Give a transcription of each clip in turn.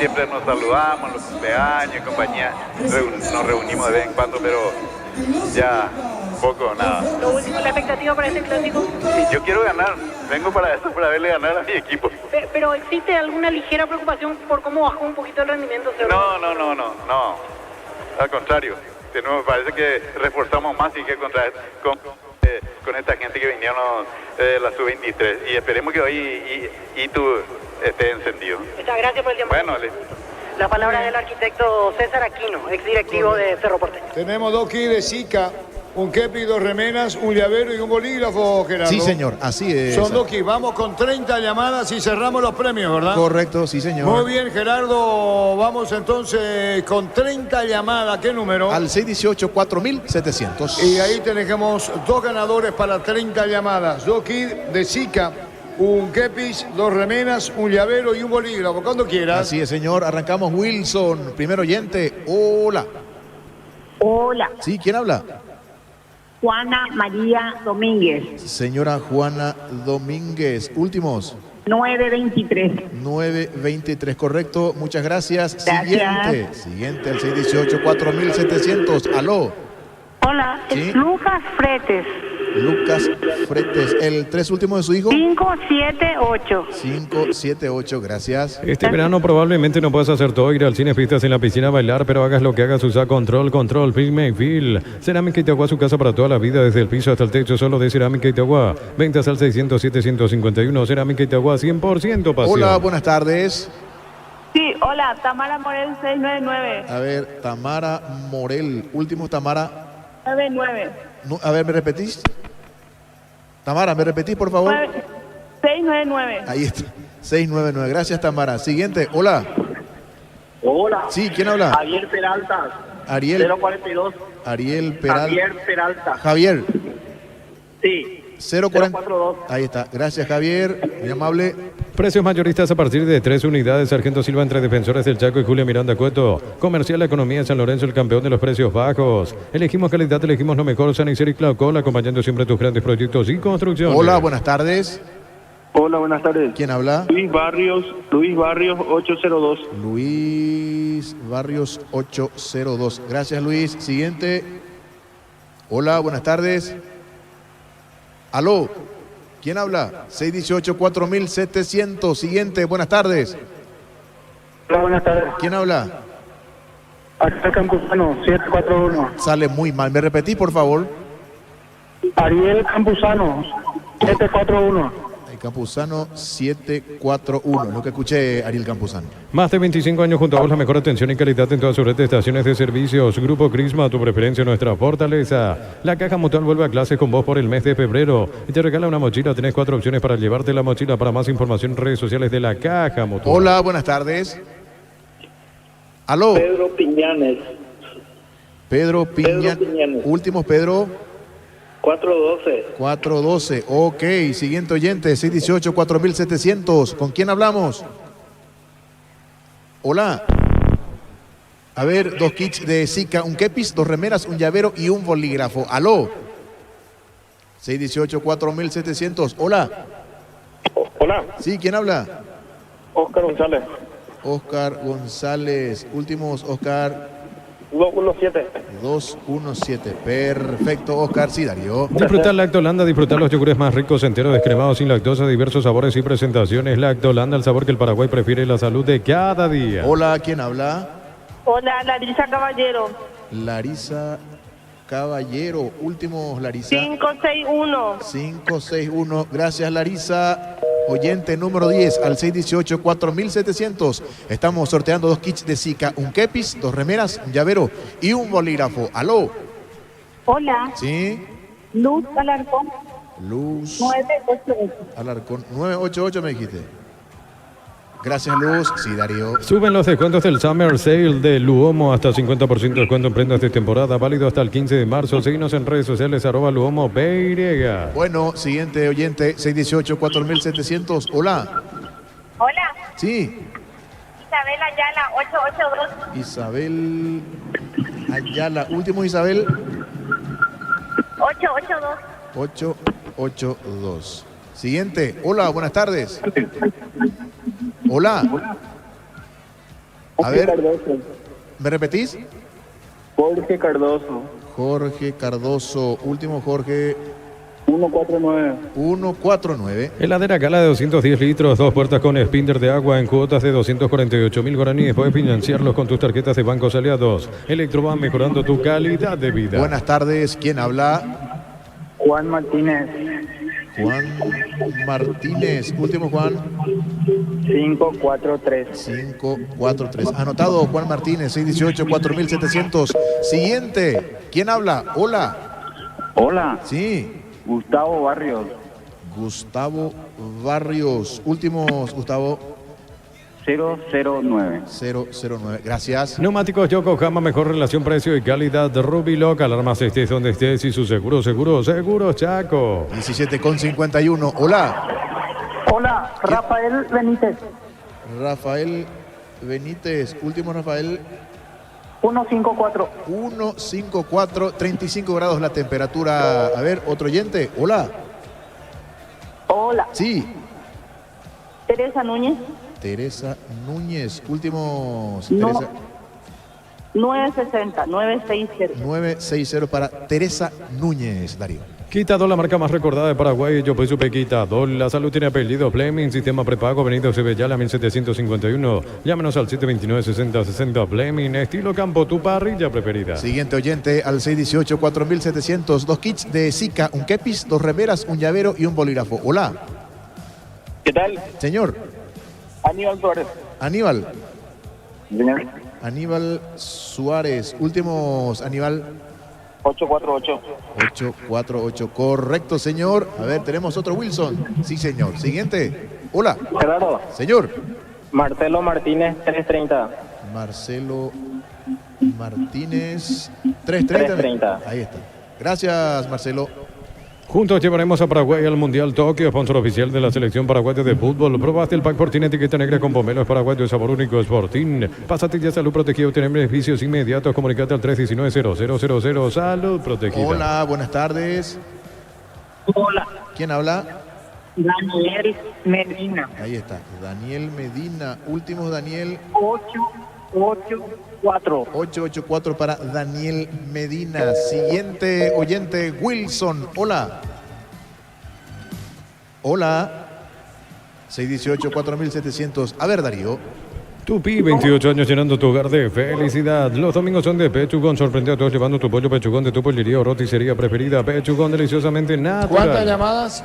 siempre nos saludamos, los cumpleaños y compañía, nos reunimos de vez en cuando, pero ya poco, nada. Lo último, la expectativa para este clásico. Y yo quiero ganar, vengo para eso, para verle ganar a mi equipo. Pero ¿existe alguna ligera preocupación por cómo bajó un poquito el rendimiento? No, al contrario. Me parece que reforzamos más y que con esta gente que vinieron la sub-23 y esperemos que hoy y tú esté encendido. Muchas gracias por el tiempo. Bueno, la palabra del arquitecto César Aquino, exdirectivo de Cerro Porteño. Tenemos 2 kits de Zika, un kepi, 2 remenas, un llavero y un bolígrafo, Gerardo. Sí, señor, así es. Son 2 kits. Vamos con 30 llamadas y cerramos los premios, ¿verdad? Correcto, sí, señor. Muy bien, Gerardo. Vamos entonces con 30 llamadas. ¿Qué número? Al 618-4700. Y ahí tenemos 2 ganadores para 30 llamadas. 2 kits de Zika, un kepis, 2 remenas, un llavero y un bolígrafo. Cuando quieras. Así es, señor. Arrancamos, Wilson. Primer oyente. Hola. Hola. Sí, ¿quién habla? Juana María Domínguez. Señora Juana Domínguez. Últimos. 923. 923, correcto. Muchas gracias. Gracias. Siguiente al 618-4700. Aló. Hola, ¿Sí? es Lucas Fretes. Lucas Fretes. ¿El 3 último de su hijo? 578. 578, gracias. Este verano probablemente no puedas hacer todo, ir al cine, pistas en la piscina, bailar, pero hagas lo que hagas, usa Control, Prisma y Feel. Cerámica Itagua, su casa para toda la vida, desde el piso hasta el techo, solo de Cerámica Itagua. Ventas al 607-151, Cerámica Itagua, 100% pasión. Hola, buenas tardes. Sí, hola, Tamara Morel 699. A ver, Tamara Morel. Último, Tamara. 99. A ver, ¿me repetís? Tamara, ¿me repetís, por favor? 699. Ahí está. 699. Gracias, Tamara. Siguiente. Hola. Hola. Sí, ¿quién habla? Javier Peralta. Ariel. 042. Ariel Peralta. Javier Peralta. Javier. Sí. 042. Ahí está. Gracias, Javier. Muy amable. Precios mayoristas a partir de 3 unidades. Sargento Silva entre Defensores del Chaco y Julia Miranda Cueto. Comercial La Economía en San Lorenzo, el campeón de los precios bajos. Elegimos calidad, elegimos lo mejor. San Isidro y Claucol, acompañando siempre tus grandes proyectos y construcciones. Hola, buenas tardes. Hola, buenas tardes. ¿Quién habla? Luis Barrios 802. Luis Barrios 802. Gracias, Luis. Siguiente. Hola, buenas tardes. Aló. ¿Quién habla? 618-4700. Siguiente, buenas tardes. Hola, buenas tardes. ¿Quién habla? Ariel Campuzano 741. Sale muy mal. ¿Me repetís, por favor? Ariel Campuzano 741. Campuzano 741. Lo que escuché, Ariel Campuzano. Más de 25 años junto a vos, la mejor atención y calidad en toda su red de estaciones de servicios. Grupo Crisma, tu preferencia, nuestra fortaleza. La Caja Mutual vuelve a clases con vos por el mes de febrero y te regala una mochila. Tenés 4 opciones para llevarte la mochila. Para más información, redes sociales de la Caja Mutual. Hola, buenas tardes. Aló. Pedro Piñanes. Pedro Piñanes. Últimos, Pedro. 412. 412. Ok, siguiente oyente, 618-4700. ¿Con quién hablamos? Hola. A ver, 2 kits de Zika, un kepis, 2 remeras, un llavero y un bolígrafo. Aló. 618-4700. Hola. Hola. Sí, ¿quién habla? Oscar González. Oscar González. Últimos, Oscar. 217. 217. Perfecto, Oscar. Sí, Darío. Disfrutar Lactolanda, disfrutar los yogures más ricos, enteros, descremados, sin lactosa, diversos sabores y presentaciones. Lactolanda, el sabor que el Paraguay prefiere y la salud de cada día. Hola, ¿quién habla? Hola, Larisa Caballero. Larisa Caballero. Últimos, Larisa. 561. 561. Gracias, Larisa. Oyente número 10 al 618-4700. Estamos sorteando 2 kits de Zika, un kepis, 2 remeras, un llavero y un bolígrafo. Aló. Hola. ¿Sí? Luz Alarcón. Luz 988. Alarcón 988 me dijiste. Gracias, Luz. Sí, Darío. Suben los descuentos del Summer Sale de Luomo hasta 50% de descuento en prendas de temporada, válido hasta el 15 de marzo. Síguenos en redes sociales, @LuomoPY. Bueno, siguiente oyente, 618-4700. Hola. Hola. Sí. Isabel Ayala 882. Isabel Ayala. Último, Isabel. 882. 882. Siguiente. Hola, buenas tardes. Hola. A ver, Cardoso. ¿me repetís? Jorge Cardoso. Jorge Cardoso, último Jorge, 149. 149. Heladera Gala de 210 litros, 2 puertas con spinder de agua en cuotas de 248.000 guaraníes. Puedes financiarlos con tus tarjetas de bancos aliados. Electroban, mejorando tu calidad de vida. Buenas tardes, ¿quién habla? Juan Martínez. Juan Martínez, último Juan. 543. 543. Anotado Juan Martínez, 618, 4700. Siguiente, ¿quién habla? Hola. Hola, Sí, Gustavo Barrios. Gustavo Barrios. Últimos, Gustavo, 009. 009. Gracias. Neumáticos Yokohama, mejor relación precio y calidad. Rubiloc, alarmas estés donde estés y su seguro Chaco. 17,51. Hola. Hola, Rafael Benítez, Rafael Benítez. Último, Rafael. 154. 154, 35 grados la temperatura. A ver, otro oyente. Hola. Hola, Sí. Teresa Núñez, Teresa Núñez. Últimos. No. Teresa. 960, 960. 960 para Teresa Núñez, Darío. Quitador, la marca más recordada de Paraguay. Yo pues supe Quitador. La salud tiene apellido Fleming. Sistema prepago. Avenida Cebellala 1751. Llámenos al 729-6060 Fleming. Estilo campo, tu parrilla preferida. Siguiente oyente al 618 4700. 2 kits de Zika, un kepis, 2 remeras, un llavero y un bolígrafo. Hola. ¿Qué tal? Señor. Aníbal Suárez. Aníbal. Señor. Aníbal Suárez. Últimos, Aníbal. 848. 848. Correcto, señor. A ver, tenemos otro Wilson. Sí, señor. Siguiente. Hola. Gerardo. Señor. Marcelo Martínez, 330. Marcelo Martínez. 330. 330. Ahí está. Gracias, Marcelo. Juntos llevaremos a Paraguay al Mundial Tokio, sponsor oficial de la selección paraguaya de fútbol. Probaste el pack Fortín etiqueta negra con pomelos paraguayos, sabor único es Fortín. Pasatilla Salud Protegida, obtener beneficios inmediatos. Comunicate al 319-0000. Salud Protegida. Hola, buenas tardes. Hola, ¿Quién habla? Daniel Medina, Ahí está. Daniel Medina. Últimos, Daniel. 884. 884 para Daniel Medina. Siguiente oyente, Wilson. Hola. Hola. 618 4700. A ver, Darío. Tupi, 28 años llenando tu hogar de felicidad. Los domingos son de Pechugón. Sorprendió a todos llevando tu pollo Pechugón de tu pollería o roticería preferida. Pechugón, deliciosamente natural. ¿Cuántas llamadas?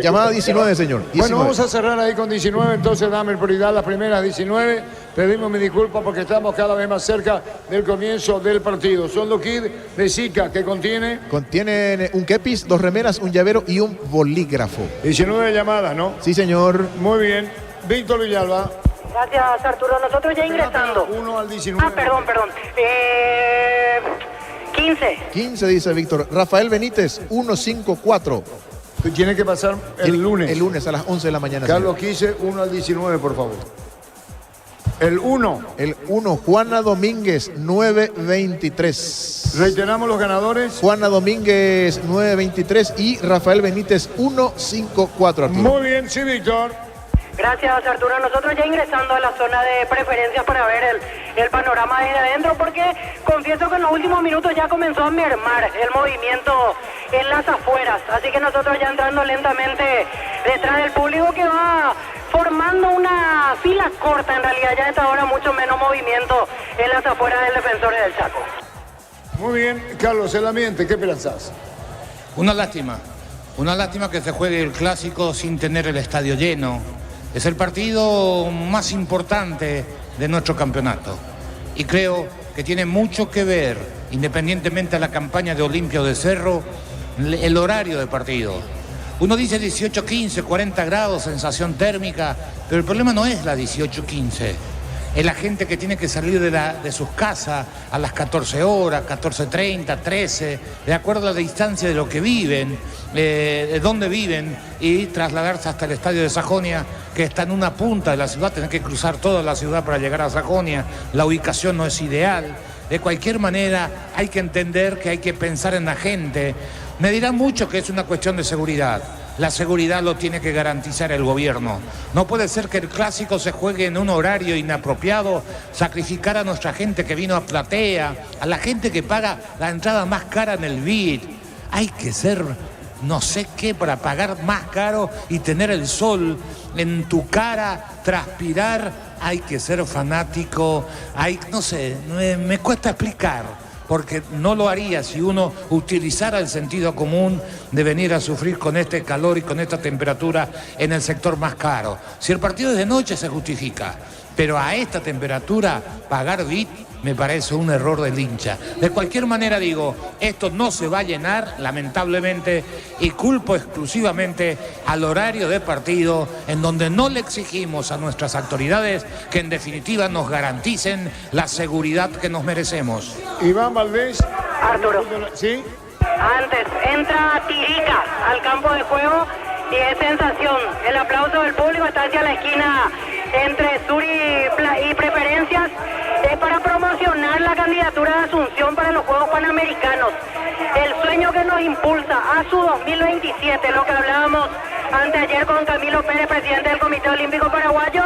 Llamada 19, señor. 19. Bueno, vamos a cerrar ahí con 19, entonces dame prioridad las primeras 19. Pedimos mi disculpa porque estamos cada vez más cerca del comienzo del partido. Son los kits de Zika que contiene Contienen un kepis, 2 remeras, un llavero y un bolígrafo. 19 llamadas, ¿no? Sí, señor. Muy bien. Víctor Villalba. Gracias, Arturo. Nosotros ya ingresando. 1 al 19. Ah, perdón. 15. 15, dice Víctor. Rafael Benítez, 154. Tiene que pasar el lunes. El lunes a las 11 de la mañana. Carlos Quise, 1 al 19, por favor. El 1. El 1, Juana Domínguez, 923. Reiteramos los ganadores. Juana Domínguez, 923 y Rafael Benítez, 154. Arturo. Muy bien, sí, Víctor. Gracias, Arturo. Nosotros ya ingresando a la zona de preferencias para ver el panorama desde adentro, porque confieso que en los últimos minutos ya comenzó a mermar el movimiento en las afueras. Así que nosotros ya entrando lentamente detrás del público que va formando una fila corta. En realidad ya a esta hora mucho menos movimiento en las afueras del Defensores del Chaco. Muy bien, Carlos, el ambiente, ¿qué pensás? Una lástima que se juegue el clásico sin tener el estadio lleno. Es el partido más importante de nuestro campeonato y creo que tiene mucho que ver, independientemente de la campaña de Olimpia o de Cerro, el horario de partido. Uno dice 18-15, 40 grados, sensación térmica, pero el problema no es la 18-15. Es la gente que tiene que salir de sus casas a las 14 horas, 14:30, 13, de acuerdo a la distancia de lo que viven, de dónde viven, y trasladarse hasta el estadio de Sajonia, que está en una punta de la ciudad, tener que cruzar toda la ciudad para llegar a Sajonia. La ubicación no es ideal. De cualquier manera, hay que entender que hay que pensar en la gente. Me dirán mucho que es una cuestión de seguridad. La seguridad lo tiene que garantizar el gobierno. No puede ser que el clásico se juegue en un horario inapropiado, sacrificar a nuestra gente que vino a platea, a la gente que paga la entrada más cara en el BID. Hay que ser no sé qué para pagar más caro y tener el sol en tu cara, transpirar. Hay que ser fanático, no sé, me cuesta explicar. Porque no lo haría si uno utilizara el sentido común de venir a sufrir con este calor y con esta temperatura en el sector más caro. Si el partido es de noche se justifica, pero a esta temperatura pagar bit me parece un error del hincha. De cualquier manera digo, esto no se va a llenar, lamentablemente, y culpo exclusivamente al horario de partido, en donde no le exigimos a nuestras autoridades que en definitiva nos garanticen la seguridad que nos merecemos. Iván Valdés. Arturo. ¿Sí? Antes entra Tirica al campo de juego y es sensación. El aplauso del público está hacia la esquina entre Sur y Preferencias. Es para promocionar la candidatura de Asunción para los Juegos Panamericanos. El sueño que nos impulsa a su 2027, lo que hablábamos anteayer con Camilo Pérez, presidente del Comité Olímpico Paraguayo,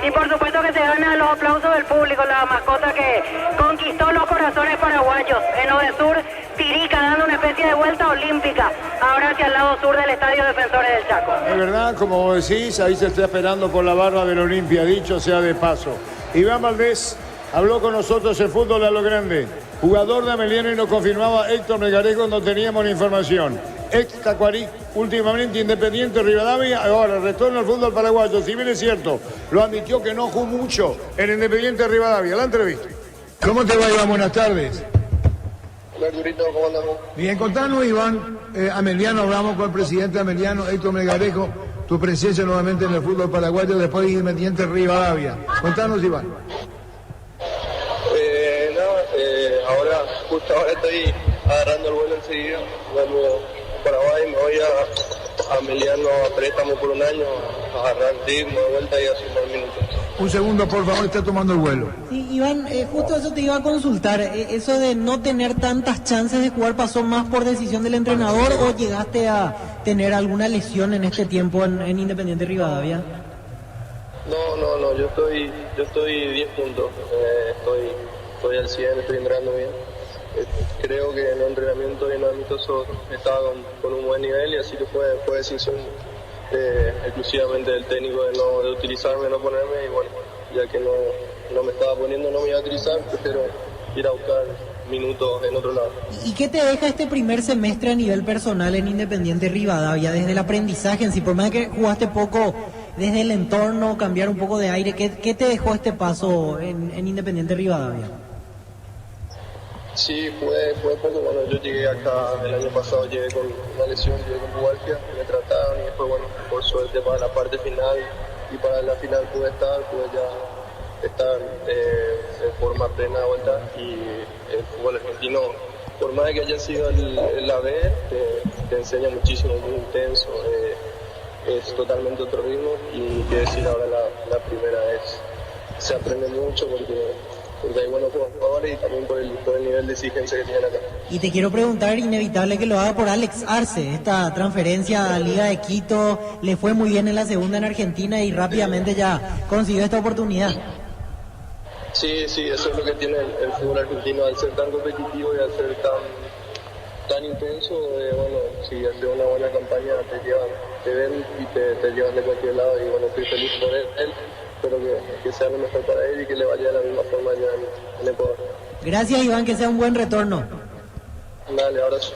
y por supuesto que se gana los aplausos del público, la mascota que conquistó los corazones paraguayos. En Odesur, Tirica dando una especie de vuelta olímpica, ahora hacia el lado sur del Estadio Defensores del Chaco. Es verdad, como vos decís, ahí se está esperando por la barra del Olimpia, dicho sea de paso. Iván Valdés habló con nosotros en Fútbol a lo Grande. Jugador de Ameliano y nos confirmaba Héctor Melgarejo, no teníamos la información. Ex Tacuarí, últimamente Independiente Rivadavia, ahora retorno al fútbol paraguayo. Si bien es cierto, lo admitió que no jugó mucho en Independiente Rivadavia. La entrevista. ¿Cómo te va, Iván? Buenas tardes. Hola, Arturito, ¿cómo andamos? Bien, contanos, Iván. Ameliano, hablamos con el presidente Ameliano, Héctor Melgarejo, tu presencia nuevamente en el fútbol paraguayo después de Independiente Rivadavia. Contanos, Iván. Justo ahora estoy agarrando el vuelo enseguida, vuelvo a Paraguay, me voy a Ameliano a préstamo por un año, a agarrar el ritmo de vuelta y a sumar minutos. Un segundo, por favor, está tomando el vuelo. Sí, Iván, justo eso te iba a consultar. ¿Eso de no tener tantas chances de jugar pasó más por decisión del entrenador o llegaste a tener alguna lesión en este tiempo en Independiente Rivadavia? No, yo estoy 10 puntos, estoy al 100, estoy entrenando bien. Creo que en el entrenamiento y en el amistoso estaba con un buen nivel y así que fue decisión exclusivamente del técnico de utilizarme, no ponerme, y bueno, ya que no me estaba poniendo, no me iba a utilizar, prefiero ir a buscar minutos en otro lado. ¿Y qué te deja este primer semestre a nivel personal en Independiente Rivadavia, desde el aprendizaje en sí? Por más que jugaste poco, desde el entorno, cambiar un poco de aire, ¿qué te dejó este paso en Independiente Rivadavia? Sí, fue poco. Bueno, yo llegué acá el año pasado, llegué con una lesión, llegué con pubalgia, me trataron y después, bueno, por suerte para la parte final y para la final pude ya estar en forma plena de vuelta. Y el fútbol argentino, por más que haya sido la B, te enseña muchísimo, muy intenso, es totalmente otro ritmo, y qué decir ahora la primera vez, se aprende mucho porque hay buenos jugadores y también por el nivel de exigencia que tienen acá. Y te quiero preguntar, inevitable que lo haga por Alex Arce, esta transferencia a Liga de Quito, le fue muy bien en la segunda en Argentina y rápidamente ya consiguió esta oportunidad. Sí, eso es lo que tiene el fútbol argentino, al ser tan competitivo y al ser tan intenso, bueno, si haces una buena campaña te ven y te llevan de cualquier lado, y bueno, estoy feliz por él. Espero que sea lo mejor para él y que le vaya de la misma forma allá en Ecuador. Gracias, Iván, que sea un buen retorno. Dale, abrazo.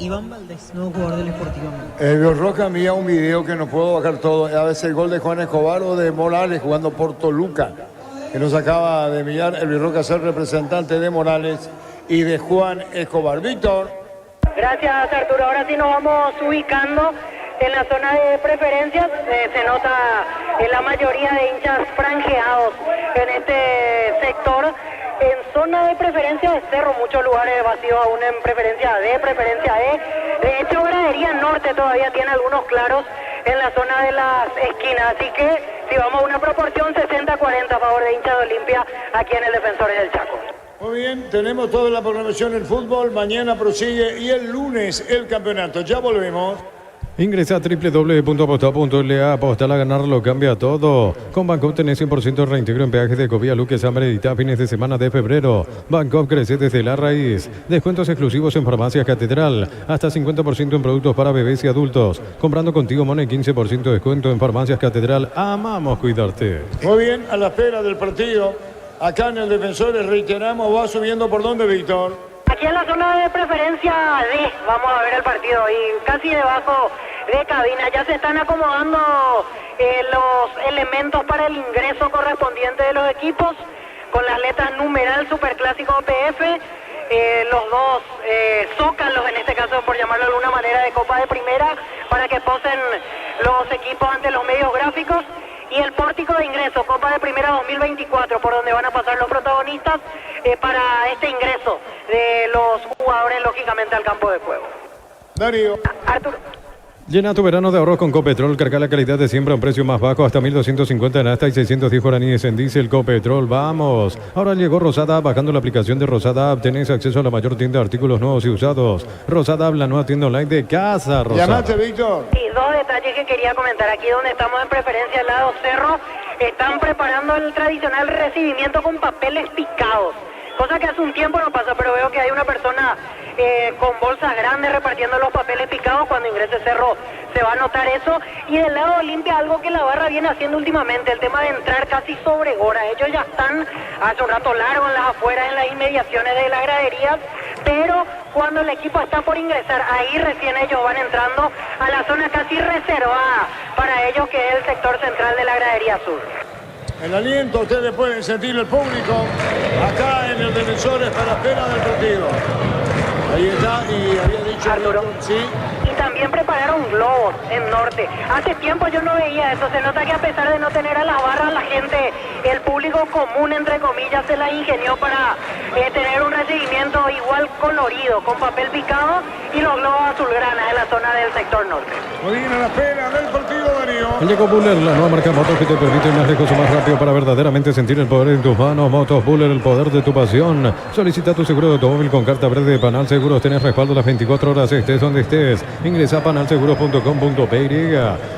Iván Valdés, nuevo jugador del Sportivo. Roca envía un video que no puedo bajar todo. A veces el gol de Juan Escobar o de Morales jugando por Toluca, que nos acaba de enviar el Roca, ser representante de Morales y de Juan Escobar. Víctor. Gracias, Arturo. Ahora sí nos vamos ubicando en la zona de preferencias. Se nota la mayoría de hinchas franjeados en este sector. En zona de preferencia de Cerro, muchos lugares vacíos aún en preferencia D, preferencia E. De hecho, Gradería Norte todavía tiene algunos claros en la zona de las esquinas. Así que si vamos a una proporción 60-40 a favor de hinchas de Olimpia aquí en el Defensores del Chaco. Muy bien, tenemos toda la programación del fútbol. Mañana prosigue y el lunes el campeonato. Ya volvemos. Ingresa a www.aposta.la. Apostar a ganar lo cambia todo. Con Bancopp tenés 100% de reintegro en peajes de Ecovía, Luque, San Benedita, fines de semana de febrero. Bancopp crece desde la raíz. Descuentos exclusivos en Farmacias Catedral. Hasta 50% en productos para bebés y adultos. Comprando contigo Money, 15% de descuento en Farmacias Catedral. Amamos cuidarte. Muy bien, a la espera del partido. Acá en el Defensores, reiteramos, va subiendo por dónde, Víctor. Aquí en la zona de preferencia D vamos a ver el partido y casi debajo de cabina ya se están acomodando los elementos para el ingreso correspondiente de los equipos con las letras numeral Superclásico PF, los dos zócalos, en este caso por llamarlo de alguna manera, de Copa de Primera, para que posen los equipos ante los medios gráficos, y el pórtico de ingreso Copa de Primera 2024, por donde van a pasar los protagonistas para este ingreso de los jugadores, lógicamente, al campo de juego. Darío. Arturo. Llena tu verano de ahorros con Copetrol. Carga la calidad de siempre a un precio más bajo, hasta 1.250 en hasta y 610 guaraníes en diésel. Copetrol, vamos. Ahora llegó Rosada App. Bajando la aplicación de Rosada App tenés acceso a la mayor tienda de artículos nuevos y usados. Rosada App, la nueva tienda online de casa. Rosada. ¿Llamaste, Víctor? Sí, dos detalles que quería comentar. Aquí donde estamos en preferencia al lado Cerro, están preparando el tradicional recibimiento con papeles picados. Cosa que hace un tiempo no pasa, pero veo que hay una persona con bolsas grandes repartiendo los papeles picados. Cuando ingrese Cerro se va a notar eso. Y del lado de Olimpia, algo que la barra viene haciendo últimamente, el tema de entrar casi sobre hora. Ellos ya están hace un rato largo en las afueras, en las inmediaciones de las graderías, pero cuando el equipo está por ingresar, ahí recién ellos van entrando a la zona casi reservada para ellos, que es el sector central de la gradería sur. El aliento, ustedes pueden sentir el público acá en el Defensores para espera del partido. Ahí está, y había dicho Arturo. Sí. Y también prepararon globos en Norte. Hace tiempo yo no veía eso. Se nota que a pesar de no tener a las barras, la gente, el público común, entre comillas, se la ingenió para tener un recibimiento igual colorido, con papel picado y los globos azulgranas en la zona del sector norte. Muy bien, a la espera del partido, Darío. Llegó Buller, la nueva marca motos que te permite ir más lejos o más rápido para verdaderamente sentir el poder en tus manos. Motos Buller, el poder de tu pasión. Solicita tu seguro de automóvil con carta verde de Panal Seguros. Tenés respaldo las 24 horas, estés donde estés. Ingresa a panalseguros.com.py.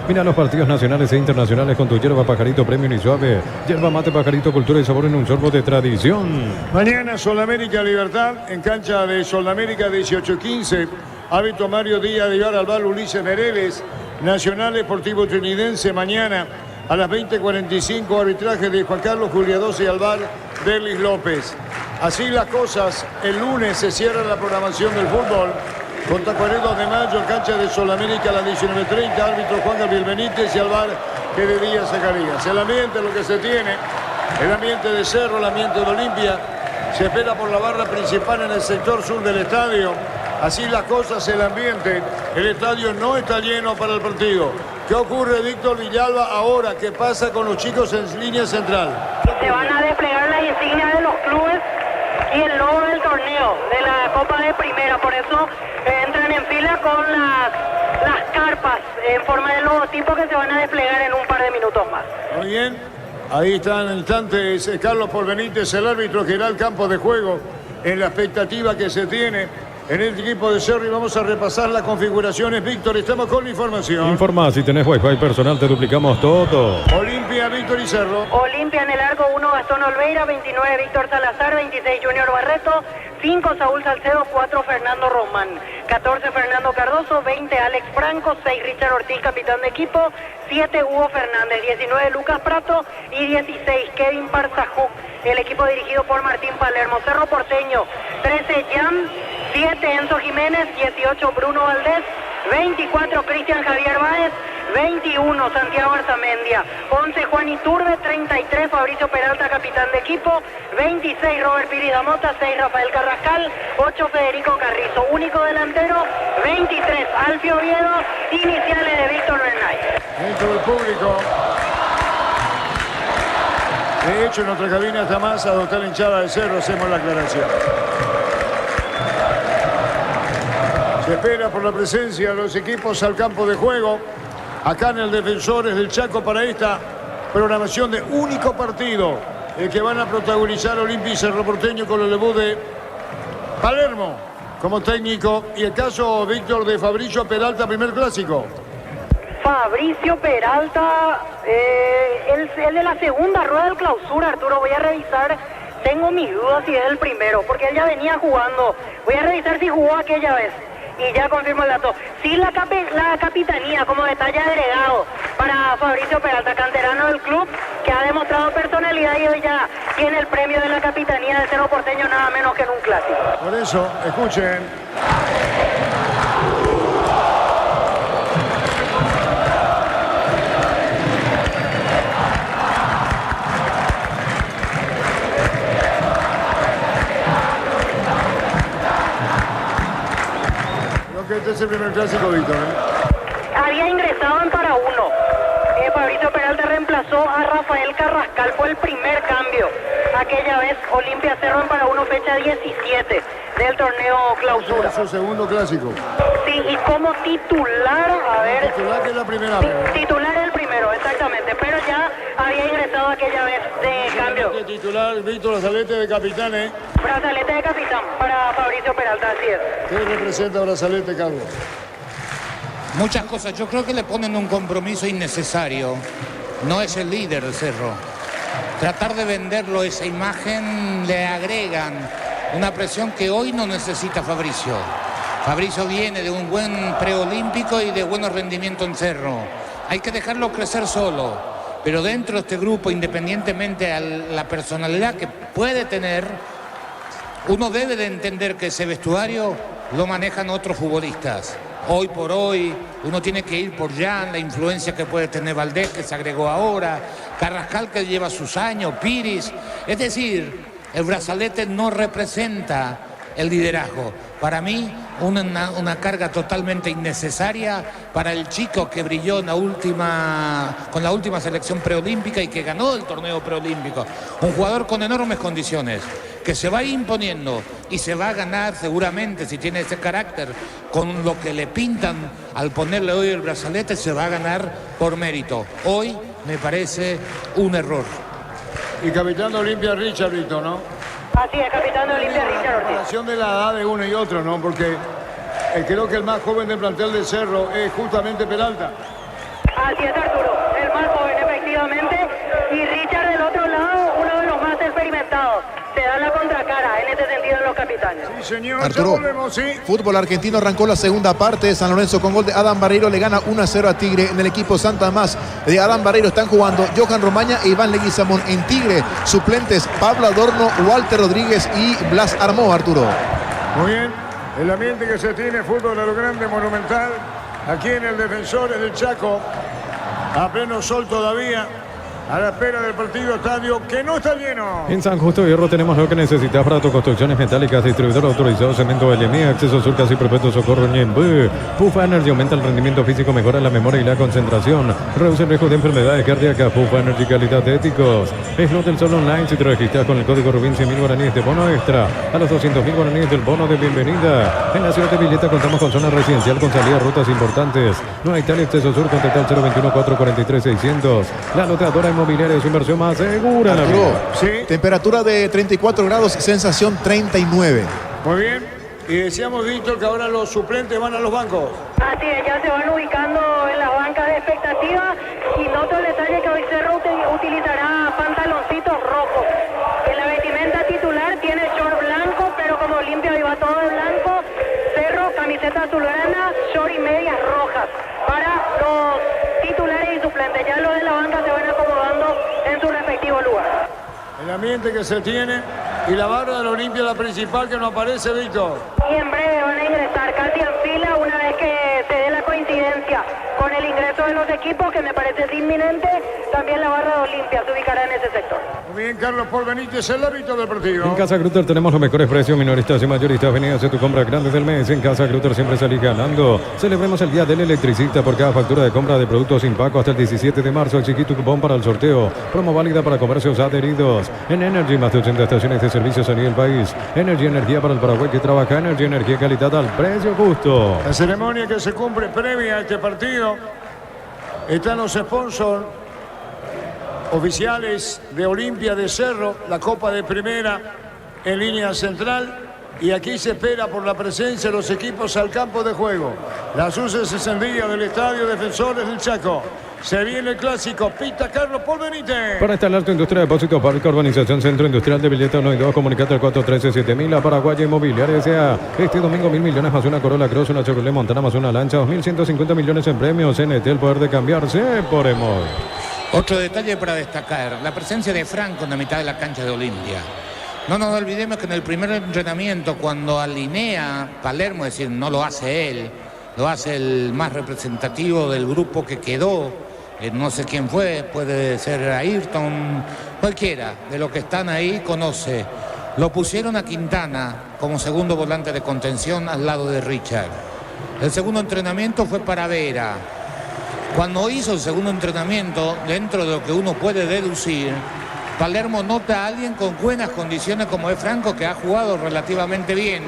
Mira los partidos nacionales e internacionales con tu yerba Pajarito Premium y Suave. Yerba Mate Pajarito, cultura y sabor en un sorbo de tradición. Mañana Solamérica Libertad, en cancha de Solamérica 18-15. Hábito Mario Díaz de Ibar Albal, Ulises Mereles. Nacional Deportivo Trinidense mañana a las 20:45, arbitraje de Juan Carlos Juliadosi y Alvar Derlis López. Así las cosas, el lunes se cierra la programación del fútbol con Tacuaredo de Mayo, cancha de Solamérica a las 19:30, árbitro Juan Gabriel Benítez y Alvar que de Díaz Zacarías. El ambiente es lo que se tiene, el ambiente de Cerro, el ambiente de Olimpia, se espera por la barra principal en el sector sur del estadio. Así las cosas, el ambiente, el estadio no está lleno para el partido. ¿Qué ocurre, Víctor Villalba, ahora? ¿Qué pasa con los chicos en línea central? Se van a desplegar las insignias de los clubes y el logo del torneo, de la Copa de Primera. Por eso entran en fila con las carpas en forma de logotipo que se van a desplegar en un par de minutos más. Muy bien. Ahí está en instantes Carlos Porbenítez, el árbitro que irá al campo de juego en la expectativa que se tiene en el equipo de Cerro, y vamos a repasar las configuraciones. Víctor, estamos con la información. Informa, si tenés Wi-Fi personal te duplicamos todo. Olimpia, Víctor y Cerro. Olimpia en el arco 1, Gastón Olveira, 29 Víctor Salazar, 26 Junior Barreto, 5 Saúl Salcedo, 4 Fernando Román, 14 Fernando Cardoso, 20 Alex Franco, 6 Richard Ortiz, capitán de equipo, 7 Hugo Fernández, 19 Lucas Prato y 16 Kevin Parzajú. El equipo dirigido por Martín Palermo. Cerro Porteño, 13 Jan, 7 Enzo Jiménez, 18 Bruno Valdés, 24 Cristian Javier Báez, 21 Santiago Arzamendia, 11 Juan Iturbe, 33 Fabricio Peralta, capitán de equipo, 26 Robert Piri Damota, 6 Rafael Carrascal, 8 Federico Carrizo, único delantero, 23 Alfio Oviedo, iniciales de Víctor Bernay. Dentro del público. De hecho, en nuestra cabina está más a donde está la hinchada de Cerro, hacemos la aclaración. Se espera por la presencia de los equipos al campo de juego, acá en el Defensores del Chaco, para esta programación de único partido, el que van a protagonizar Olimpia y Cerro Porteño con el debut de Palermo como técnico, y el caso, Víctor, de Fabricio Peralta, primer clásico. Fabricio Peralta, el de la segunda rueda del clausura, Arturo, voy a revisar, tengo mis dudas si es el primero, porque él ya venía jugando, voy a revisar si jugó aquella vez, y ya confirmo el dato. Sí, la capitanía como detalle agregado para Fabricio Peralta, canterano del club, que ha demostrado personalidad y hoy ya tiene el premio de la capitanía de Cerro Porteño, nada menos que en un clásico. Por eso, escuchen. Este es el primer clásico, Víctor, Había ingresado en para uno. Fabricio Peralta reemplazó a Rafael Carrascal, fue el primer cambio. Aquella vez Olimpia Cerro en para uno, fecha 17 del torneo clausura. Es su segundo clásico. Sí, y como titular, a ver... Titular que es la primera vez. Titular es el primero, exactamente, pero ya había ingresado aquella vez de cambio. Titular, Víctor, brazalete de capitán, Brazalete de capitán para Fabricio Peralta, así es. ¿Qué representa brazalete, Carlos? Muchas cosas. Yo creo que le ponen un compromiso innecesario. No es el líder de Cerro. Tratar de venderlo, esa imagen, le agregan una presión que hoy no necesita Fabricio. Fabricio viene de un buen preolímpico y de buenos rendimientos en Cerro. Hay que dejarlo crecer solo. Pero dentro de este grupo, independientemente a la personalidad que puede tener, uno debe de entender que ese vestuario lo manejan otros futbolistas. Hoy por hoy uno tiene que ir por Jan, la influencia que puede tener Valdés, que se agregó ahora, Carrascal, que lleva sus años, Piris. Es decir, el brazalete no representa el liderazgo. Para mí, una carga totalmente innecesaria para el chico que brilló en con la última selección preolímpica y que ganó el torneo preolímpico. Un jugador con enormes condiciones, que se va a ir imponiendo y se va a ganar seguramente, si tiene ese carácter, con lo que le pintan al ponerle hoy el brazalete, se va a ganar por mérito. Hoy me parece un error. Y capitán de Olimpia, Richard, Víctor, ¿no? Así es, capitán de Olimpia, Richard Ortiz. La relación de la edad de uno y otro, ¿no? Porque creo que el más joven del plantel de Cerro es justamente Peralta. Así es, Arturo, el más joven, efectivamente. Y Richard del otro lado, uno de los más experimentados. Se da la contracara en este sentido en los capitanes. Sí, señor. Arturo, volvemos, sí. Fútbol argentino arrancó la segunda parte. San Lorenzo con gol de Adam Barreiro le gana 1-0 a Tigre. En el equipo Santa Más de Adam Barreiro están jugando Johan Romaña e Iván Leguizamón. En Tigre, suplentes Pablo Adorno, Walter Rodríguez y Blas Armó, Arturo. Muy bien. El ambiente que se tiene, fútbol a lo grande, monumental. Aquí en el Defensores del Chaco. A pleno sol todavía. A la espera del partido, estadio que no está lleno. En San Justo Hierro tenemos lo que necesitas para tus construcciones metálicas. Distribuidor autorizado, cemento LMI, acceso sur, casi perpetuo, socorro, Ñembu. Pufa Energy aumenta el rendimiento físico, mejora la memoria y la concentración. Reduce el riesgo de enfermedades cardíacas. Pufa Energy, calidad de éticos. Slot del Sol Online, si te registras con el código Rubín, 100.000 guaraníes de bono extra. A los 200.000 guaraníes del bono de bienvenida. En la ciudad de Villeta contamos con zona residencial con salida a rutas importantes. No hay tal acceso sur, contacta al 021-443-600. La loteadora inmobiliaria es su inversión más segura. Arturo, sí. Temperatura de 34 grados, sensación 39. Muy bien. Y decíamos, Víctor, que ahora los suplentes van a los bancos. Así es, ya se van ubicando en las bancas de expectativa. Y noto el detalle que hoy Cerro utilizará pantaloncitos rojos. En la vestimenta titular tiene short blanco, pero como Olimpia iba todo de blanco, Cerro, camiseta azulgrana, short y medias rojas. Para los titulares y suplentes, ya los de la banca se van acomodando en su respectivo lugar. El ambiente que se tiene y la barra de la Olimpia, la principal, que no aparece, Víctor. Y en breve van a ingresar casi en fila una vez que se dé la coincidencia con el ingreso de los equipos, que me parece inminente. También la barra de Olimpia se ubicará en ese sector. Muy bien, Carlos Paul Benítez, el árbitro del partido. En Casa Grutter tenemos los mejores precios, minoristas y mayoristas. Vení a hacer tu compra grande del mes. En Casa Grutter siempre salís ganando. Celebremos el Día del Electricista por cada factura de compra de productos sin pago hasta el 17 de marzo. Exigí tu cupón para el sorteo. Promo válida para comercios adheridos. En Energy, más de 80 estaciones de servicios a nivel país. Energy, energía para el Paraguay que trabaja. Energy, energía, calidad al precio justo. La ceremonia que se cumple previa a este partido. Están los sponsors oficiales de Olimpia de Cerro, la Copa de Primera en línea central. y aquí se espera por la presencia de los equipos al campo de juego. Las luces encendidas del Estadio Defensores del Chaco. Se viene el clásico, pita Carlos Paul Benítez. Para instalar tu industria de depósito público, Urbanización Centro Industrial de Villeta 1 y 2, comunicate al 413-7000, la Paraguaya Inmobiliaria sea este domingo 1.000 millones más una Corolla Cross, una Chevrolet Montana más una Lancha, 2.150 millones en premios, NT, el poder de cambiarse por Emol. Otro detalle para destacar, la presencia de Franco en la mitad de la cancha de Olimpia. No nos olvidemos que en el primer entrenamiento, cuando alinea Palermo, es decir, no lo hace él, lo hace el más representativo del grupo que quedó, no sé quién fue, puede ser Ayrton, cualquiera de los que están ahí conoce. Lo pusieron a Quintana como segundo volante de contención al lado de Richard. El segundo entrenamiento fue para Vera. Cuando hizo el segundo entrenamiento, dentro de lo que uno puede deducir, Palermo nota a alguien con buenas condiciones como es Franco, que ha jugado relativamente bien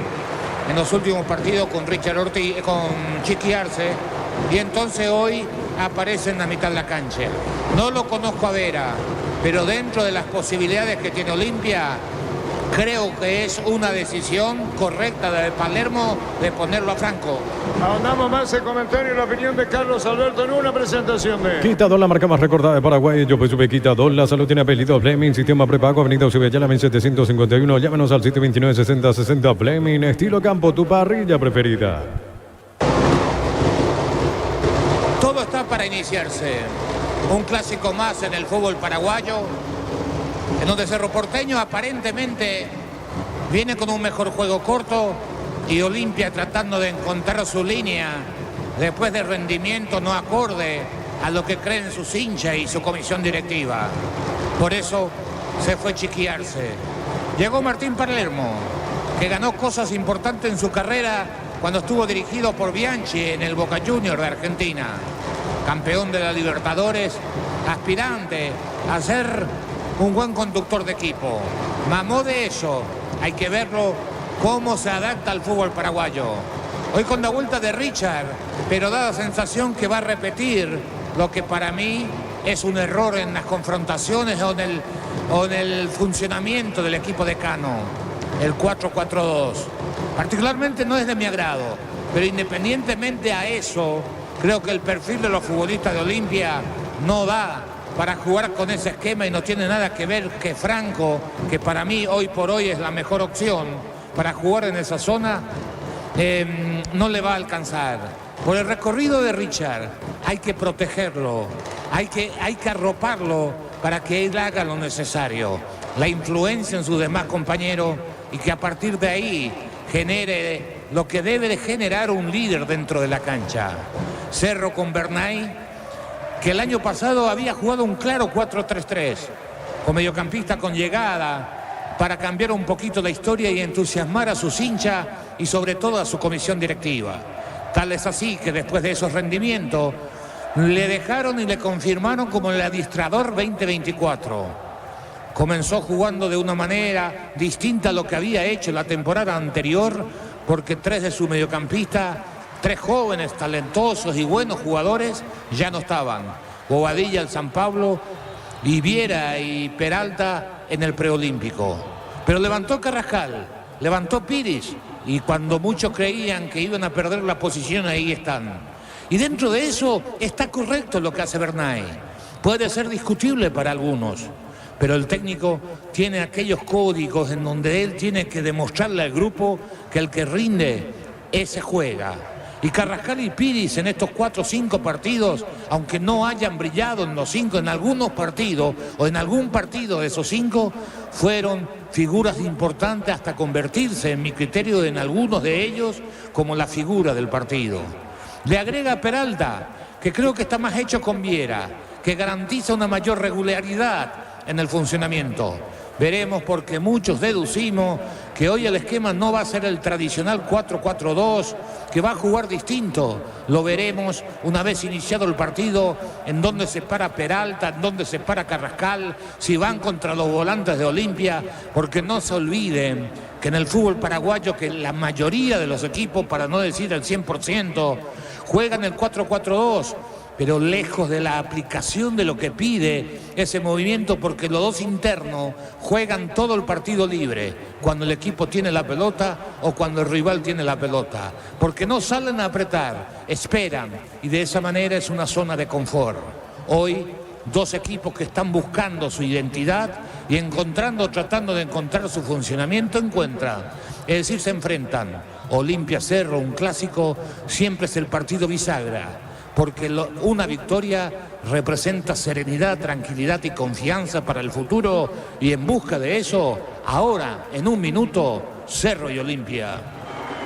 en los últimos partidos con Richard Ortiz, con Chiqui Arce, y entonces hoy aparece en la mitad de la cancha. No lo conozco a Vera, pero dentro de las posibilidades que tiene Olimpia, creo que es una decisión correcta de Palermo de ponerlo a Franco. Ahondamos más el comentario y la opinión de Carlos Alberto en una presentación de Quitador, la marca más recordada de Paraguay. Yo pues sube Quitador, la salud tiene apellido Fleming, sistema prepago, avenida Ucibellala 1751. Llámenos al 729-6060 Fleming, estilo campo, tu parrilla preferida. Todo está para iniciarse. Un clásico más en el fútbol paraguayo, en donde Cerro Porteño aparentemente viene con un mejor juego corto y Olimpia tratando de encontrar su línea después de rendimiento no acorde a lo que creen sus hinchas y su comisión directiva. Por eso se fue Chiqui Arce. Llegó Martín Palermo, que ganó cosas importantes en su carrera cuando estuvo dirigido por Bianchi en el Boca Juniors de Argentina. Campeón de la Libertadores, aspirante a ser un buen conductor de equipo. Mamó de eso, hay que verlo cómo se adapta al fútbol paraguayo. Hoy con la vuelta de Richard, pero da la sensación que va a repetir lo que para mí es un error en las confrontaciones o en el funcionamiento del equipo de Cano, el 4-4-2. Particularmente no es de mi agrado, pero independientemente a eso, creo que el perfil de los futbolistas de Olimpia no da para jugar con ese esquema y no tiene nada que ver que Franco, que para mí hoy por hoy es la mejor opción para jugar en esa zona, no le va a alcanzar. Por el recorrido de Richard hay que protegerlo, hay que arroparlo para que él haga lo necesario, la influencia en sus demás compañeros y que a partir de ahí genere lo que debe de generar un líder dentro de la cancha. Cerro con Bernay, que el año pasado había jugado un claro 4-3-3, con mediocampista con llegada, para cambiar un poquito la historia y entusiasmar a sus hinchas y sobre todo a su comisión directiva. Tal es así que después de esos rendimientos le dejaron y le confirmaron como el administrador 2024. Comenzó jugando de una manera distinta a lo que había hecho la temporada anterior, porque tres de sus mediocampistas, tres jóvenes, talentosos y buenos jugadores, ya no estaban. Bobadilla, el San Pablo, y Viera y Peralta en el preolímpico. Pero levantó Carrascal, levantó Piris, y cuando muchos creían que iban a perder la posición, ahí están. Y dentro de eso está correcto lo que hace Bernay. Puede ser discutible para algunos, pero el técnico tiene aquellos códigos en donde él tiene que demostrarle al grupo que el que rinde, ese juega. Y Carrascal y Piris en estos 4 o 5 partidos, aunque no hayan brillado en los 5, en algunos partidos o en algún partido de esos 5, fueron figuras importantes hasta convertirse, en mi criterio, en algunos de ellos como la figura del partido. Le agrega Peralta, que creo que está más hecho con Viera, que garantiza una mayor regularidad en el funcionamiento. Veremos, porque muchos deducimos que hoy el esquema no va a ser el tradicional 4-4-2, que va a jugar distinto. Lo veremos una vez iniciado el partido, en donde se para Peralta, en donde se para Carrascal, si van contra los volantes de Olimpia, porque no se olviden que en el fútbol paraguayo, que la mayoría de los equipos, para no decir el 100%, juegan el 4-4-2, pero lejos de la aplicación de lo que pide ese movimiento, porque los dos internos juegan todo el partido libre. cuando el equipo tiene la pelota o cuando el rival tiene la pelota, porque no salen a apretar, esperan, y de esa manera es una zona de confort. Hoy, dos equipos que están buscando su identidad y tratando de encontrar su funcionamiento, encuentran, es decir, se enfrentan. Olimpia Cerro, un clásico, siempre es el partido bisagra, porque una victoria representa serenidad, tranquilidad y confianza para el futuro, y en busca de eso, ahora, en un minuto, Cerro y Olimpia.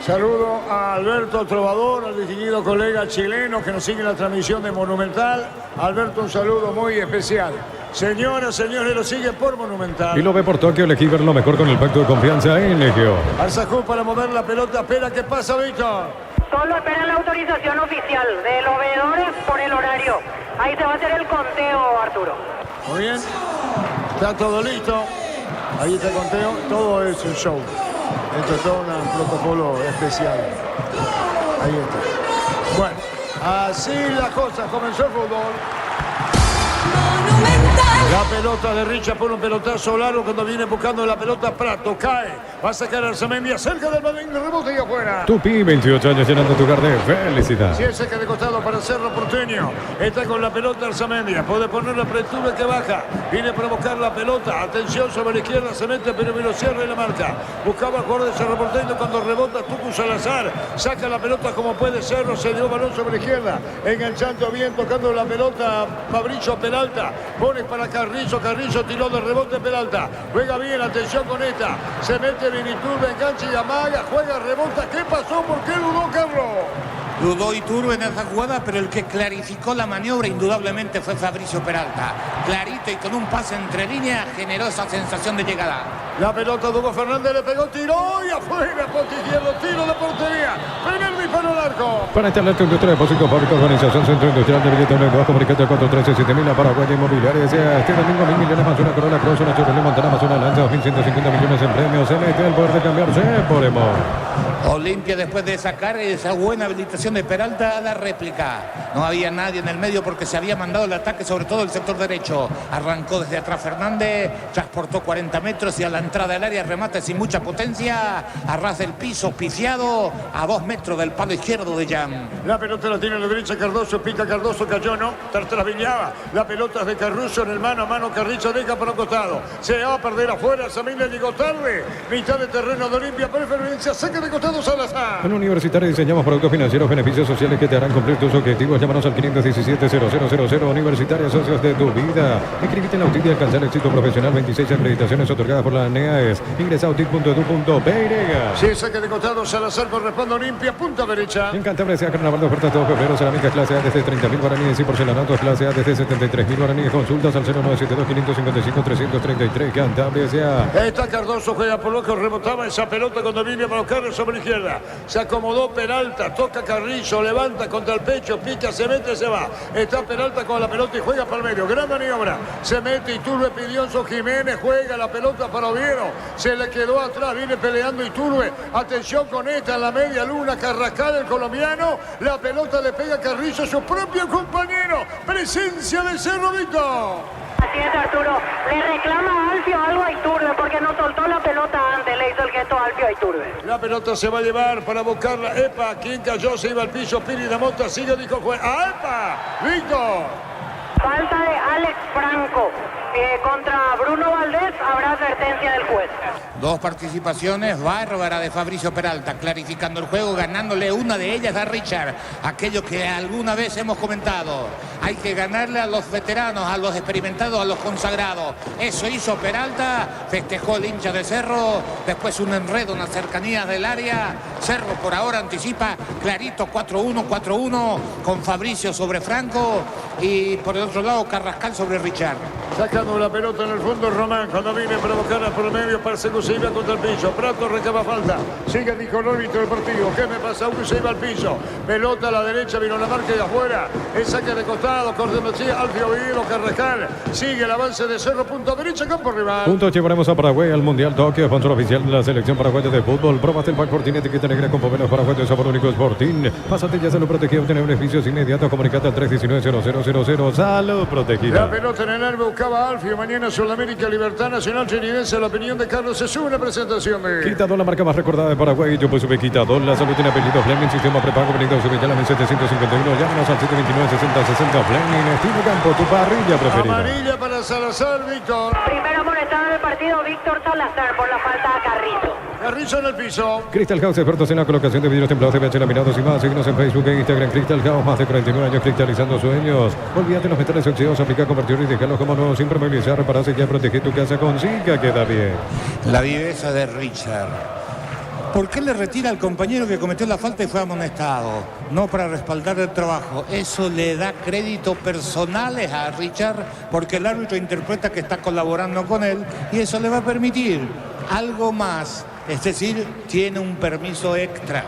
Saludo a Alberto Trovador, al distinguido colega chileno que nos sigue en la transmisión de Monumental. Alberto, un saludo muy especial. Señoras, señores, lo sigue por Monumental. Y lo ve por Tokio, elegí ver lo mejor con el pacto de confianza en Legio. Arzacú para mover la pelota, espera, ¿qué pasa, Víctor? Solo esperan la autorización oficial de los veedores por el horario. Ahí se va a hacer el conteo, Arturo. Muy bien, está todo listo. Ahí está el conteo, todo es un show. Esto es todo un protocolo especial. Ahí está. Bueno, así la cosa, comenzó el fútbol. La pelota de Richard por un pelotazo largo cuando viene buscando la pelota Prato, cae, va a sacar a Arzamendia cerca del balón, rebote y afuera. Tupi, 28 años llenando tu carnet, felicidad. Si es saca de costado para Cerro Porteño, está con la pelota Arzamendia, puede poner la apertura que baja, viene a provocar la pelota, atención sobre la izquierda, se mete pero lo cierra y la marca. Buscaba el jugador de Cerro Porteño cuando rebota Tucu Salazar, saca la pelota como puede Cerro, se dio balón sobre la izquierda, enganchando bien, tocando la pelota Fabricio Peralta, pone para Carrizo, Carrizo tiró de rebote Peralta, juega bien, atención con esta, se mete Viniturbe, engancha y amaga, juega, rebota, ¿qué pasó? ¿Por qué dudó, Carlos? Dudó Iturbe en esa jugada, pero el que clarificó la maniobra indudablemente fue Fabricio Peralta. Clarito y con un pase entre líneas generó esa sensación de llegada. La pelota de Hugo Fernández le pegó, tiró y afuera, poste izquierdo, tiro de portería. Primer disparo al arco. Para esta alerta industria, depósito, fábrica, organización, centro industrial de billetes 92, comunicante al 413-7000, Paraguay Inmobiliaria. Este domingo 1.000 millones más una Corolla Cross, una Chevrolet Montana más una Lanza, 2.150 millones en premios. Se mete el poder de cambiarse por Emor. Olimpia, después de sacar esa buena habilitación de Peralta, a la réplica. No había nadie en el medio porque se había mandado el ataque, sobre todo el sector derecho. Arrancó desde atrás Fernández, transportó 40 metros y a la entrada del área remate sin mucha potencia. A ras del piso, pifiado, a 2 metros del palo izquierdo de Jan. La pelota la tiene a la derecha Cardoso, pica Cardoso, cayó, no, Tartrabillaba. La pelota es de Carruso en el mano a mano, Carrizo deja para un costado. Se va a perder afuera, Samina llegó tarde. Mitad de terreno de Olimpia, preferencia, saque de costado Salazar. En Universitario diseñamos productos financieros, beneficios sociales que te harán cumplir tus objetivos. Llámanos al 517-0000. Universitario, socios de tu vida. Inscribite en la UTIC y alcanzar éxito profesional. 26 acreditaciones otorgadas por la ANEAES. Ingresa a utic.edu.py. Si saque de costado Salazar corresponde a Olimpia, punta derecha. En Cantabria sea carnaval de ofertas todo febrero. Cerámicas clase A desde 30.000 guaraníes y porcelanatos clase A desde 73.000 guaraníes. Consultas al 0972-555-333. Cantabria sea. Está Cardoso, juega por loco, rebotaba esa pelota cuando viene para buscarle sobre la izquierda. Se acomodó Peralta, toca Carrizo, levanta contra el pecho, pica, se mete, se va. Está Peralta con la pelota y juega para el medio. Gran maniobra. Se mete Iturbe, Pidionzo Jiménez, juega la pelota para Oviedo. Se le quedó atrás, viene peleando Iturbe. Atención con esta en la media luna, Carrascal, el colombiano. La pelota le pega a Carrizo, su propio compañero. Presencia de Cerro, Víctor. Así es, Arturo. Le reclama a Alfio algo a Iturbe porque no soltó la pelota antes. Le hizo el gesto a Alfio a Iturbe. La pelota se va a llevar para buscarla. Epa, quien cayó, se iba al piso. Piri da Mota sigue, dijo juez. ¡Ah, epa! ¡Víctor! Falta de Alex Franco. Contra Bruno Valdés habrá advertencia del juez. Dos participaciones bárbaras de Fabricio Peralta, clarificando el juego, ganándole una de ellas a Richard. Aquello que alguna vez hemos comentado. Hay que ganarle a los veteranos, a los experimentados, a los consagrados. Eso hizo Peralta, festejó el hincha de Cerro, después un enredo en las cercanías del área. Cerro por ahora anticipa, clarito 4-1, con Fabricio sobre Franco y por el otro lado Carrascal sobre Richard. Sacando la pelota en el fondo Román, cuando viene para buscarla por el medio, persecución contra el piso. Prato recaba falta, sigue Nicolóbito del partido. ¿Qué me pasa? Uno se iba al piso. Pelota a la derecha, vino la marca de afuera. El saque de costado, cortando así, Alfio Oviedo, Carrascal. Sigue el avance de Cerro, punto derecha, campo rival. Juntos llevaremos a Paraguay al Mundial Tokio, sponsor oficial de la selección paraguaya de fútbol. Probate el pack Fortín, etiqueta negra con pomelos paraguayos, sabor único Sporting. Pásate ya, Salud Protegida, obtener beneficios inmediatos. Comunicate al 319-0000. Salud Protegida. La pelota en el área, busca buscaba Alfio. Mañana Sudamérica, Libertad Nacional Chiridense. La opinión de Carlos es una presentación de Quitador, la marca más recordada de Paraguay. Yo pues sube Quitador. La salud tiene apellido Fleming. Sistema prepago. Benito Subillana 751. Llámanos al 729-6060. Fleming. Estilo Campo. Tu parrilla preferida. Amarilla para Salazar, Víctor. Primero amonestado en el partido, Víctor Salazar, por la falta a Carrizo. Carrizo en el piso. Crystal House, expertos en la colocación de vidrios templados, CBH laminados y más. Síguenos en Facebook e Instagram. Crystal House, más de 49 años cristalizando sueños. Olvídate de los metales oxidados, aplica, convertir y dejarlos como nuevos, sin permeabilizar, repararse ya, proteger tu casa con Zika, queda bien. La viveza de Richard. ¿Por qué le retira al compañero que cometió la falta y fue amonestado? No para respaldar el trabajo. Eso le da créditos personales a Richard porque el árbitro interpreta que está colaborando con él y eso le va a permitir algo más. Es decir, tiene un permiso extra.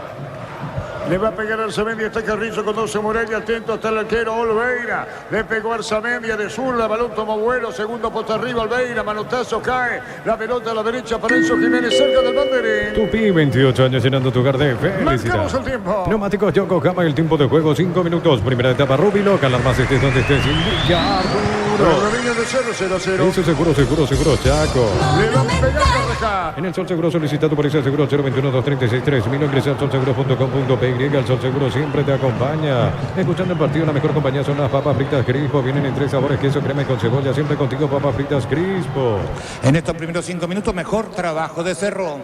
Le va a pegar Arzamendi, está Carrizo con 12 Morelia, atento hasta el arquero Olveira. Le pegó Arzamendi de zurda, balón tomó vuelo, segundo posta arriba Olveira, manotazo cae, la pelota a la derecha para Enzo Jiménez cerca del banderín. Tupi, 28 años llenando tu hogar de felicidad. Marcamos el tiempo. Neumáticos Yokohama, el tiempo de juego 5 minutos. Primera etapa Rubilo, alarmas estés donde estés. Indica Arturo. De 0-0-0. Eso seguro, Chaco. Le van a pegar Carrascal. En el Sol Seguro solicitado por ese seguro 021-236-3000. Ingresa al solseguro.com.py. El Sol Seguro siempre te acompaña. Escuchando el partido, la mejor compañía son las papas fritas Crispo. Vienen en 3 sabores, queso, crema y con cebolla. Siempre contigo, papas fritas Crispo. En estos primeros 5 minutos, mejor trabajo de Cerro.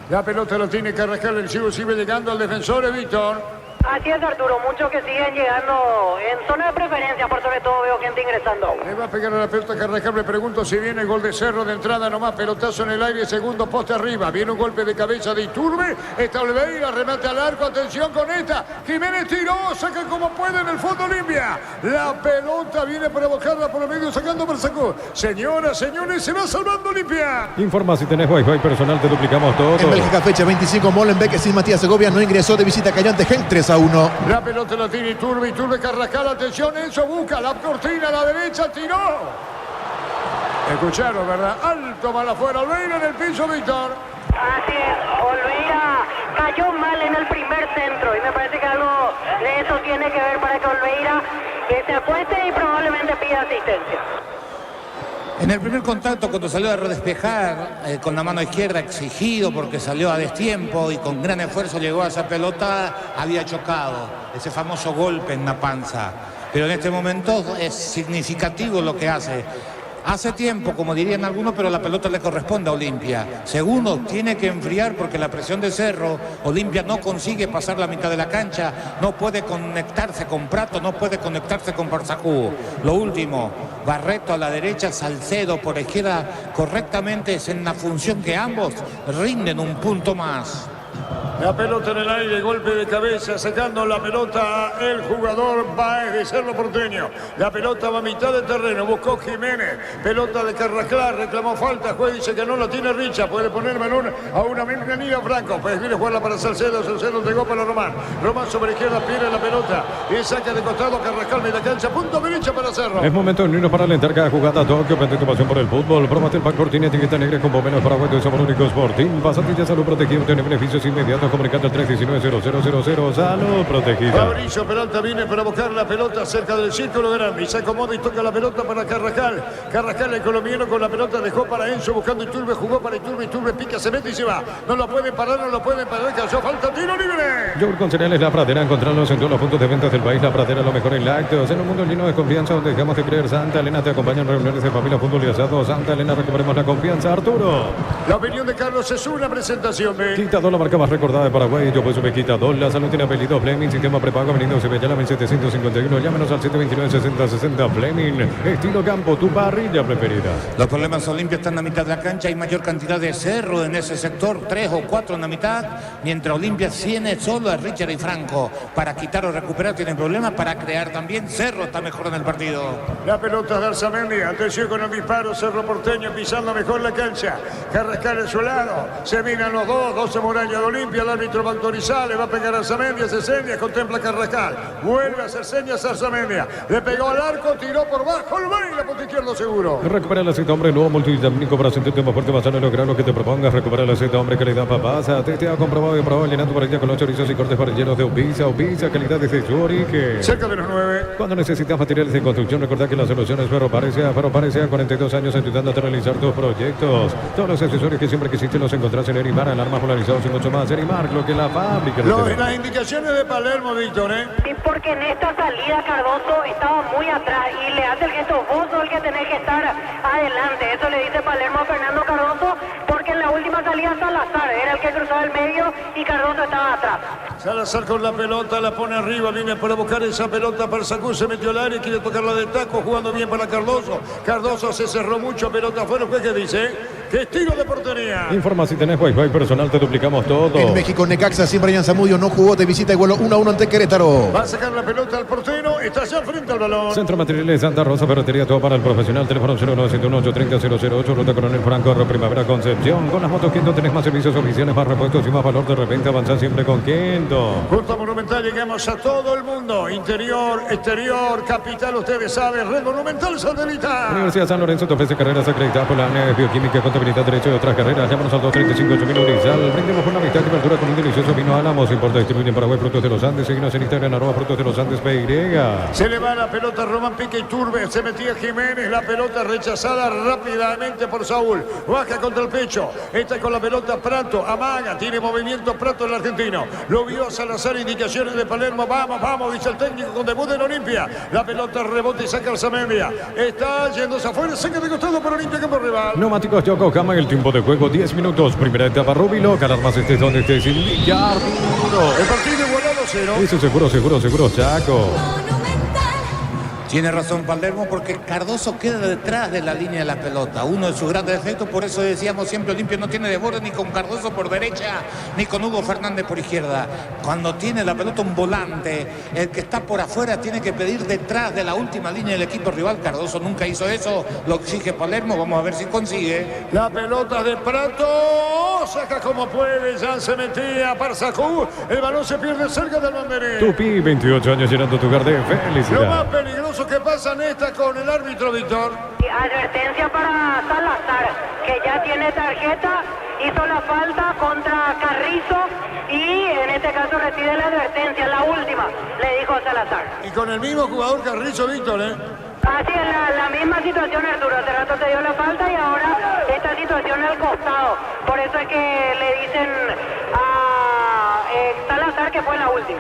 La pelota lo tiene Carrascal, el Chivo sigue llegando al defensor, Víctor. Así es, Arturo, muchos que siguen llegando en zona de preferencia, por sobre todo veo gente ingresando. Le va a pegar a la pelota Carrascal, le pregunto si viene el gol de Cerro de entrada nomás, pelotazo en el aire, segundo poste arriba, viene un golpe de cabeza de Iturbe, está Olveira, remate al arco, atención con esta, Jiménez tiró, saca como puede en el fondo Olimpia, la pelota viene para buscarla por el medio, sacando para sacó. Señoras, señores, se va salvando Olimpia. Informa si tenés Wi-Fi personal, te duplicamos todo. En Bélgica, fecha 25, Molenbeek sin Matías Segovia no ingresó de visita Callante, Genk 3-1. La pelota la tiene Iturbe Carrascal, atención, Enzo busca la cortina a la derecha, tiró. Escucharon, ¿verdad? Alto, mal afuera, Olveira en el piso, Víctor. Así es, Olveira cayó mal en el primer centro y me parece que algo de eso tiene que ver para que Olveira se acueste y probablemente pida asistencia. En el primer contacto, cuando salió a redespejar con la mano izquierda, exigido porque salió a destiempo y con gran esfuerzo llegó a esa pelota, había chocado ese famoso golpe en la panza. Pero en este momento es significativo lo que hace. Hace tiempo, como dirían algunos, pero la pelota le corresponde a Olimpia. Segundo, tiene que enfriar porque la presión de Cerro, Olimpia no consigue pasar la mitad de la cancha, no puede conectarse con Prato, no puede conectarse con Barzacú. Lo último, Barreto a la derecha, Salcedo por izquierda, correctamente es en la función que ambos rinden un punto más. La pelota en el aire, golpe de cabeza, sacando la pelota el jugador Baez de Cerro Porteño. La pelota va a mitad del terreno, buscó Jiménez, pelota de Carrascal, reclamó falta, juez dice que no la tiene Richa, puede poner balón a una bienvenida Franco, pues viene a jugarla para Salcedo, Salcedo llegó para Román sobre izquierda, pierde la pelota y saca de costado Carrascal, media cancha, punto derecha para Cerro. Es momento de unirnos para alentar cada jugada, Tokio, prende tu pasión por el fútbol, próbate el pack Cortina, etiqueta negra con bomberos Paraguay de Sabor Único Sporting, pasatilla salud protegida, tiene beneficios inmediatos, comunicando al 319-0000, salud protegida. Fabricio Peralta viene para buscar la pelota cerca del círculo grande y se acomoda y toca la pelota para Carrascal. Carrascal, el colombiano, con la pelota dejó para Enzo buscando Iturbe, jugó para Iturbe, pica, se mete y se va. No lo pueden parar, cayó falta, tiro libre. Yogur con cereales La Pradera, encontrarlos en todos los puntos de ventas del país. La Pradera, lo mejor en lácteos, en un mundo lleno de confianza donde dejamos de creer. Santa Elena te acompaña en reuniones de familia, fútbol y asado. Santa Elena, recuperemos la confianza, Arturo. La opinión de Carlos es una presentación de Quitador, la marca más recordada de Paraguay. Yo pues me Quitador, la salud tiene apellido Fleming, sistema prepago, Avenida Sevillana 1751. Llámenos al 729-6060 Fleming. Estilo Campo, tu parrilla preferida. Los problemas Olimpia están en la mitad de la cancha, hay mayor cantidad de Cerro en ese sector, 3 o 4 en la mitad, mientras Olimpia tiene solo a Richard y Franco. Para quitar o recuperar tienen problemas, para crear también Cerro está mejor en el partido. La pelota de Arzamendi, atención con el disparo, Cerro Porteño pisando mejor la cancha. Carrascal en su lado, se miran los dos, 12 murallas de Olimpia, el árbitro, va a autorizar, le va a pegar a Arzamendia, hace señas, contempla Carrascal. Vuelve a hacer señas a Arzamendia. Le pegó al arco, tiró por bajo, el baile, punto izquierdo seguro. Recupera la Z, hombre, nuevo multivitamínico para sentirte más fuerte, más sano y lograr lo que te propongas. Recupera la Z, hombre, calidad papasa. Te ha comprobado y probado llenando parrilla con los chorizos y cortes parrilleros de Upisa, calidad de Orique. Cerca de los 9. Cuando necesitas materiales de construcción, recordad que la solución es Ferro Parecea. 42 años ayudándote a realizar tus proyectos. Todos los accesorios que siempre quisiste los encontrás en Erimar, alarmas polarizados y mucho más. Erimar, lo que la fábrica. Las indicaciones de Palermo, Víctor, ¿eh? Sí, porque en esta salida Cardoso estaba muy atrás y le hace el gesto, vos sos el que tenés que estar adelante. Eso le dice Palermo a Fernando Cardoso, porque en la última salida Salazar era el que cruzaba el medio y Cardoso estaba atrás. Salazar con la pelota, la pone arriba, viene para buscar esa pelota para Sacú, se metió al área, quiere tocarla de taco, jugando bien para Cardoso. Cardoso se cerró mucho, pelota afuera. ¿Qué dice? ¿Qué estilo de portería? Informa si tenés Wi-Fi personal, te duplicamos todo. En México, Necaxa, sin Brian Zamudio, no jugó de visita, igualó 1-1 ante Querétaro. Va a sacar la pelota al portero, está ya frente al balón. Centro Materiales Santa Rosa, ferretería, todo para el profesional. Teléfono 0971-830-008, Ruta Coronel Franco, Primavera Concepción. Con las motos Quinto tenés más servicios oficiales, más repuestos y más valor. De repente avanzás siempre con Quinto. Junto Monumental llegamos a todo el mundo. Interior, exterior, capital, ustedes saben. Red Monumental Satelital. Universidad San Lorenzo te ofrece carreras acreditadas por la ANE, bioquímica, contabilidad, derecho y otras carreras. Llámanos al 235-8000 Urizal. Brindemos por una amistad y verdura con un delicioso vino Álamos. Importa, distribuye en Paraguay Frutos de los Andes. Seguimos en Instagram, @Frutos de los Andes PY. Se le va la pelota a Román Pique y Turbe. Se metía Jiménez. La pelota rechazada rápidamente por Saúl. Baja contra el pecho. Está con la pelota Prato. Amaga. Tiene movimiento Prato el argentino. Lo vio Salazar. Indicaciones de Palermo. Vamos, dice el técnico con debut en Olimpia. La pelota rebota y saca Arzamendia. Está yéndose afuera. Saca de costado por Olimpia, campo rival. Neumáticos Yokohama, el tiempo de juego 10 minutos. Primera etapa Rubilo. Alarmas estés donde estés. Sin millar. El partido igualado 0. Eso seguro, Chaco. Tiene razón Palermo, porque Cardoso queda detrás de la línea de la pelota. Uno de sus grandes defectos, por eso decíamos siempre, Olimpia no tiene desborde ni con Cardoso por derecha, ni con Hugo Fernández por izquierda. Cuando tiene la pelota un volante, el que está por afuera tiene que pedir detrás de la última línea del equipo rival. Cardoso nunca hizo eso, lo exige Palermo, vamos a ver si consigue. La pelota de Prato, saca como puede, ya se metía para Sacú. El balón se pierde cerca del banderín. Tupi, 28 años llenando tu hogar de felicidad. Lo más peligroso que pasa en esta con el árbitro, Víctor. Advertencia para Salazar, que ya tiene tarjeta, hizo la falta contra Carrizo y en este caso recibe la advertencia, la última, le dijo Salazar. Y con el mismo jugador Carrizo, Víctor, ¿eh? Así es, la misma situación, Arturo. Hace rato te dio la falta y ahora esta situación al costado. Por eso es que le dicen a Salazar que fue la última.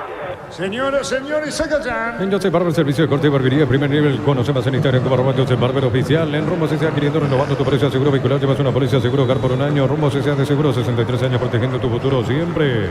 Señoras, señores, saca ya. En Joseph Barber, servicio de corte y barbería, primer nivel. Conoce más en Instagram como Joseph Barber Oficial. En Rumbo CCA, queriendo renovando tu precio de seguro vehicular, llevas una póliza de seguro hogar por un año. Rumbo CCA de seguro, 63 años protegiendo tu futuro siempre.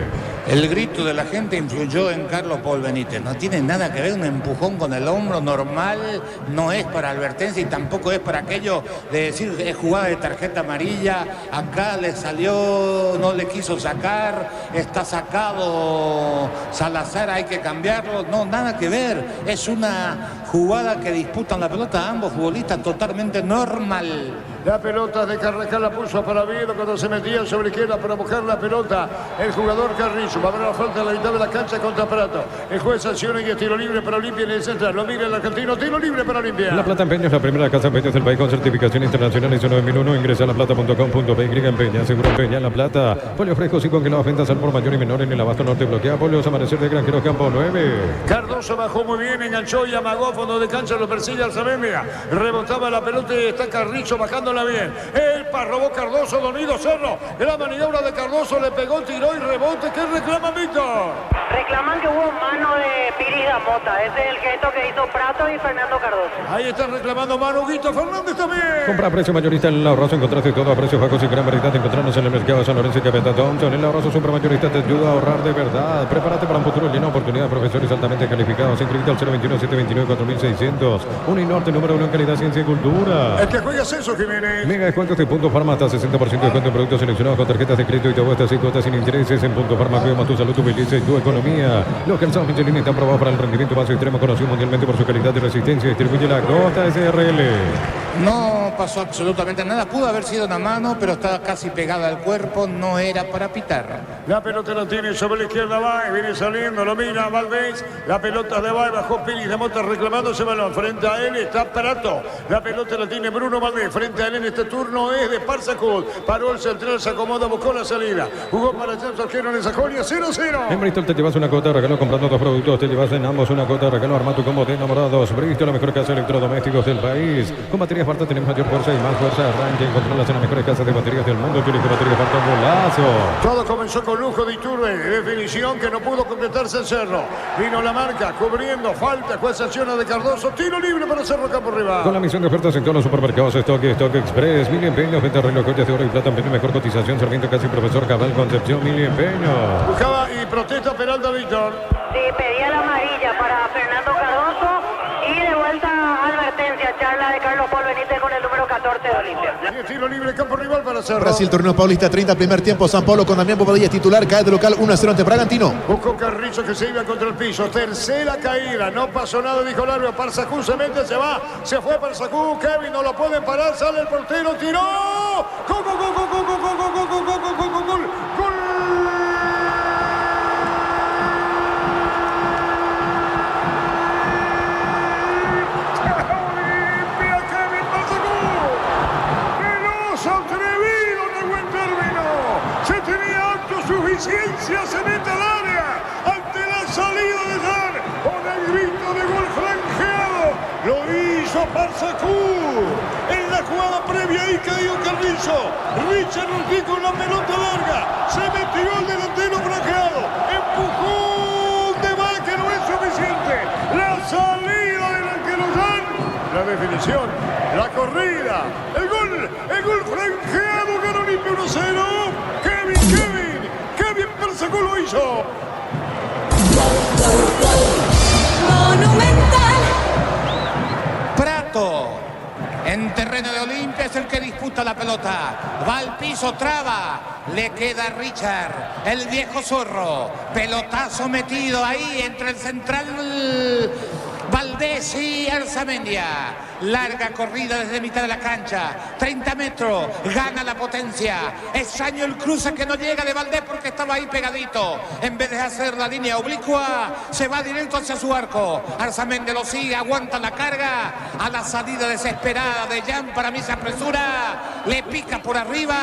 El grito de la gente influyó en Carlos Paul Benítez. No tiene nada que ver, un empujón con el hombro normal, no es para advertencia y tampoco es para aquello de decir es jugada de tarjeta amarilla. Acá le salió, no le quiso sacar, está sacado Salazar, hay que cambiarlo. No, nada que ver. Es una jugada que disputan la pelota ambos futbolistas totalmente normal. La pelota de Carrascal la puso para Viedo cuando se metía sobre izquierda para buscar la pelota. El jugador Carrizo va a ver la falta en la mitad de la cancha contra Prato. El juez sanciona y es tiro libre para Olimpia en el central. Lo mira el argentino, tiro libre para Olimpia. La Plata Empeña es la primera casa de empeños del país con certificación internacional ISO 9001. Ingresa a laplata.com.py. Empeña, seguro Empeña, La Plata. Polio frescos y congelados, ventas al por mayor y menor en el abasto norte bloquea. Polios Amanecer de Granjeros Campo 9. Cardoso bajó muy bien, enganchó y amagó a fondo de cancha, lo persigue Arzamendia. Rebotaba la pelota y está Carrizo bajándola bien. El robó Cardoso, Donido Cerro. Gran maniobra de Cardoso, le pegó, tiró y rebote. ¿Qué reclaman, Víctor? Reclaman que hubo mano de Piris da Mota. Ese es el gesto que hizo Prato y Fernando Cardoso. Ahí están reclamando mano, Guito Fernández también. Compra a precio mayorista en el Ahorrazo. Encontraste todo a precios bajos y gran variedad. Encontrarnos en el mercado de San Lorenzo y Capitán Thompson. El Ahorrazo supermayorista te ayuda a ahorrar de verdad. Prepárate para un futuro lleno de oportunidades. Profesores altamente calificados. Inscríbete al 021-729-4600. Uninorte número 1 en calidad, ciencia y cultura. El que juega es eso, Jiménez. Mega descuentos de Punto Farma, hasta 60% de descuento en productos seleccionados con tarjetas de crédito y te vueltas y cuotas sin intereses. En Punto Farma cuidamos tu salud, tu belleza y tu economía. Los calzados Michelin están probados para el rendimiento más extremo, conocido mundialmente por su calidad y resistencia. Distribuye la Costa SRL. No no pasó absolutamente nada. Pudo haber sido una mano, pero estaba casi pegada al cuerpo. No era para pitar. La pelota la tiene sobre la izquierda, va, viene saliendo, lo mira Valdés. La pelota de va, bajó Pérez de Mota reclamando ese balón. Frente a él está Prato. La pelota la tiene Bruno Valdés. Frente a él en este turno es de Parsacud. Paró el central, se acomoda, buscó la salida. Jugó para James Arquero en Sajonia, 0-0. En Bristol te llevas una cuota de regalo comprando dos productos. Te llevas en ambos una cuota de regalo. Arma tu combo de enamorados. Bristol, la mejor casa de electrodomésticos del país. Con baterías Barta tenemos mayor fuerza y más fuerza. Arranque, encontrarlas en las mejores casas de baterías del mundo. Tú eliges baterías Barta Golazo. Todo comenzó con lujo de Iturbe, definición que no pudo completarse el Cerro. Vino la marca, cubriendo, falta, juez sanciona de Cardoso, tiro libre para Cerro campo rival. Con la misión de ofertas en todos los supermercados, Stock Express, Mil Empeños, venta de reloj, joyas de oro y plata, empeño, mejor cotización, servicio casi profesor Cabal, Concepción, Mil Empeños. Buscaba y protesta Peralta Víctor. Sí, pedía la amarilla para Fernando Cardoso y de vuelta advertencia, charla de Carlos Paul Benítez con el número 14 de Olimpia. Y tiro libre, campo rival para Cerro. Brasil, torneo paulista, 30 primer tiempo, San Paulo con Damián Bobadilla titular, cae de local 1-0 ante Bragantino. Buscó Carrizo que se iba contra el piso, tercera caída, no pasó nada, dijo Largo, Parsacú se mete, se va, se fue Parsacú, Kevin no lo pueden parar, sale el portero, tiró, gol, gol, gol, gol, gol, gol, gol, gol, gol, gol, gol, gol, gol, gol. Ciencia se mete al área ante la salida de Jan con el grito de gol franjeado. Lo hizo Parsacú en la jugada previa, ahí cayó Carrizo. Richard Ortiz con la pelota larga, se metió el delantero franjeado, empujó de más que no es suficiente. La salida del arquero Jan, la definición, la corrida, el gol franjeado, ganó Olimpia 1-0. Kevin Parsacú lo hizo. Monumental. Prato, en terreno de Olimpia, es el que disputa la pelota. Va al piso, traba. Le queda a Richard, el viejo zorro. Pelotazo metido ahí entre el central Valdés y Arzamendia. Larga corrida desde mitad de la cancha, 30 metros, gana la potencia. Extraño el cruce que no llega de Valdés porque estaba ahí pegadito. En vez de hacer la línea oblicua, se va directo hacia su arco. Arzamendia lo sigue, aguanta la carga. A la salida desesperada de Jan, para mí se apresura, le pica por arriba.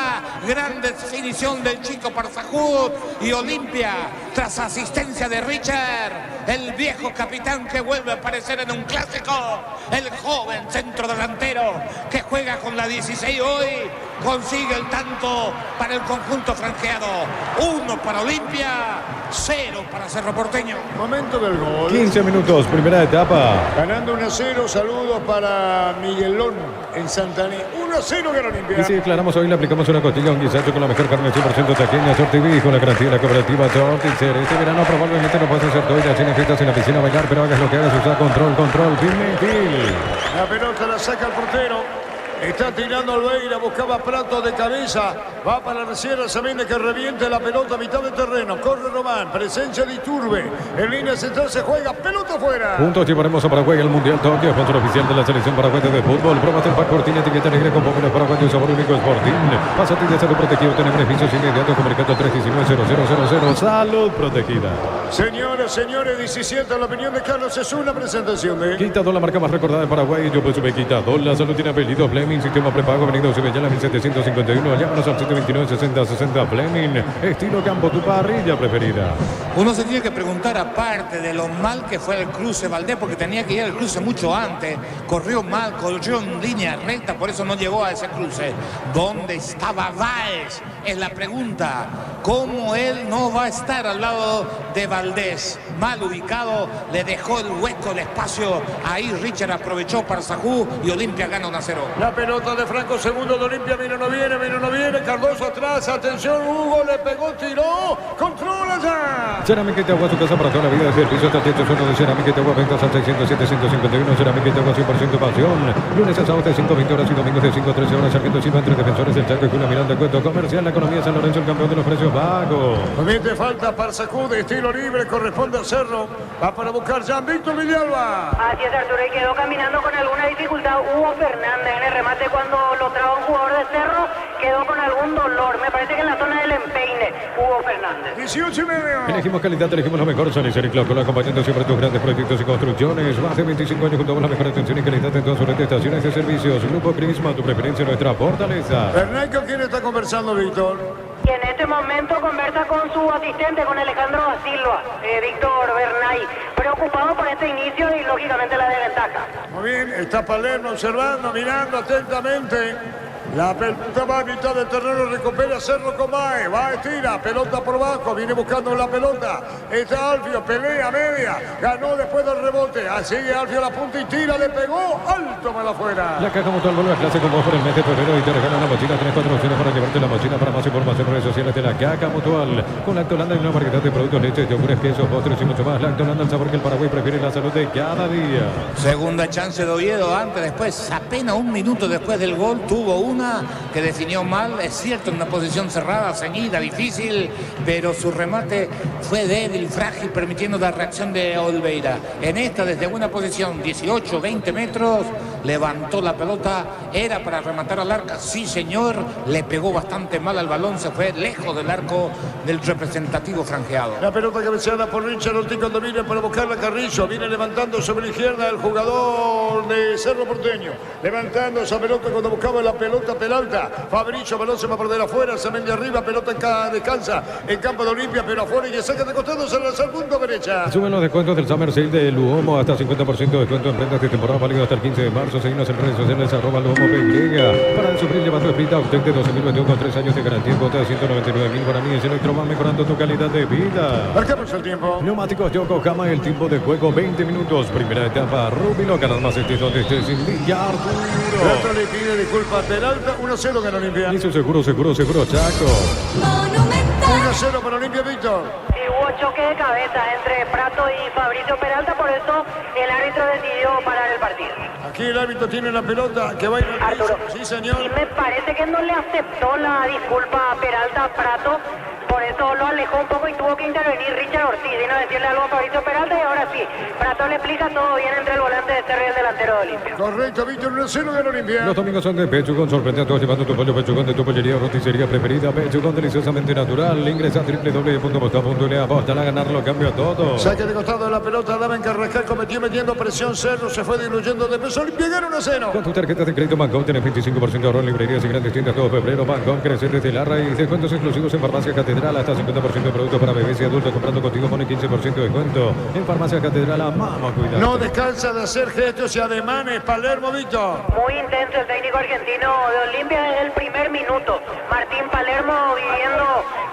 Gran definición del chico Parsacú. Y Olimpia, tras asistencia de Richard, el viejo capitán que vuelve a aparecer en un clásico, el joven centro delantero que juega con la 16 hoy, consigue el tanto para el conjunto franjeado. 1 para Olimpia, 0 para Cerro Porteño. Momento del gol. 15 minutos, primera etapa. Ganando 1-0, saludos para Miguelón en Santaní. 1-0 ganó Olimpia. Y si declaramos hoy, le aplicamos una costilla, un guisacho con la mejor carne 100% taqueña, Sortiví, con la garantía de la cooperativa Torticer. Este verano probablemente no puedes hacer todo y sin fiestas en la piscina a bailar, pero hagas lo que hagas, usa control, Pimentel. La pelota la saca el portero. Está tirando Alveira, buscaba Prato de cabeza. Va para la Sierra Samende que reviente la pelota a mitad del terreno. Corre Román, presencia de Iturbe. En línea central se juega, pelota fuera. Juntos llevaremos a Paraguay al Mundial Tokio, sponsor oficial de la selección paraguaya de fútbol. Pruébate el pack Cortina, etiqueta negra con pomelo paraguayo y sabor único Sporting. Pásate de salud protegido, tener beneficios inmediatos. Comunicado 319-0000. Salud protegida. Señoras, señores, 17 la opinión de Carlos es una presentación de Quitador, la marca más recordada de Paraguay. Yo pues sube Quitador. La salud tiene apellido Fleming, sistema prepago, venido Cibellana 1751. Llámanos al 729-6060 Fleming. Estilo campo, tu parrilla preferida. Uno se tiene que preguntar, aparte de lo mal que fue el cruce Valdés, porque tenía que ir al cruce mucho antes, corrió mal, corrió en línea recta, por eso no llegó a ese cruce. ¿Dónde estaba Báez? Es la pregunta. ¿Cómo él no va a estar al lado de Valdés? Mal ubicado, le dejó el hueco, el espacio. Ahí Richard aprovechó Parsacú y Olimpia gana 1-0. La pelota de Franco, segundo de Olimpia, mira no viene, Cardoso atrás, atención, Hugo le pegó, tiró, controla ya. Cerámica Itagua, tu casa para toda la vida, desde el piso hasta el techo, suelo de Cerámica Itagua, ventas al 607-151, Cerámica Itagua 100% pasión. Lunes a sábado de 5-20 horas y domingos de 5-13 horas, Sargento Silva entre Defensores del Chaco y Julio Miranda, Cuento Comercial, la economía San Lorenzo, el campeón de los precios bajos. Comete falta para Sacude, estilo libre, corresponde a Cerro. Va para buscar Jean Víctor Villalba. Así es, Arturo, y quedó caminando con alguna dificultad Hugo Fernández en el remate cuando lo traba un jugador de Cerro. Quedó con algún dolor, me parece que en la zona del empeine, Hugo Fernández. 18:30. Elegimos calidad, elegimos lo mejor. Sanicer y Cloco, acompañando siempre tus grandes proyectos y construcciones. Más de 25 años junto a la mejor atención y calidad en todas sus estaciones de servicios. Grupo Crisma, tu preferencia, nuestra fortaleza. Bernay, ¿con quién está conversando, Víctor? Y en este momento conversa con su asistente, con Alejandro da Silva, Víctor Bernay, preocupado por este inicio y lógicamente la desventaja. Muy bien, está Palermo observando, mirando atentamente. La pelota va a mitad del terreno, recupera Cerro Comae, va, estira, pelota por bajo, viene buscando la pelota. Está Alfio, pelea media, ganó después del rebote. Sigue Alfio a la punta y tira, le pegó, alto para afuera. La caja mutual vuelve a clase con vos por el mes de febrero y te regalan la mochila. Tenés 4 opciones para llevarte la mochila. Para más información, redes sociales de la caja mutual. Con Lactolanda y una variedad de productos, leches, yogures, quesos, postres y mucho más. Lactolanda, el sabor que el Paraguay prefiere, la salud de cada día. Segunda chance de Oviedo, antes, después, apenas un minuto después del gol, tuvo una que definió mal, es cierto, en una posición cerrada, ceñida, difícil, pero su remate fue débil, frágil, permitiendo la reacción de Olveira. En esta, desde una posición, 18, 20 metros, levantó la pelota, era para rematar al arco, sí señor, le pegó bastante mal al balón, se fue lejos del arco del representativo franjeado. La pelota cabeceada por Richard Ortiz cuando viene para buscarla Carrillo, viene levantando sobre la izquierda el jugador de Cerro Porteño, levantando esa pelota cuando buscaba la pelota Peralta. Fabricio, balón se va por de afuera, se de arriba, pelota descansa en campo de Olimpia, pero afuera y que saca de costado, se lanza al punto derecha. Suben los descuentos del Summer Sale de Luomo, hasta 50% de descuento en prendas de temporada, válido hasta el 15 de marzo. Seguimos en redes sociales, @LuomoPY. Para sufrir, lleva tu Sprint Autente 2021 con 3 años de garantía, cuota de 199.000 guaraníes. Electroman, mejorando tu calidad de vida. Marcamos el tiempo. Neumáticos Yokohama, el tiempo de juego 20 minutos. Primera etapa, Rubilo, ganas más estés donde estés sin Villa Arturo. Rato le pide disculpas a Peralta, 1-0 gana Olimpia. Hizo seguro, Chaco. 1-0 para Olimpia, Víctor. Y hubo choque de cabeza entre Prato y Fabricio Peralta, por eso el árbitro decidió parar el partido. Aquí el árbitro tiene la pelota que va a ir al Arturo, sí señor. y me parece que no le aceptó la disculpa a Peralta a Prato, por eso lo alejó un poco y tuvo que intervenir Richard Ortiz, vino a decirle algo a Fabricio Peralta y ahora sí, Prato le explica todo bien entre el volante de Cerro y el delantero de Olimpia. Correcto, Víctor, 1-0 gana Olimpia. Los domingos son de Pechugón, sorprende a todos llevando tu pollo Pechugón de tu pollería o roticería preferida. Pechugón, deliciosamente natural. Ingresa a www.bosta.la. Bosta, a ganar lo cambia todo. Saque de costado de la pelota, daba en Carrascal, cometió metiendo presión Cerro, se fue diluyendo de peso, Olimpia gana 1-0. Con tus tarjetas de crédito Bancom tenés 25% de ahorro en librerías y grandes tiendas todo febrero. Bancom, crece desde la raíz. Descuentos exclusivos en Farmacia Catedral, hasta 50% de productos para bebés y adultos. Comprando contigo pone 15% de descuento. En Farmacia Catedral, amamos cuidar. No descansa de hacer gestos y ademanes, Palermo, Víctor. Muy intenso el técnico argentino de Olimpia desde el primer minuto. Martín Palermo viviendo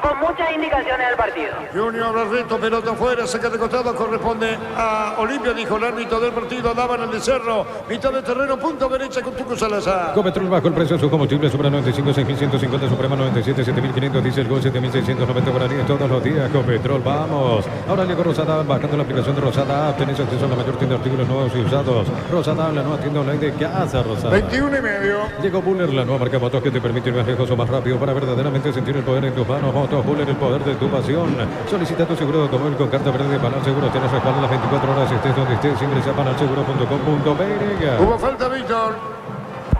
con muchas indicaciones del partido. Junior Barreto, pelota afuera, saca de costado, corresponde a Olimpia, dijo el árbitro del partido, daban el de Cerro, mitad de terreno, punto derecha con Tuco Salazar. Copetrol bajó el precio de su combustible, Supra 95, 6.150, Suprema 97, 7.500, Diesel Gol 7.690 guaraníes todos los días. Copetrol, vamos. Ahora llegó Rosada, bajando la aplicación de Rosada App, tenés acceso a la mayor tienda de artículos nuevos y usados. Rosada App, la nueva tienda online de casa, Rosada. 21,5. Llegó Buller, la nueva marca de motos que te permite ir más lejos o más rápido para verdaderamente sentir el poder en tus manos. Motos Buller, el poder de tu pasión. Solicita tu seguro de automóvil con carta verde de Panal Seguro. Tienes respaldo las 24 horas, estés donde estés. Ingresa a panalseguro.com.py. Hubo falta, Víctor.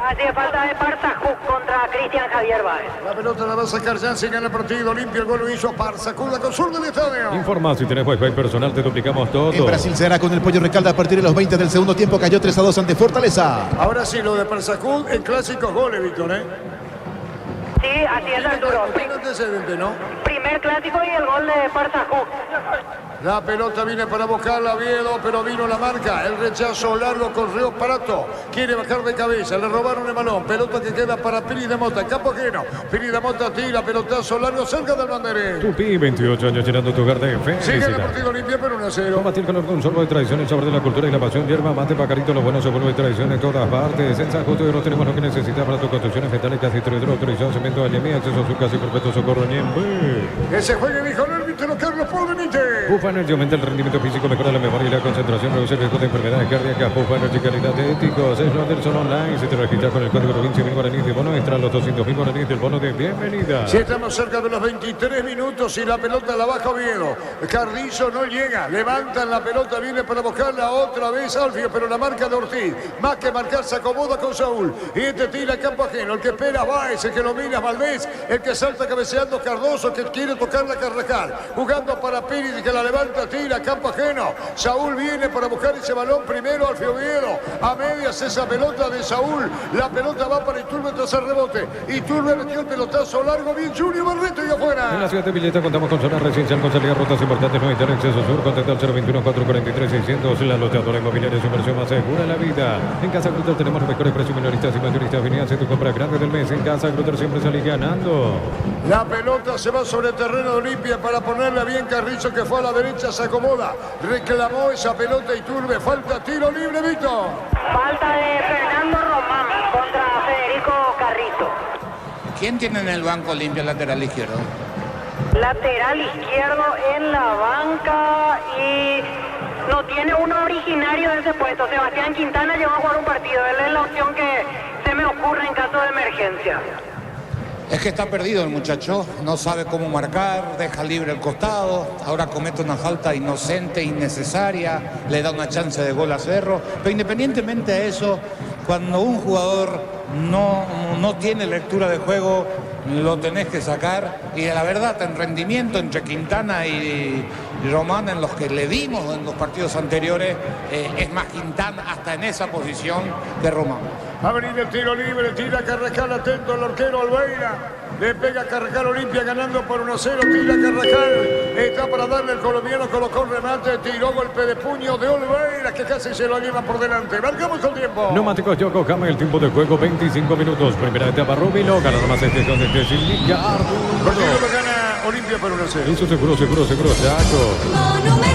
Así es, falta de Parzajú contra Cristian Javier Báez. La pelota la va a sacar Jansen, gana el partido. Olimpia, el gol lo hizo Parzajú, la sur del estadio. Informa, si tenés Wi-Fi personal, te duplicamos todo. En Brasil será con el Pollo Recalda a partir de los 20 del segundo tiempo. Cayó 3-2 ante Fortaleza. Ahora sí, lo de Parzajú en clásicos goles, Víctor, ¿eh? Sí, así es, Arturo. Un antecedente, ¿no? Primer clásico y el gol de Parzajú. La pelota viene para buscarla Oviedo, pero vino la marca. El rechazo largo, corrió Parato. Quiere bajar de cabeza, le robaron el balón. Pelota que queda para Piri de Mota, campo ajeno. Piri de Mota tira, pelotazo largo, cerca del banderín. Tupi, 28 años llenando tu hogar de fe. Sigue el partido Olimpia, pero 1-0. Combatir calor con un sorbo de tradición, el sabor de la cultura y la pasión. Hierba, mate, pacarito, lo bueno se vuelve tradición en todas partes. En San Justo de Oro tenemos lo que necesitas para tus construcciones metálicas, distribuidor, autorización, cemento, alemía, acceso a su casa y perpetuo socorro, Niembe. Que se juegue, dijo el árbitro Carlos Paul Benítez. Puff Energy aumenta el rendimiento físico, mejora la memoria y la concentración, reduce el riesgo de enfermedades cardíacas. Puff Energy, calidad de éticos. Es Anderson Online. Si te registras con el código provincia 1000 guaraníes de bono extra, los 200.000 guaraníes del bono de bienvenida. Si estamos cerca de los 23 minutos y la pelota la baja Oviedo. Carrillo no llega, levantan la pelota, viene para buscarla otra vez Alfio, pero la marca de Ortiz. Más que marcar, se acomoda con Saúl. Y este tira a campo ajeno. El que espera Báez, el que domina Valdés, el que salta cabeceando Cardoso, que quiere tocar la Carrascal. Jugando para Pérez, que la levanta, tira a campo ajeno. Saúl viene para buscar ese balón primero, Alfio Oviedo. A medias esa pelota de Saúl. La pelota va para Iturbe tras el rebote. Iturbe metió el pelotazo largo, bien Junior Barreto y afuera. En la ciudad de Villeta contamos con zona residencial con salida rutas importantes, no en exceso sur, contacto al 021-443-600, la loteadora inmobiliaria, su inversión más segura en la vida. En Casa Grutter tenemos los mejores precios minoristas y mayoristas. Venía a hacer tu compra grande del mes. En Casa Grutter siempre salí ganando. La pelota se va sobre el terreno de Olimpia para ponerla bien Carrizo, que fue a la derecha, se acomoda. Reclamó esa pelota Iturbe. Falta, tiro libre, Vito. Falta de Fernando Román contra Federico Carrizo. ¿Quién tiene en el banco Olimpia lateral izquierdo? Lateral izquierdo en la banca y no tiene uno originario de ese puesto. Sebastián Quintana llegó a jugar un partido. Él es la opción que se me ocurre en caso de emergencia. Es que está perdido el muchacho, no sabe cómo marcar, deja libre el costado, ahora comete una falta inocente, innecesaria, le da una chance de gol a Cerro, pero independientemente de eso, cuando un jugador no tiene lectura de juego, lo tenés que sacar, y la verdad, en rendimiento entre Quintana y Román, en los que le dimos en los partidos anteriores, es más Quintana hasta en esa posición que Román. Va a venir el tiro libre, tira Carrascal, atento al arquero Albeira. Le pega Carrascal, Olimpia ganando por 1-0, tira Carrascal. Está para darle el colombiano, colocó un remate, tiró golpe de puño de Olveira, que casi se lo lleva por delante. Marcamos el tiempo. Neumáticos Yokohama, el tiempo de juego 25 minutos. Primera etapa Rubilo, gana nomás este con el Silvia Arturo. Partido lo gana Olimpia por 1-0. Eso seguro, Chaco.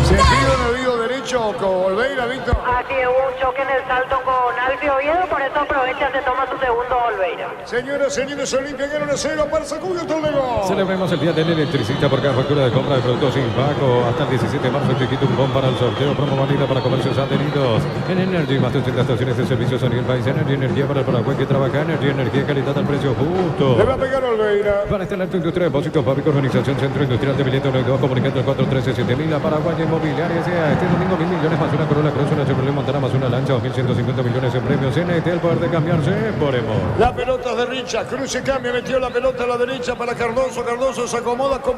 Sentido en el oído derecho con Olveira, Víctor. Así es, un choque en el salto con Alfio Oviedo, por eso aprovecha, se toma su segundo Olveira. Señoras, señores, Olimpia gana 1-0 para Sacudio Toledo. Celebremos el día del electricista por cada factura de compra de productos sin pago. Hasta el 17 de marzo te quito un cupón para el sorteo, promo válida para comercios adheridos. En Energy, más de 80 estaciones de servicios a nivel país. Energy, energía para el Paraguay que trabaja. Energy, energía, calidad al precio justo. Le va a pegar Olveira. Para instalar tu industria de depósitos, fábrica, organización, centro industrial de Villeta, 92, comunicando el 413-7000. La Paraguay Inmobiliaria sea este domingo 1.000 millones más una Corolla Cross, una Chevrolet Montana más una Lancha, 2.150 millones en premios. NT, el poder de cambiarse por Emo. La pelota de Richa, Cruz y cambia, metió la pelota a la derecha para Cardoso. Cardoso se acomoda con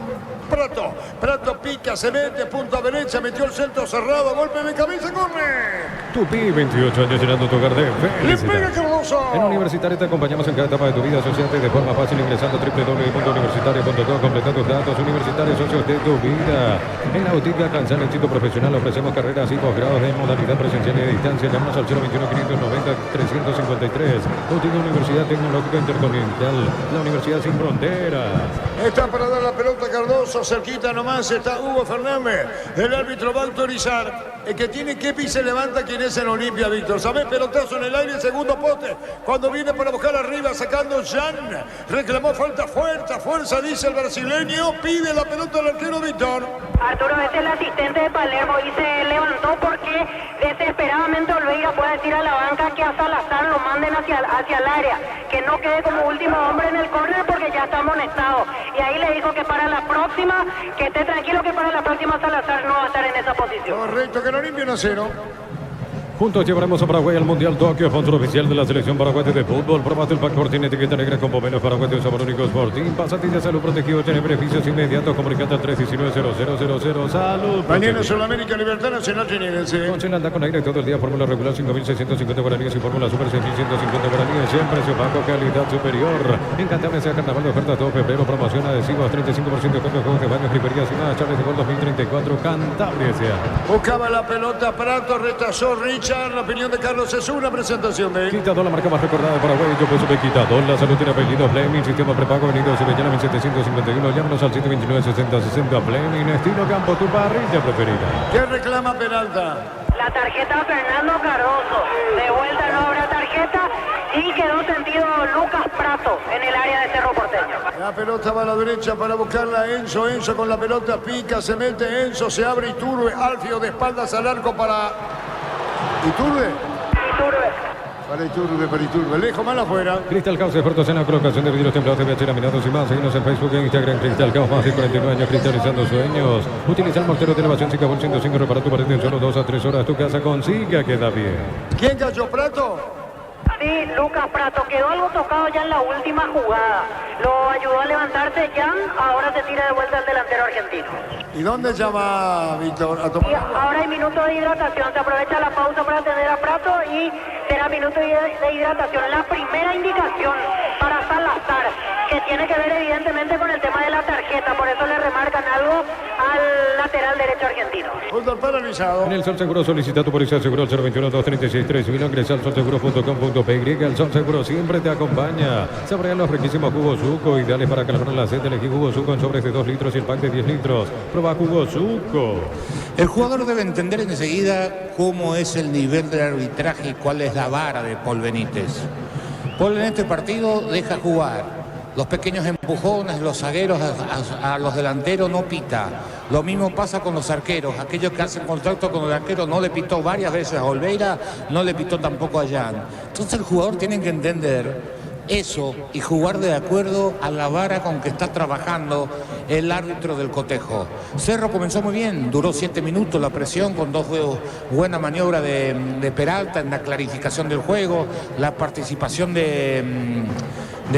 Prato. Prato pica, se mete, punta derecha, metió el centro cerrado, golpe de cabeza, corre. Tupi, 28 años llenando tu hogar de Le pega felicidad. Cardoso. En Universitaria te acompañamos en cada etapa de tu vida. Asociate de forma fácil ingresando a www.universitaria.com. Completa tus datos. Universitaria, socios de tu vida. En la Autica Cansan Éxito Profesional ofrecemos carreras y posgrados de modalidad presencial y de distancia. Llámanos al 021-590-353. Autica Universidad Tecnológica Intercontinental. La Universidad Sin Fronteras. Está para dar la pelota Cardoso, cerquita nomás está Hugo Fernández. El árbitro va a autorizar. El que tiene Kepi se levanta, quien es en Olimpia, Víctor. ¿Sabés? Pelotazo en el aire, segundo poste. Cuando viene para buscar arriba, sacando Jan. Reclamó falta, fuerza, dice el brasileño. Pide la pelota al arquero Víctor. Arturo es el asistente de Palermo y se levantó porque desesperadamente Olveira puede decir a la banca que a Salazar lo manden hacia el área, que no quede como último hombre en el córner porque ya está amonestado. Y ahí le dijo que para la próxima, que esté tranquilo, que para la próxima Salazar no va a estar en esa posición. Correcto, que no limpie 1-0. Juntos llevaremos a Paraguay al Mundial Tokio, sponsor oficial de la selección paraguaya de fútbol. Probate el pack Fortín, etiqueta negra con pomelos paraguayos sabor único Fortín. Pasatilla salud protegido, tiene beneficios inmediatos. Comunicate al 319-0000. Salud. Mañana Sudamérica, Libertad Nacional, Genérense. Con anda con aire todo el día. Fórmula regular 5.650 guaraníes y fórmula super 6.150 guaraníes. Siempre precio bajo, calidad superior. Encantable sea carnaval de oferta todo febrero. Promoción adhesivos, 35% de cambio, juegos de baños, griperías y más. Charles de Gol 2034, Cantabria sea. Buscaba la pelota, Prato, retazó Richard. La opinión de Carlos es una presentación de Quitador, la marca más recordada de Paraguay. Yo peso de Quitador. La salud tiene apellido Fleming. Sistema prepago venido Sevillana 1751. Llámanos al 729-6060. Fleming. Estilo Campo, tu parrilla preferida. ¿Qué reclama Peralta? La tarjeta a Fernando Cardoso. De vuelta no habrá tarjeta y quedó sentido Lucas Prato en el área de Cerro Porteño. La pelota va a la derecha para buscarla a Enzo. Enzo con la pelota pica, se mete Enzo, se abre Iturbe. Alfio de espaldas al arco para Iturbe. Para Iturbe. Lejos, mal afuera. Cristal Caos, expertos en la colocación de vidrios templados, TVH, laminados y más. Seguimos en Facebook e Instagram. Cristal Caos, más de 49 años cristalizando sueños. Utiliza el mortero de elevación Sicabol 105. Repara tu pared en solo 2 a 3 horas. Tu casa con Siga queda bien. ¿Quién cayó, Prato? Sí, Lucas Prato quedó algo tocado ya en la última jugada. Lo ayudó a levantarse Jan, ahora se tira de vuelta el delantero argentino. ¿Y dónde llama Víctor a Y tomar? ahora hay minuto de hidratación, se aprovecha la pausa para atender a Prato y será minuto de hidratación. La primera indicación para Salazar, que tiene que ver evidentemente con el tema de la tarjeta, por eso le remarcan algo al lateral derecho argentino. Fútbol paralizado. En el Sol Seguro solicita tu póliza seguro al 021-236-3000. Ingresa al solseguro.com.py. El Sol Seguro siempre te acompaña. Saborea los riquísimos jugos Suco, ideales para calmar la sed. Elegí jugo Suco en sobres de 2 litros y el pack de 10 litros. Proba jugo Suco. El jugador debe entender enseguida cómo es el nivel del arbitraje y cuál es la vara de Paul Benítez. Paul en este partido deja jugar. Los pequeños empujones, los zagueros a los delanteros no pita. Lo mismo pasa con los arqueros. Aquellos que hacen contacto con el arquero no le pitó varias veces a Olveira, no le pitó tampoco a Jan. Entonces el jugador tiene que entender eso y jugar de acuerdo a la vara con que está trabajando el árbitro del cotejo. Cerro comenzó muy bien, duró 7 minutos la presión con 2 buenas maniobras de Peralta en la clarificación del juego, la participación de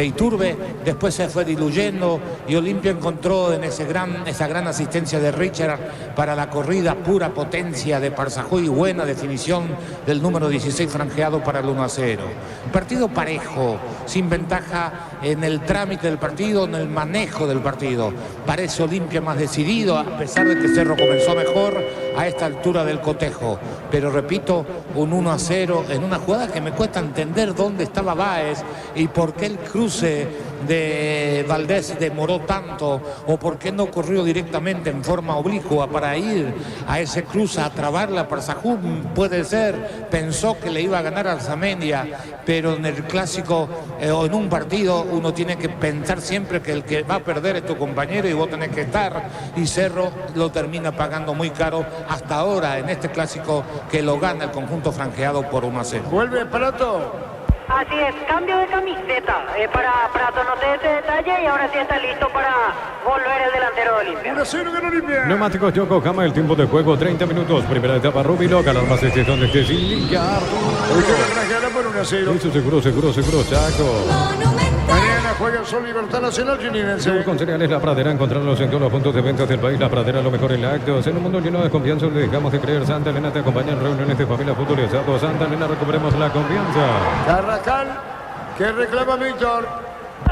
Iturbe, después se fue diluyendo y Olimpia encontró en esa gran asistencia de Richard para la corrida, pura potencia de Parzajuy, buena definición del número 16 franjeado para el 1-0. Partido parejo, sin ventaja en el trámite del partido, en el manejo del partido. Parece Olimpia más decidido, a pesar de que Cerro comenzó mejor a esta altura del cotejo. Pero repito, un 1-0 en una jugada que me cuesta entender dónde estaba Báez y por qué el cruce de Valdés demoró tanto o por qué no corrió directamente en forma oblicua para ir a ese cruce a trabarla para Sajú. Puede ser, pensó que le iba a ganar al Zamendia, pero en el clásico o en un partido uno tiene que pensar siempre que el que va a perder es tu compañero y vos tenés que estar, y Cerro lo termina pagando muy caro hasta ahora en este clásico que lo gana el conjunto franjeado por 1-0. Vuelve Prato. Así es, cambio de camiseta para Prato, noté ese detalle y ahora sí está listo para volver el delantero de Olimpia. 1-0 ganó Olimpia. Neumáticos Yokohama, el tiempo de juego 30 minutos. Primera etapa Rubilo, ganar más este donde esté sin ligar. Por 1-0. Eso seguro, Chaco. Mañana juega el Sol Libertad Nacional Jininense. Sur con cereales La Pradera, encontrarlos en todos los puntos de venta del país. La Pradera, lo mejor en lácteos. En un mundo lleno de confianza, le dejamos de creer. Santa Elena te acompaña en reuniones de familia, fútbol y asado. Santa Elena, recuperemos la confianza. Carrascal, que reclama Víctor.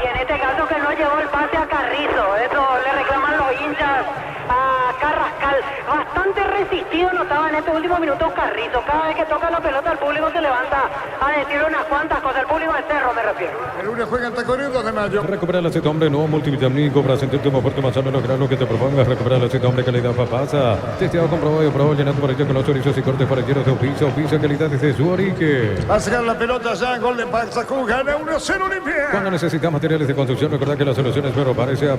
Y en este caso que no llevó el pase a Carrizo, eso le reclaman los hinchas a Carrascal. Bastante resistido notaba en estos últimos minutos Carrizo. Cada vez que toca la pelota el público se levanta a decir unas cuantas cosas. El público de Cerro me refiero. El lunes juega en Tacorín, 2 de mayo. Recupera el aceite hombre nuevo multivitamínico para sentirte más fuerte, más sano, lograr lo que te propongas. Recupera el aceite hombre calidad papasa. Testeado, comprobado y aprobado, llenando por ello con los chorizos y cortes parrilleros de Oficio. Oficio calidad desde su origen. Va a sacar la pelota ya, gol de Parzacú, gana 1-0 Olimpia. Cuando necesitas materiales de construcción, recuerda que la solución es Pero Parece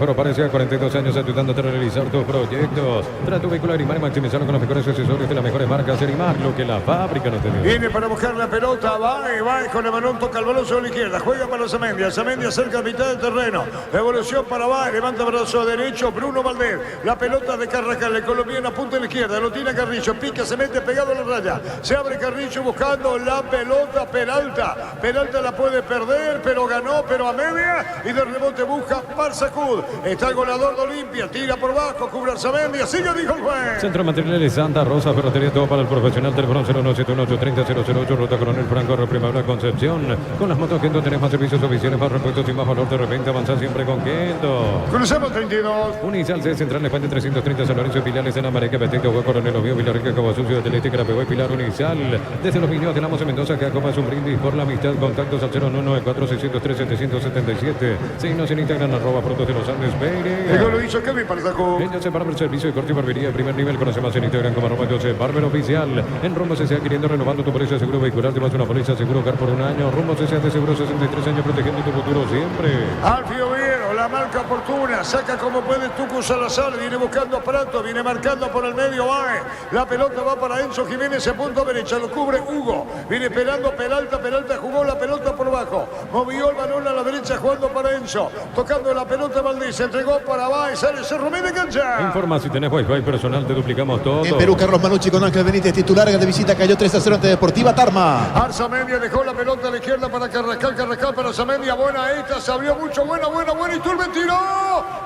a 42 años ayudándote a realizar tus proyectos. Trata tu vehículo Arimar y maximizarlo con los mejores accesorios de las mejores marcas. Arimar, lo que la fábrica no te dio. Viene para buscar la pelota, va con el balón, toca el balón sobre la izquierda, juega para Zamendia cerca a mitad del terreno, evolución para va, levanta brazo derecho, Bruno Valdés, la pelota de Carrascal, el colombiano apunta a la izquierda, lo tiene Carrillo, pica, se mete pegado a la raya, se abre Carrillo buscando la pelota, Peralta la puede perder, pero ganó, pero a media, y de rebote busca Parzacud, está el goleador de Olimpia, tira por bajo, cubre a Zamendia, sigue, dijo el juez. Centro de Materiales Santa Rosa, ferretería, todo para el profesional, teléfono 0971-830-008, ruta Coronel Franco, Primavera Concepción. Con las motos Kendo tenés más servicios oficiales, más repuestos y más valor de repente, avanzar siempre con Kendo. Cruzamos 32. Unicel C, Central España 330, San Lorenzo, Pilares, en América, Petito, Hueco, Coronel Oviedo, Villarrica, Cabo Sucio, Telete, Carapehuay, Pilar, Unicel. Desde los videos tenemos en Mendoza, que acopas un brindis por la amistad, contactos al 0994603-777. Síguenos en Instagram, @Frutos de los Andes, Peire. El gol lo hizo Kevin Parzacú. Véngase para el servicio de corte y barbería de primer nivel, conoce más en Instagram. Instagram como @Joseph Barber Oficial. En Rumbos S.A. queriendo renovando tu póliza de seguro vehicular. Te vas a una póliza seguro car por un año. Rumbos S.A. de seguro 63 años protegiendo tu futuro siempre. Alfio Viero, la marca oportuna, saca como puede Tucu Salazar, viene buscando Prato, viene marcando por el medio Bae. La pelota va para Enzo Jiménez en punto derecha, lo cubre Hugo. Viene esperando Peralta, Peralta jugó la pelota por bajo. Movió el balón a la derecha jugando para Enzo. Tocando la pelota Valdés, entregó para Bae, sale Cerro Medio cancha. Informa si tenés Wi-Fi personal, te duplicamos todo. En Perú, Carlos Manucci con Ángel Benítez, titular de visita, cayó 3-0 ante Deportiva Tarma. Arzamendia dejó la pelota a la izquierda para Carrascal para Arzamendia, buena esta, se abrió mucho, buena, y Turbe tiró,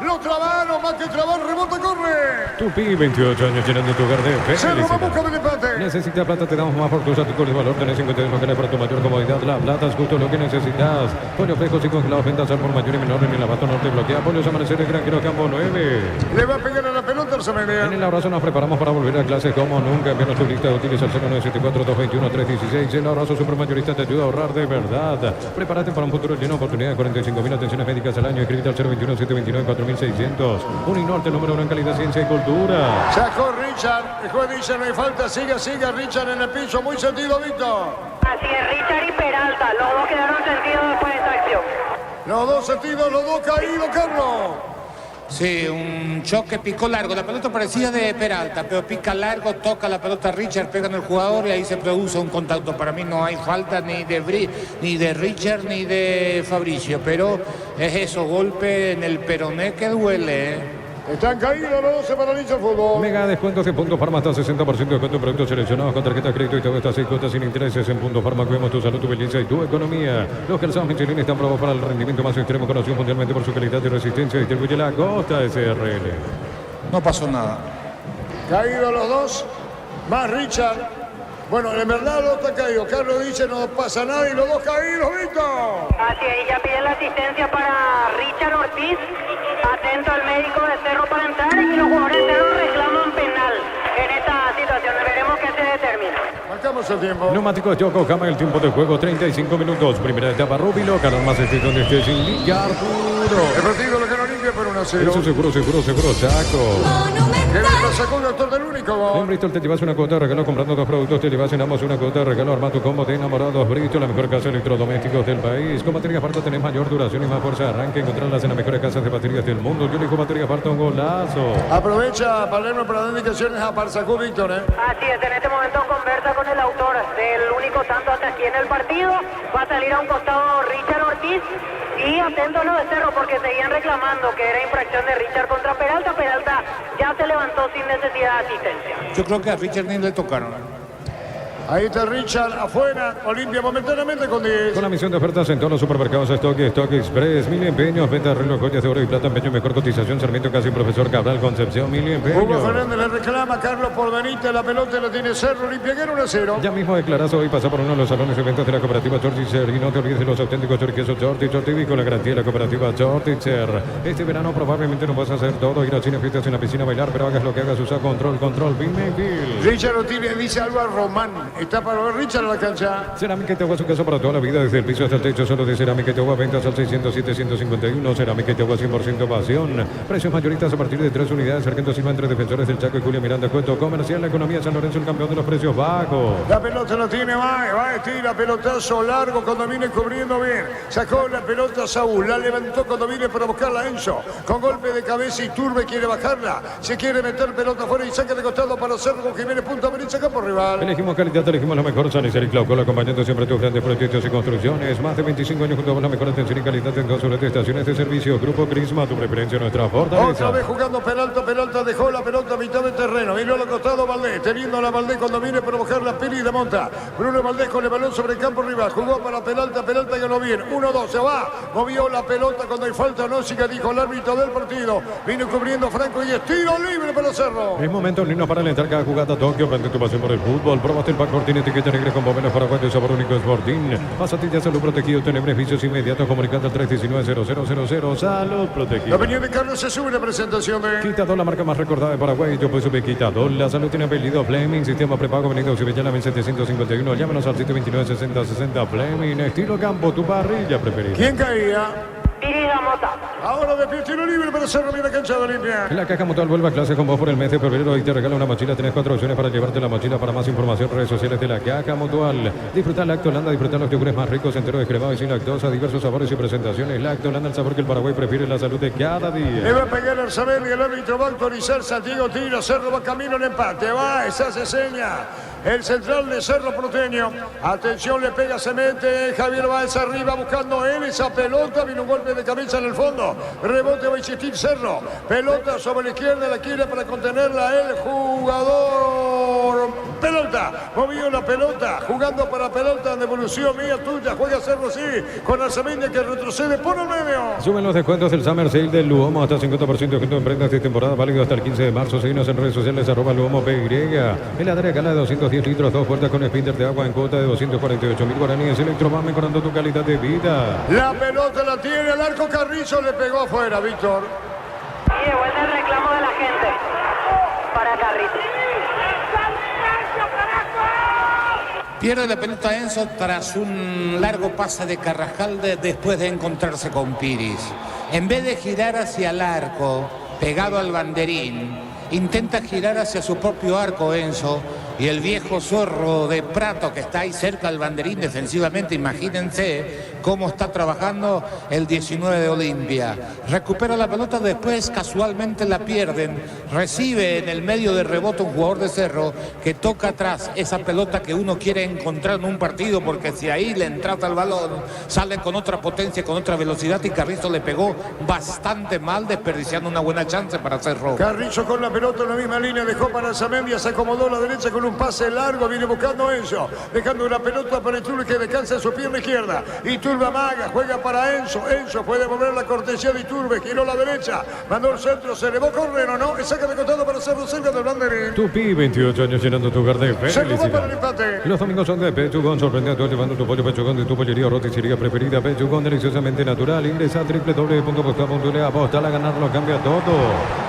lo trabaron, más que trabar, rebota, corre. Tupi, 28 años llenando tu hogar de Cerro va felicidad. busca del empate. Necesitas plata, te damos más por tus artículos de valor. Tenés 52 locales para tu mayor comodidad. La plata es justo lo que necesitas. Pollos frescos y congelados, ventas al por mayor y menor. En el abasto norte bloquea. Pollos Amaneceres, Granjero Campo 9. Le va a pegar a la pelota Arzamendia. En el abrazo nos preparamos para volver a clases como nunca. Envíanos tu lista de útiles al 0974-221-316. El abrazo supermayorista te ayuda a ahorrar de verdad. Prepárate para un futuro lleno de oportunidades. 45.000 atenciones médicas al año. Escribite al 021-729-4600. Uninorte, número 1 en calidad, ciencia y cultura. Sacó Richard, el juez dice no hay falta, siga Richard en el piso, muy sentido, Víctor. Así es, Richard y Peralta, los dos quedaron sentidos después de esta acción. Los dos sentidos, los dos caídos, Carlos. Sí, un choque, picó largo. La pelota parecía de Peralta, pero pica largo, toca la pelota Richard, pega en el jugador y ahí se produce un contacto. Para mí no hay falta ni de Richard ni de Fabricio, pero es eso, golpe en el peroné que duele. Están caídos los 12 para Richard Fútbol. Mega descuentos en Punto Farma hasta 60% de descuento en productos seleccionados con tarjeta de crédito y todo estas 6 cuotas sin intereses en Punto Farma. Cuidamos tu salud, tu belleza y tu economía. Los calzados Michelin están probados para el rendimiento más extremo, conocido mundialmente por su calidad y resistencia. Distribuye la Costa SRL. No pasó nada. Caídos los dos, más Richard. Bueno, en verdad los dos están caídos. Carlos dice no pasa nada y los dos caídos, Víctor. Así es, ya piden la asistencia para Richard Ortiz. Atento al médico de Cerro para entrar y los jugadores de Cerro reclaman penal en esta situación. Veremos qué se determina. Marcamos el tiempo. Neumáticos Yokohama, el tiempo de juego 35 minutos. Primera etapa Rubilo, canal más este donde estés sin ligar puro. El partido lo ganó limpio por 1-0. Eso seguro, Chaco. ¿Qué le sacó el doctor del único? En Bristol te llevas una cuota de regalo comprando 2 productos, te llevas en ambos una cuota de regalo. Arma tu combo de enamorados Bristol, la mejor casa de electrodomésticos del país. Con baterías Farta tenés mayor duración y más fuerza de arranque. Encontrarlas en las mejores casas de baterías del mundo. Yo elijo baterías Farta, un golazo. Aprovecha Palermo para dar indicaciones a Parsacú, Víctor, Así es, en este momento conversa con el autor del único tanto hasta aquí en el partido. Va a salir a un costado Richard Ortiz. Y atento a lo de Cerro porque seguían reclamando que era infracción de Richard contra Peralta. Peralta ya se levantó sin necesidad de asistencia. Yo creo que a Richard ni le tocaron. Ahí está Richard afuera, Olimpia momentáneamente con 10. Con la misión de ofertas en todos los supermercados Stock Express, 1000 empeños, venta de reloj, joyas de oro y plata, empeño, mejor cotización, Sarmiento Casi, Profesor Cabral, Concepción, 1000 empeños. Hugo Fernández le reclama a Carlos por Benítez, la pelota la tiene Cerro, Olimpia gana 1-0. Ya mismo declarás hoy, pasa por uno de los salones de ventas de la cooperativa Chortitzer y no te olvides de los auténticos choriquesos Chortitzer TV con la garantía de la cooperativa Chortitzer. Este verano probablemente no vas a hacer todo, ir al cine, fiestas en la piscina, bailar, pero hagas lo que hagas, usa control, Bill. Richard Ortiz le dice algo a Román, está para ver Richard a la cancha. Cerámica y Tegua, su casa para toda la vida, desde el piso hasta el techo, solo de Cerámica y Tegua, ventas al 607-151, Cerámica y Tegua 100% pasión. Precios mayoristas a partir de 3 unidades, Sargento Silva entre Defensores del Chaco y Julio Miranda, Cuento Comercial, la economía San Lorenzo, el campeón de los precios bajos. La pelota lo tiene, va, estira, pelotazo largo cuando viene cubriendo bien. Sacó la pelota Saúl, la levantó cuando viene para buscarla Enzo. Con golpe de cabeza y Turbe quiere bajarla. Se quiere meter pelota afuera y saca de costado para Cerro con Jiménez, punta derecha, campo rival. Elegimos calidad, elegimos la mejor, San Isidro y Claucol, acompañando siempre tus grandes proyectos y construcciones. Más de 25 años junto a vos, la mejor atención y calidad en todas sus estaciones de servicio. Grupo Crisma, tu preferencia, nuestra fortaleza. Otra vez jugando Peralta dejó la pelota a mitad del terreno. Vino al costado Valdés, teniendo la Valdés cuando viene para buscar la peli de monta. Bruno Valdés con el balón sobre el campo rival. Jugó para Peralta ganó bien. 1-2, se va. Movió la pelota cuando hay falta, no siga, dijo el árbitro del partido. Vino cubriendo Franco y es tiro libre para Cerro. Es momento lindo para alentar cada jugada Tokio. Prende tu pasión por el fútbol. Probaste el pack Cortina, etiqueta negra con bobenas paraguayos, sabor único Sporting. Pasatillas Salud Protegido, tiene beneficios inmediatos. Comunicando al 319-0000. Salud Protegido. La opinión de Carlos se sube la presentación de Quitador, la marca más recordada de Paraguay. Yo pues sube Quitador. La salud tiene apellido Fleming. Sistema prepago venido Cibellana 1751. Llámanos al 729-6060 Fleming. Estilo campo, tu parrilla preferida. ¿Quién caía? Pirida Mota. Ahora de pie, tiro libre para Cerro, mira cancha de Olimpia. La Caja Mutual vuelve a clase con vos por el mes de febrero y te regala una mochila. Tenés 4 opciones para llevarte la mochila. Para más información, redes sociales de la Caja Mutual. Disfrutar Lactolanda, disfrutar los yogures más ricos, entero descremado y sin lactosa, diversos sabores y presentaciones. Lactolanda, el sabor que el Paraguay prefiere, la salud de cada día. Le va a pegar el Sabel y el árbitro va a autorizar. Santiago tira, Cerro va camino al empate. Va, esa hace seña. El central de Cerro Porteño. Atención, le pega, se mete. Javier Báez arriba buscando él esa pelota. Viene un golpe de cabeza en el fondo. Rebote va a insistir Cerro. Pelota sobre la izquierda, la quiere para contenerla el jugador. Pelota, movió la pelota. Jugando para pelota, devolución mía tuya. Juega Cerro, sí. Con Arcemeña que retrocede por el medio. Suben los descuentos del Summer Sale del Luomo hasta 50% de descuento en prendas de temporada, válido hasta el 15 de marzo. Seguimos en redes sociales, @LuomoPY. Heladera Gala de 210 litros, 2 puertas con spinter de agua en cuota de 248.000 guaraníes. Electroman, mejorando tu calidad de vida. La pelota la tiene el arco. Carrizo le pegó afuera, Víctor. Y de vuelta el reclamo de la gente para Carrizo. Pierde la pelota Enzo tras un largo pase de Carrascal después de encontrarse con Piris. En vez de girar hacia el arco, pegado al banderín, intenta girar hacia su propio arco Enzo. Y el viejo zorro de Prato que está ahí cerca del banderín defensivamente, imagínense cómo está trabajando el 19 de Olimpia. Recupera la pelota, después casualmente la pierden. Recibe en el medio de rebote un jugador de Cerro que toca atrás esa pelota que uno quiere encontrar en un partido, porque si ahí le entrata el balón, sale con otra potencia, con otra velocidad, y Carrizo le pegó bastante mal, desperdiciando una buena chance para Cerro. Carrizo con la pelota en la misma línea, dejó para Zamendia, se acomodó a la derecha con un pase largo, viene buscando Enzo, dejando una pelota para Iturbe que descansa en su pierna izquierda. Iturbe amaga, juega para Enzo. Enzo puede volver la cortesía de Iturbe, giró a la derecha, mandó el centro, se elevó Correno, ¿no? Y saca de costado para Cerro cerca del banderín. Tupi, 28 años llenando tu hogar de felicidad. Para el empate. Los domingos son de Pechugón, sorprendiendo llevando tu pollo Pechugón de tu pollería o roticería preferida. Pechugón, deliciosamente natural. Ingresa a www.postcap.le, apostala a ganar, lo cambia todo.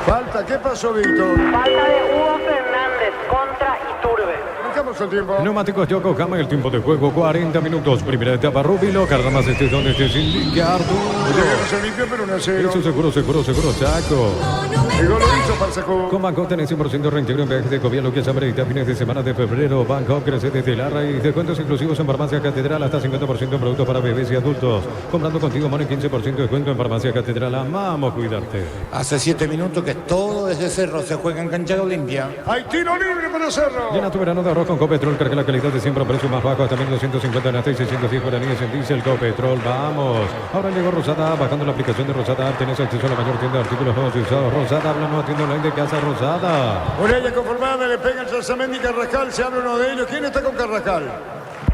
Falta, ¿qué pasó, Víctor? Falta de Hugo Fernández contra Iturbe. Marcamos el tiempo. Neumáticos Yokohama, el tiempo de juego 40 minutos. Primera etapa Rubilo, Cardamas estés donde estés, indica Arturo. Se limpió, pero no cero. Eso seguro, Chaco. El gol lo hizo Parsaco. Con Bangkok tenés 100% reintegro en viajes de Covial, que se amerita fines de semana de febrero. Bangkok crece desde la raíz. Descuentos exclusivos en Farmacia Catedral, hasta 50% en productos para bebés y adultos. Comprando contigo, Mone, 15% de descuento en Farmacia Catedral. Amamos cuidarte. Hace 7 minutos que todo ese Cerro se juega en cancha de Olimpia. Hay tiro libre para Cerro. Llena tu verano de arroz con Copetrol, carga la calidad de siempre a precio más bajo, hasta 1.250 en hasta y 610 guaraníes en diésel Copetrol. Vamos. Ahora llegó Rosada, bajando la aplicación de Rosada. Tenés acceso a la mayor tienda de artículos nuevos y usados. Rosada, habla nueva tienda online de Casa Rosada. Orella conformada, le pega el Salzamendi Carrascal, se abre uno de ellos. ¿Quién está con Carrascal?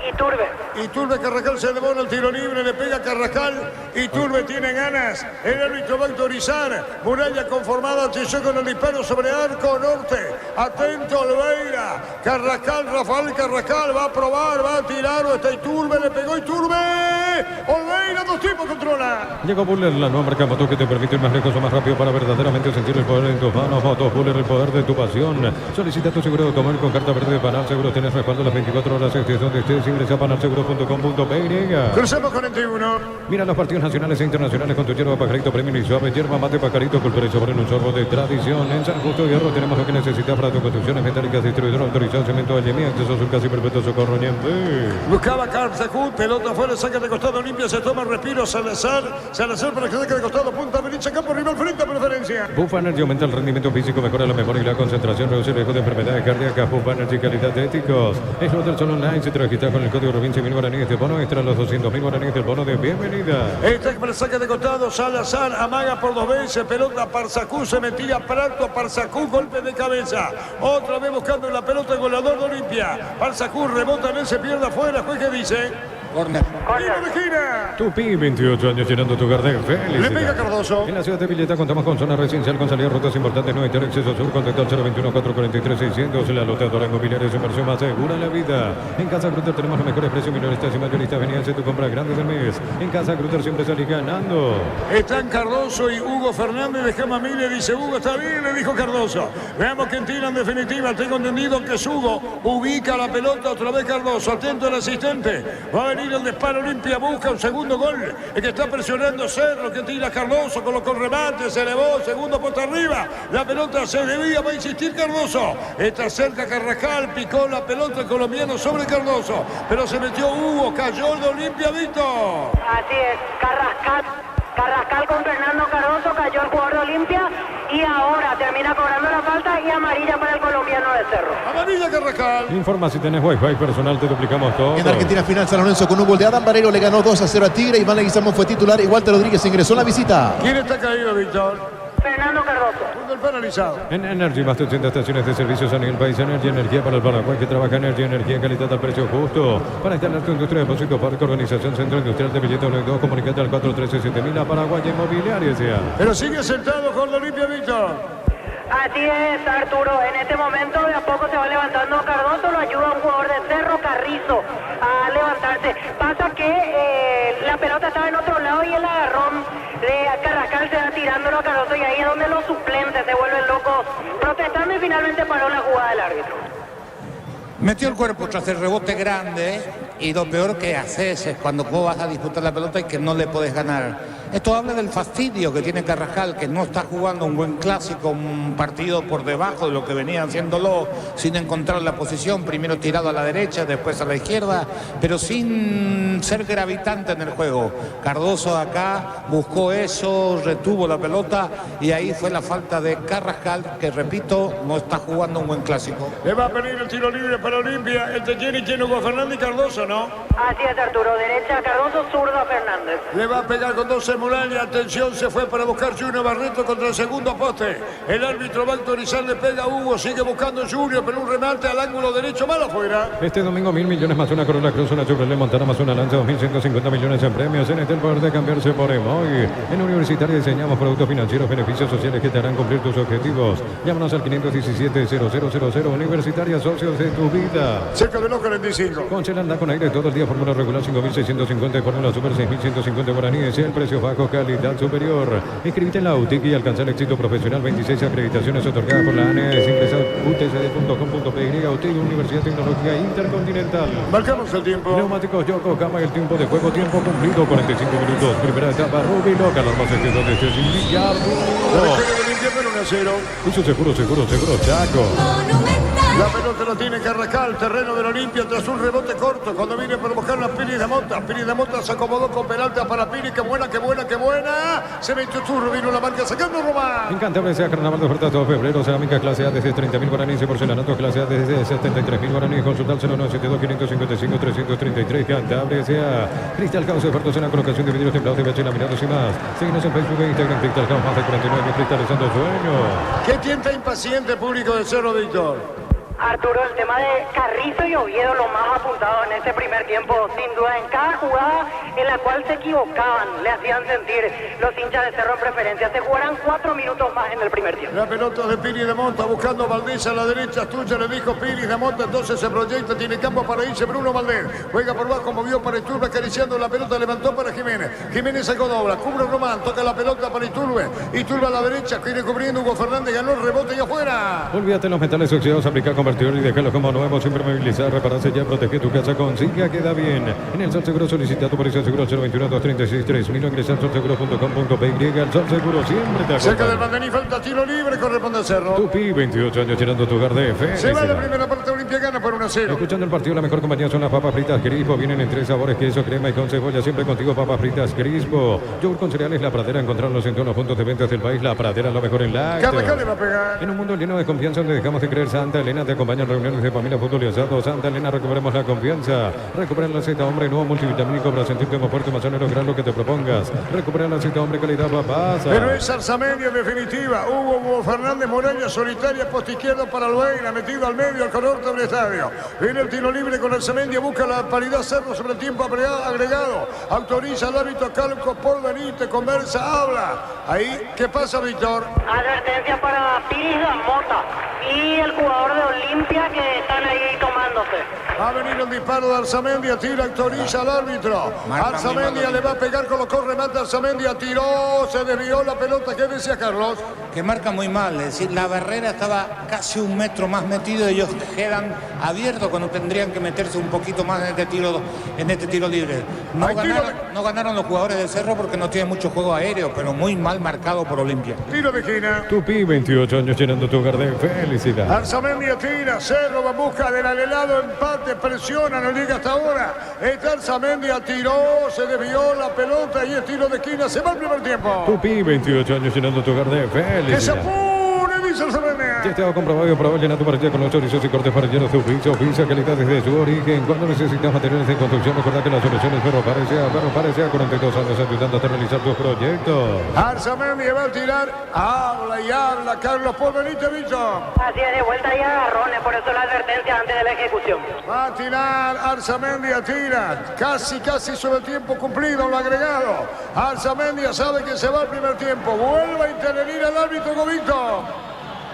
Iturbe. Iturbe, Carrascal se devora el tiro libre, le pega Carrascal. Iturbe tiene ganas. El árbitro va a autorizar. Muralla conformada, atención con el disparo sobre arco norte. Atento Olveira. Carrascal, Rafael Carrascal va a probar, va a tirar. O está Iturbe, le pegó Iturbe. Olveira, dos tiempos, controla. Llegó Buller, la nueva marca moto que te permite ir más lejos o más rápido para verdaderamente sentir el poder en tus manos. Motos Buller, el poder de tu pasión. Solicita tu seguro de automóvil con carta verde de Panal Seguros. Tienes respaldo las 24 horas, estés donde estés. Ingresa a panalseguro.com.py. Cruzamos 41. Mira los partidos nacionales e internacionales con tu hierba Pajarito Premium y Suave. Hierba mate Pajarito, cultura y sobre un sorbo de tradición. En San Justo de Hierro tenemos lo que necesitas para tus construcciones metálicas. Distribuidor autorizado, cemento de Yemí, acceso sur casi perpetuo, Socorro Ñembe. Buscaba Carzacú, pelota afuera, saca de costado, limpia, se toma el respiro. Salazar para que saque de costado, punta derecha, campo rival, frente a preferencia. Bufa Energy aumenta el rendimiento físico, mejora la memoria y la concentración, reduce el riesgo de enfermedades cardíacas. Bufa Energy, calidad de éticos. Es lo del sol online, se te registra con el código ROBIN 100.000 guaraníes de bono extra, los 200.000 guaraníes del bono de bienvenida. Está para saque de costado, Salazar amaga por 2 veces, pelota Parzacú, se metía Prato, Parzacú, golpe de cabeza. Otra vez buscando la pelota el goleador de Olimpia. Parzacú rebota en él, se pierde afuera, juez que dice. Corner. Tiro de gira. Tupi, 28 años llenando tu hogar de felicidad. Le pega Cardoso. En la ciudad de Villeta contamos con zona residencial con salida rutas importantes, no hay acceso sur, contacto al 021-443-600. La loteadora inmobiliaria es inversión más segura en la vida. En Casa Grutter tenemos los mejores precios, minoristas y mayoristas. Vení a hacer tu compra grande del mes. En Casa Grutter siempre salís ganando. Están Cardoso y Hugo Fernández de Jamamile. Dice Hugo, está bien, le dijo Cardoso. Veamos quién tira en definitiva. Tengo entendido que es Hugo. Ubica la pelota otra vez Cardoso. Atento al asistente. Va a venir el disparo. Olimpia busca un segundo gol. El que está presionando Cerro, que tira Cardoso, colocó el remate, se elevó, segundo puesto arriba. La pelota se debía, va a insistir Cardoso. Está cerca Carrascal, picó la pelota el colombiano sobre Cardoso. Pero se metió Hugo, cayó el de Olimpia, Víctor. Así es, Carrascal con Fernando Cardoso, cayó el jugador de Olimpia y ahora termina cobrando la falta y amarilla para el colombiano de Cerro. Amarilla Carrascal. Informa si tenés Wi-Fi personal, te duplicamos todo. En Argentina final San Lorenzo con un gol de Adam Barrero le ganó 2-0 a Tigre. Iván Leguizamón fue titular y Walter Rodríguez ingresó en la visita. ¿Quién está caído, Víctor? Fernando Cardoso. Fútbol penalizado. En Energy, más de 80 estaciones de servicios a nivel país. Energía para el Paraguay, que trabaja energía, calidad al precio justo. Para instalar tu industria de depósito, Parque Organización Centro Industrial de Billetes 92, comunicate al 413-7000 a Paraguay Inmobiliaria. Pero sigue sentado con Olimpia, Víctor. Así es, Arturo. En este momento de a poco se va levantando Cardoso, lo ayuda un jugador de Cerro, Carrizo, a levantarse. Pasa que la pelota estaba en otro lado y el agarrón de Carrascal se va tirándolo a Cardoso y ahí es donde los suplentes se vuelven locos protestando y finalmente paró la jugada del árbitro. Metió el cuerpo tras el rebote grande y lo peor que haces es cuando vos vas a disputar la pelota y que no le podés ganar. Esto habla del fastidio que tiene Carrascal, que no está jugando un buen clásico, un partido por debajo de lo que venía haciéndolo, sin encontrar la posición, primero tirado a la derecha, después a la izquierda, pero sin ser gravitante en el juego. Cardoso acá buscó eso, retuvo la pelota y ahí fue la falta de Carrascal, que repito, no está jugando un buen clásico. Le va a pedir el tiro libre para Olimpia. El Tequini tiene Hugo Fernández y Cardoso, ¿no? Así es, Arturo. Derecha Cardoso, zurda Fernández. Le va a pegar con 12 Muralla. Atención, se fue para buscar Junior Barreto contra el segundo poste. El árbitro va a autorizar, le pega a Hugo. Sigue buscando Junior, pero un remate al ángulo derecho, mal afuera. Este domingo 1.000 millones más una Corolla Cruz, una Chevrolet Montana más una Lanza, 2.150 millones en premios. En el poder de cambiarse por Emoy. En Universitaria diseñamos productos financieros, beneficios sociales que te harán cumplir tus objetivos. Llámanos al 517-0000. Universitaria, socios de tu vida. Cerca de los 45. Con Shell anda con aire todo el día, fórmula regular 5.650, fórmula super 6.150 guaraníes. El precio bajo, calidad superior. Inscríbete en la UTIC y alcanza el éxito profesional. 26 acreditaciones otorgadas por la ANES. Ingresa a utcd.com.py. UTIC, Universidad Tecnológica Intercontinental. Marcamos el tiempo. Neumáticos Yokohama, el tiempo de juego, tiempo cumplido, 45 minutos. Primera etapa, Rubí Loca, las bases de donde se indica. Pero 1-0. Puso seguro, Chaco. La pelota lo tiene Carrascal, terreno del Olimpia tras un rebote corto. Cuando viene para buscar la Piri de Mota. Piri de Mota se acomodó con Peralta para Piri. Qué buena. Se metió Turro, vino la marca sacando Román. Encantable sea carnaval de ofertas todo febrero. Cerámica clase A desde 30.000 guaraníes y porcelanato clase A desde 73.000 guaraníes. Consulta al 0972-555-333. Cantable sea Cristal House, ofertas en la colocación de vidrios templados de VH laminados y más. Síguenos en Facebook e Instagram. Cristal House, más de 49 años cristalizando sueños. ¿Qué tienta impaciente público del Cerro, Víctor? Arturo, el tema de Carrizo y Oviedo, lo más apuntado en este primer tiempo, sin duda, en cada jugada en la cual se equivocaban, le hacían sentir los hinchas de Cerro en preferencia. Se jugarán 4 minutos más en el primer tiempo. La pelota de Piri de Monta, buscando Valdés a la derecha, tuya, le dijo Piri de Monta, entonces se proyecta, tiene campo para irse Bruno Valdés. Juega por bajo, movió para Iturbe, acariciando la pelota, levantó para Jiménez. Jiménez sacó dobla, cubre Román, toca la pelota para Iturbe. Iturbe a la derecha, quiere cubriendo Hugo Fernández, ganó el rebote y afuera. Olvídate los metales oxidados, aplicar convertidor y dejarlos como nuevos, impermeabilizar, repararse ya, protege tu casa con Siga, queda bien. En el Sol Seguro solicita tu precio seguro 021-236-3000, ingresa al solseguro.com.py. El Sol Seguro siempre te acompaña. Cerca del Banderí, falta tiro libre, corresponde a Cerro. Tupi, 28 años llenando tu hogar de fe. Se va la primera parte, Olimpia gana por 1-0. Escuchando el partido, la mejor compañía son las papas fritas Crispo. Vienen en 3 sabores, queso, crema y con cebolla. Siempre contigo, papas fritas Crispo. Yogur con cereales, La Pradera. Encontrarlos en todos los puntos de ventas del país. La Pradera, lo mejor en la. Carrascal le va a pegar. En un mundo lleno de confianza donde dejamos de creer, Santa Elena te acompaña en reuniones de familia, fútbol y asado. Santa Elena, recuperemos la confianza. Recupera la Z Hombre, nuevo multivitamínico para sentirte más fuerte, más sano, lograr lo que te propongas. Recupera la Z Hombre, calidad papasa. Pero es Arzamendi en definitiva. Hugo Fernández Morella, solitaria, post izquierdo para Albeira, metido al medio, al color del estadio. Viene el tiro libre con Arzamendi, busca la paridad Cerro sobre el tiempo agregado. Autoriza al árbitro Calco por Benítez, conversa, habla. Ahí, ¿qué pasa, Víctor? Advertencia para Piris da Mota y el jugador de Olimpia que están ahí tomando. preparándose. Va a venir el disparo de Arzamendia, tira, autoriza al árbitro. Arzamendia le va a pegar, colocó remate, Arzamendia tiró, se desvió la pelota. ¿Qué decía Carlos? Que marca muy mal, es decir, la barrera estaba casi 1 metro más metido y ellos quedan abiertos cuando tendrían que meterse un poquito más en este tiro libre. No ganaron los jugadores de Cerro porque no tienen mucho juego aéreo, pero muy mal marcado por Olimpia. Tiro de esquina. Tupi, 28 años llenando tu hogar de felicidad. Arzamendia tira, Cerro va en busca del helado, empate, presiona, no llega hasta ahora. Está Arzamendia, tiró, se desvió la pelota y es tiro de esquina, se va el primer tiempo. Tupi, 28 años llenando tu hogar de felicidad. ¡Que se apure, dice Arzamendia! Ya estaba comprobado y aprobado, llena tu partida con los chorizos y cortes parrilleros de Oficia, calidad desde su origen. Cuando necesitas materiales de construcción, recuerda que la solución es Ferro Parecea, 42 años ayudándote a realizar tus proyectos. Arzamendia va a tirar, habla y habla Carlos por Benítez, bicho. Así es, de vuelta y agarrones, por eso la advertencia antes de la ejecución. Va a tirar, Arzamendia tira, casi sobre el tiempo cumplido, lo agregado. Arzamendia sabe que se va el primer tiempo, vuelve a intervenir al árbitro Gobito.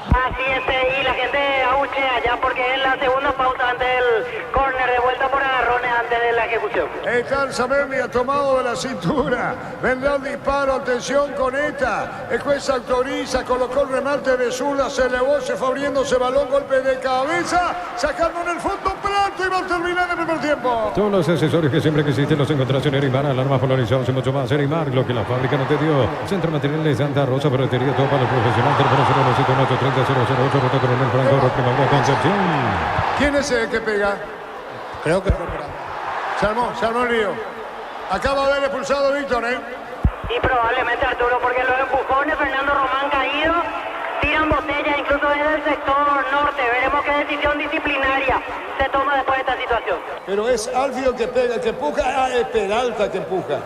Así es, y la gente abuchea ya porque es la segunda pausa antes del córner, de vuelta por agarrones antes de la ejecución. Está Arzamendia tomado de la cintura, vendrá el disparo, atención con esta. El juez autoriza, colocó el remate de zurda, se elevó, se fue abriéndose balón, golpe de cabeza, sacando en el fondo plato y va a terminar el primer tiempo. Todos los accesorios que siempre quisiste los encontrás en Erimar, alarmas polarizados y mucho más. Erimar, lo que la fábrica no te dio. Centro Materiales Santa Rosa, ferretería, todo para los profesionales. Teléfono 09830 008, Ruta Coronel Franco, Primavera Concepción. ¿Quién es el que pega? Creo que fue por ahí. Se armó el lío. Acaba de haber expulsado Víctor, ¿eh? Y probablemente Arturo, porque los empujones, Fernando Román caído, tiran botella incluso desde el sector norte. Veremos qué decisión disciplinaria se toma después de esta situación. Pero es Alfio que pega, el que empuja, es Peralta que empuja.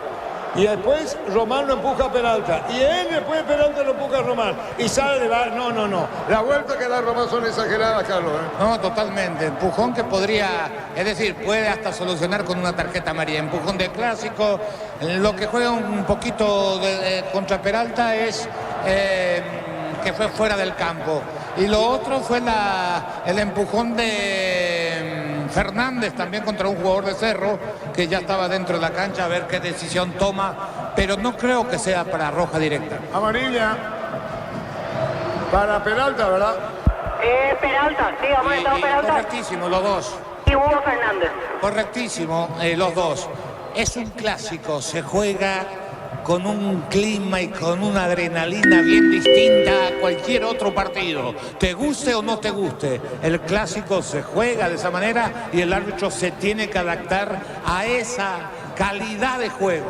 Y después Román lo empuja a Peralta. Y él después Peralta lo empuja a Román. Y sale de bar. No. La vuelta que da Román son exageradas, Carlos. No, totalmente. Empujón que podría, es decir, puede hasta solucionar con una tarjeta amarilla. Empujón de clásico. Lo que juega un poquito contra Peralta es que fue fuera del campo. Y lo otro fue el empujón de Fernández también contra un jugador de Cerro que ya estaba dentro de la cancha, a ver qué decisión toma, pero no creo que sea para roja directa. Amarilla para Peralta, ¿verdad? Peralta, sí, hemos estado Peralta. Correctísimo, los dos. Y Hugo Fernández. Correctísimo, los dos. Es un clásico, se juega con un clima y con una adrenalina bien distinta a cualquier otro partido. Te guste o no te guste, el clásico se juega de esa manera y el árbitro se tiene que adaptar a esa calidad de juego.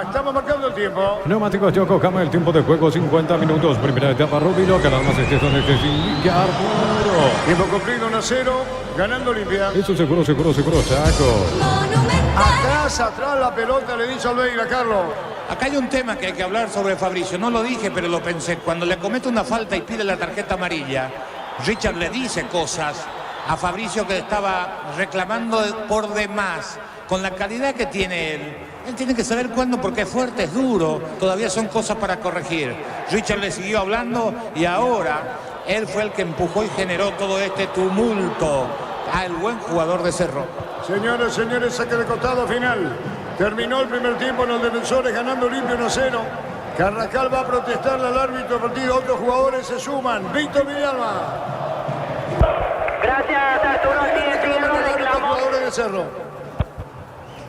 Estamos marcando el tiempo. Neumáticos Yokohama, el tiempo de juego 50 minutos. Primera etapa Rubilo, que nada más sin limpiar. Tiempo cumplido 1-0, ganando Olimpia. Eso seguro, Chaco. Atrás la pelota, le dice Alveira, Carlos. Acá hay un tema que hay que hablar sobre Fabricio. No lo dije, pero lo pensé. Cuando le comete una falta y pide la tarjeta amarilla, Richard le dice cosas a Fabricio que estaba reclamando por demás. Con la calidad que tiene él tiene que saber cuándo, porque es fuerte, es duro. Todavía son cosas para corregir. Richard le siguió hablando y ahora él fue el que empujó y generó todo este tumulto al buen jugador de Cerro. Señores, saque de costado final. Terminó el primer tiempo en los defensores, ganando Olimpia 1-0. Carrascal va a protestarle al árbitro del partido. Otros jugadores se suman. Víctor Villalba. Gracias, Arturo. Siguen los reclamos. Jugadores de Cerro.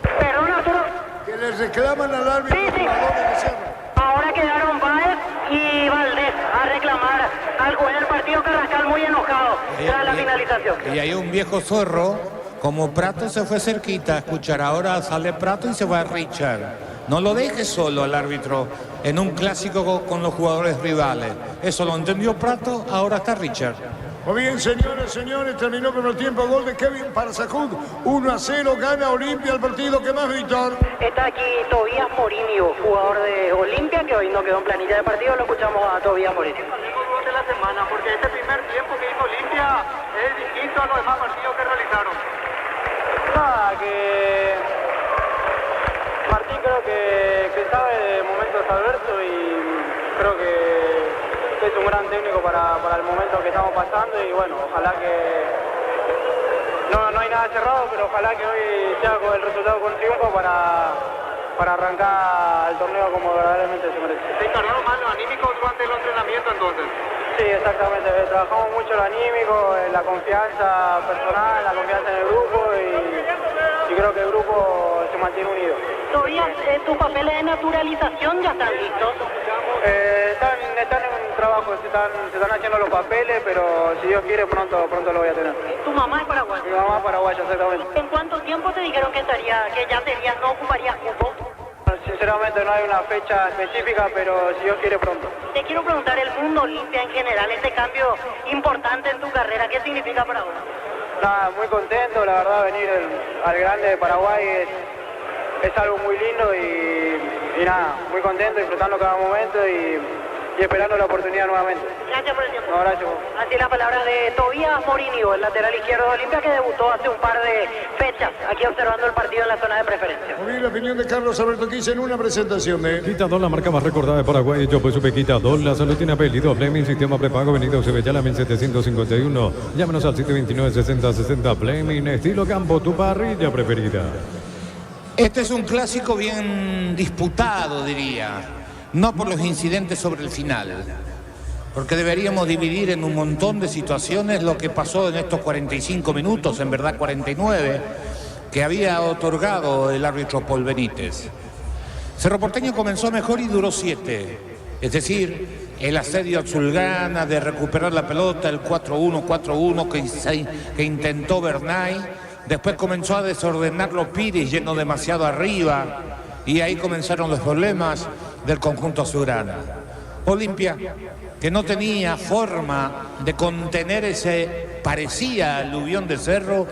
Perdón, Arturo. Que les reclaman al árbitro Sí. jugadores de Cerro. Ahora quedaron Báez y Valdés a reclamar al juez del partido. Carrascal muy enojado tras la finalización. Y hay un viejo Zorro. Como Prato se fue cerquita a escuchar, ahora sale Prato y se va a Richard. No lo dejes solo al árbitro en un clásico con los jugadores rivales. Eso lo entendió Prato, ahora está Richard. Muy bien, señores, terminó el primer tiempo. Gol de Kevin Parsacud. 1-0, gana Olimpia el partido. ¿Qué más, Víctor? Está aquí Tobías Morinio, jugador de Olimpia, que hoy no quedó en planilla de partido. Lo escuchamos a Tobías Morinio. Gol de la semana, porque este primer tiempo que hizo Olimpia es distinto a los demás partidos que realizaron. Que Martín creo que sabe de momentos adversos y creo que es un gran técnico para el momento que estamos pasando y bueno, ojalá que No hay nada cerrado, pero ojalá que hoy sea con el resultado con triunfo para arrancar el torneo como verdaderamente se merece. ¿Se encargaron más los anímicos durante el entrenamiento entonces? Sí, exactamente. Trabajamos mucho el anímico, la confianza personal, la confianza en el grupo y creo que el grupo se mantiene unido. Todavía tus papeles de naturalización ya están listos. Están en trabajo, se están haciendo los papeles, pero si Dios quiere pronto lo voy a tener. ¿Tu mamá es paraguaya? Mi mamá es paraguaya, exactamente. ¿En cuánto tiempo te dijeron que ya no ocuparías cupo? Sinceramente no hay una fecha específica, pero si Dios quiere pronto. Te quiero preguntar, el mundo Olimpia en general, este cambio importante en tu carrera, ¿qué significa para vos? Nada, muy contento, la verdad, venir al grande de Paraguay es algo muy lindo y nada, muy contento, disfrutando cada momento y esperando la oportunidad nuevamente. Gracias por el tiempo. No, gracias. Así las palabras de Tobías Morínigo, el lateral izquierdo de Olimpia, que debutó hace un par de fechas, aquí observando el partido en la zona de preferencia. Muy bien, la opinión de Carlos Alberto Quise en una presentación de Quitador, la marca más recordada de Paraguay. Yo pues supe Quitador. La salud tiene apellido. Fleming, sistema prepago, venido Cebellala 1751. Llámenos al 729-6060. Fleming, estilo campo, tu parrilla preferida. Este es un clásico bien disputado, diría. No por los incidentes sobre el final, porque deberíamos dividir en un montón de situaciones lo que pasó en estos 45 minutos, en verdad 49, que había otorgado el árbitro Paul Benítez. Cerro Porteño comenzó mejor y duró 7, es decir, el asedio azulgrana de recuperar la pelota, el 4-1, 4-1 que intentó Bernay, después comenzó a desordenarlo Pires, yendo demasiado arriba, y ahí comenzaron los problemas del conjunto azulgrana. Olimpia, que no tenía forma de contener ese, parecía aluvión de Cerro,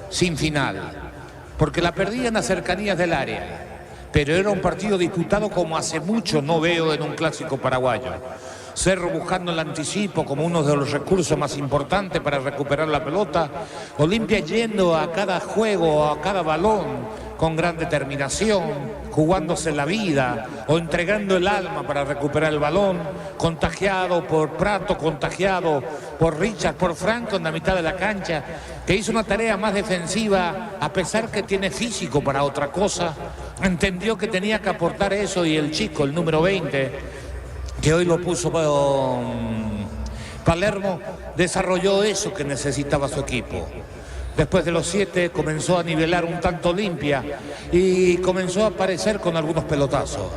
sin final, porque la perdía en las cercanías del área, pero era un partido disputado como hace mucho no veo en un clásico paraguayo. Cerro buscando el anticipo como uno de los recursos más importantes para recuperar la pelota, Olimpia yendo a cada juego, a cada balón, con gran determinación, jugándose la vida o entregando el alma para recuperar el balón, contagiado por Prato, contagiado por Richard, por Franco en la mitad de la cancha, que hizo una tarea más defensiva, a pesar que tiene físico para otra cosa, entendió que tenía que aportar eso y el chico, el número 20, que hoy lo puso Palermo, desarrolló eso que necesitaba su equipo. Después de los 7 comenzó a nivelar un tanto Olimpia y comenzó a aparecer con algunos pelotazos.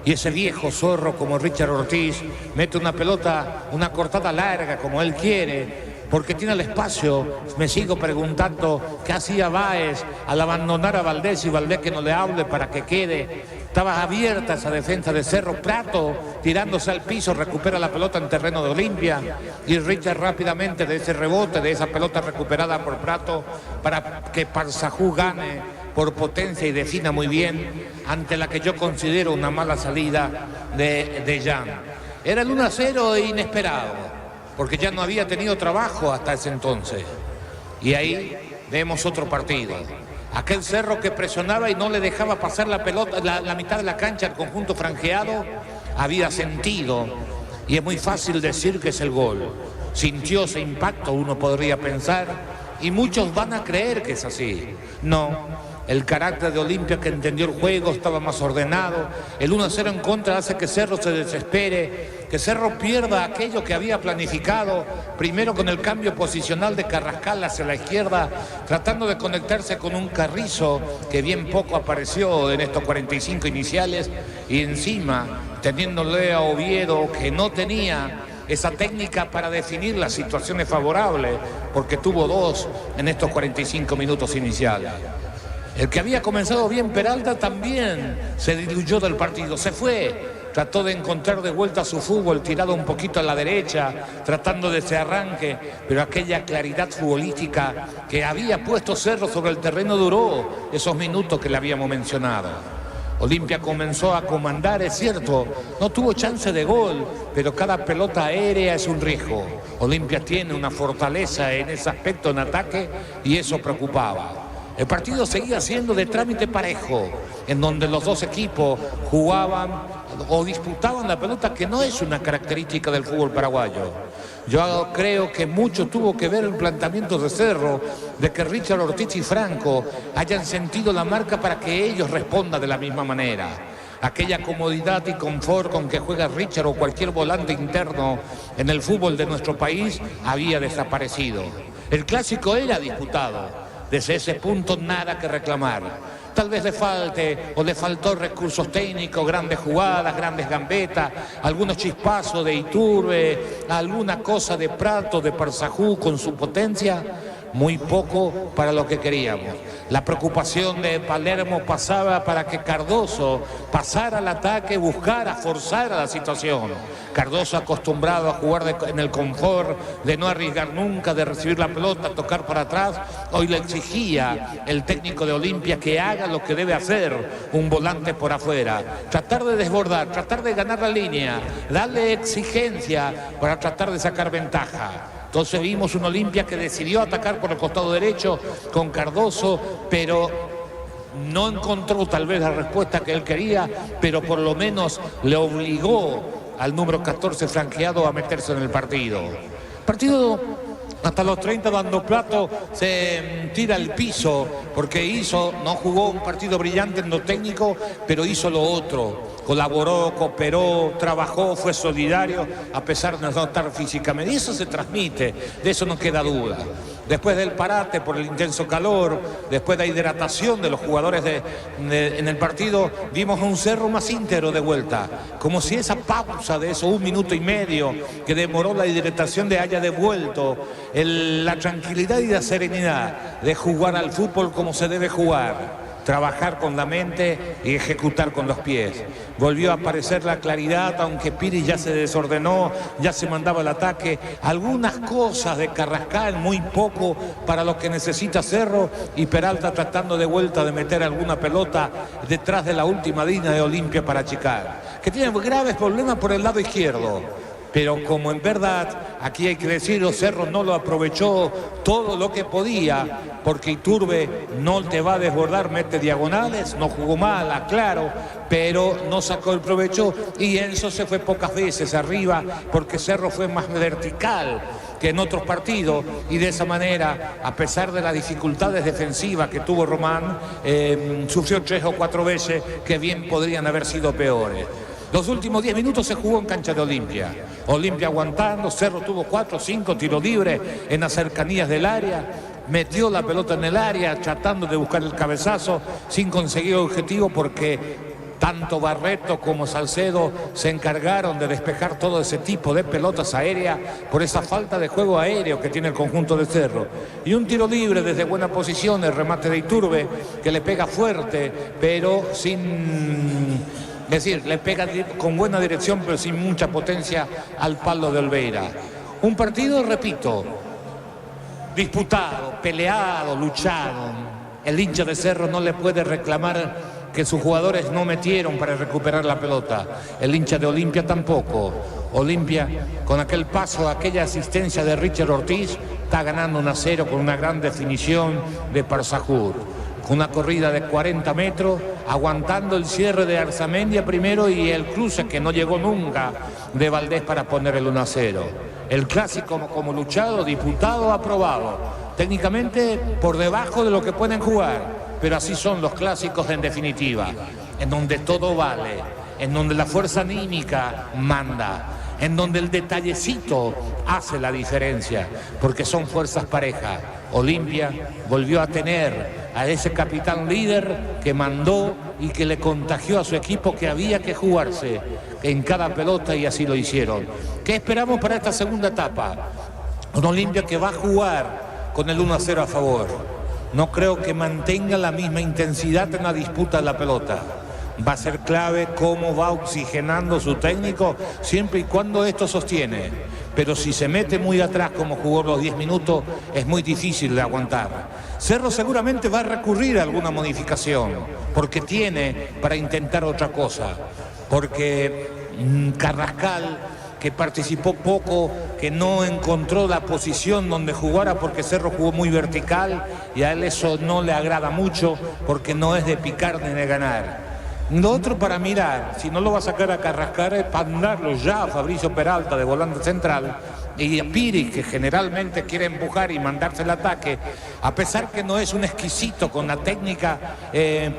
Y ese viejo zorro como Richard Ortiz mete una pelota, una cortada larga como él quiere, porque tiene el espacio. Me sigo preguntando qué hacía Báez al abandonar a Valdés y Valdés que no le hable para que quede. Estaba abierta esa defensa de Cerro. Prato tirándose al piso, recupera la pelota en terreno de Olimpia y Richard rápidamente de ese rebote, de esa pelota recuperada por Prato, para que Parsajú gane por potencia y defina muy bien ante la que yo considero una mala salida de Jan. Era el 1-0 inesperado, porque ya no había tenido trabajo hasta ese entonces. Y ahí vemos otro partido. Aquel Cerro que presionaba y no le dejaba pasar la pelota, la mitad de la cancha al conjunto franjeado, había sentido, y es muy fácil decir que es el gol. Sintió ese impacto, uno podría pensar, y muchos van a creer que es así. No, el carácter de Olimpia, que entendió el juego, estaba más ordenado. El 1-0 en contra hace que Cerro se desespere, que Cerro pierda aquello que había planificado, primero con el cambio posicional de Carrascal hacia la izquierda, tratando de conectarse con un Carrizo que bien poco apareció en estos 45 iniciales, y encima teniéndole a Oviedo, que no tenía esa técnica para definir las situaciones favorables, porque tuvo 2 en estos 45 minutos iniciales. El que había comenzado bien, Peralta, también se diluyó del partido, se fue. Trató de encontrar de vuelta su fútbol, tirado un poquito a la derecha, tratando de ese arranque, pero aquella claridad futbolística que había puesto Cerro sobre el terreno duró esos minutos que le habíamos mencionado. Olimpia comenzó a comandar, es cierto, no tuvo chance de gol, pero cada pelota aérea es un riesgo. Olimpia tiene una fortaleza en ese aspecto en ataque y eso preocupaba. El partido seguía siendo de trámite parejo, en donde los dos equipos jugaban o disputaban la pelota, que no es una característica del fútbol paraguayo. Yo creo que mucho tuvo que ver el planteamiento de Cerro, de que Richard Ortiz y Franco hayan sentido la marca para que ellos respondan de la misma manera. Aquella comodidad y confort con que juega Richard o cualquier volante interno en el fútbol de nuestro país había desaparecido. El clásico era disputado. Desde ese punto nada que reclamar. Tal vez le falte o le faltó recursos técnicos, grandes jugadas, grandes gambetas, algunos chispazos de Iturbe, alguna cosa de Prato, de Parsajú con su potencia. Muy poco para lo que queríamos. La preocupación de Palermo pasaba para que Cardoso pasara al ataque, buscara, forzara la situación. Cardoso, acostumbrado a jugar en el confort, de no arriesgar nunca, de recibir la pelota, tocar para atrás, hoy le exigía el técnico de Olimpia que haga lo que debe hacer un volante por afuera. Tratar de desbordar, tratar de ganar la línea, darle exigencia para tratar de sacar ventaja. Entonces vimos un Olimpia que decidió atacar por el costado derecho con Cardoso, pero no encontró tal vez la respuesta que él quería, pero por lo menos le obligó al número 14 franqueado a meterse en el partido. Partido hasta los 30 dando plato, se tira al piso porque no jugó un partido brillante en lo técnico, pero hizo lo otro. Colaboró, cooperó, trabajó, fue solidario, a pesar de no estar físicamente. Y eso se transmite, de eso no queda duda. Después del parate por el intenso calor, después de la hidratación de los jugadores en el partido, vimos a un Cerro más íntegro de vuelta. Como si esa pausa de esos 1 minuto y medio que demoró la hidratación de haya devuelto la tranquilidad y la serenidad de jugar al fútbol como se debe jugar. Trabajar con la mente y ejecutar con los pies. Volvió a aparecer la claridad, aunque Piri ya se desordenó, ya se mandaba el ataque. Algunas cosas de Carrascal, muy poco para lo que necesita Cerro, y Peralta tratando de vuelta de meter alguna pelota detrás de la última línea de Olimpia para achicar. Que tiene graves problemas por el lado izquierdo. Pero como en verdad, aquí hay que decirlo, Cerro no lo aprovechó todo lo que podía, porque Iturbe no te va a desbordar, mete diagonales, no jugó mal, aclaro, pero no sacó el provecho, y Enzo se fue pocas veces arriba, porque Cerro fue más vertical que en otros partidos, y de esa manera, a pesar de las dificultades defensivas que tuvo Román, sufrió 3 o 4 veces que bien podrían haber sido peores. Los últimos 10 minutos se jugó en cancha de Olimpia. Olimpia aguantando, Cerro tuvo 4 o 5 tiros libres en las cercanías del área, metió la pelota en el área tratando de buscar el cabezazo sin conseguir objetivo, porque tanto Barreto como Salcedo se encargaron de despejar todo ese tipo de pelotas aéreas por esa falta de juego aéreo que tiene el conjunto de Cerro. Y un tiro libre desde buena posición, el remate de Iturbe, que le pega fuerte, pero sin... Es decir, le pega con buena dirección, pero sin mucha potencia al palo de Olveira. Un partido, repito, disputado, peleado, luchado. El hincha de Cerro no le puede reclamar que sus jugadores no metieron para recuperar la pelota. El hincha de Olimpia tampoco. Olimpia, con aquel paso, aquella asistencia de Richard Ortiz, está ganando 1-0 con una gran definición de Parsahur. Una corrida de 40 metros, aguantando el cierre de Arzamendia primero y el cruce que no llegó nunca de Valdés para poner el 1-0. El clásico como luchado, disputado, aprobado. Técnicamente por debajo de lo que pueden jugar, pero así son los clásicos en definitiva, en donde todo vale, en donde la fuerza anímica manda, en donde el detallecito hace la diferencia, porque son fuerzas parejas. Olimpia volvió a tener a ese capitán líder que mandó y que le contagió a su equipo que había que jugarse en cada pelota, y así lo hicieron. ¿Qué esperamos para esta segunda etapa? Un Olimpia que va a jugar con el 1-0 a favor. No creo que mantenga la misma intensidad en la disputa de la pelota. Va a ser clave cómo va oxigenando su técnico, siempre y cuando esto sostiene. Pero si se mete muy atrás como jugó los 10 minutos, es muy difícil de aguantar. Cerro seguramente va a recurrir a alguna modificación, porque tiene para intentar otra cosa. Porque Carrascal, que participó poco, que no encontró la posición donde jugara porque Cerro jugó muy vertical y a él eso no le agrada mucho porque no es de picar ni de ganar. Lo otro para mirar, si no lo va a sacar a Carrascal, es para mandarlo ya a Fabricio Peralta de volante central y a Piri, que generalmente quiere empujar y mandarse el ataque, a pesar que no es un exquisito con la técnica,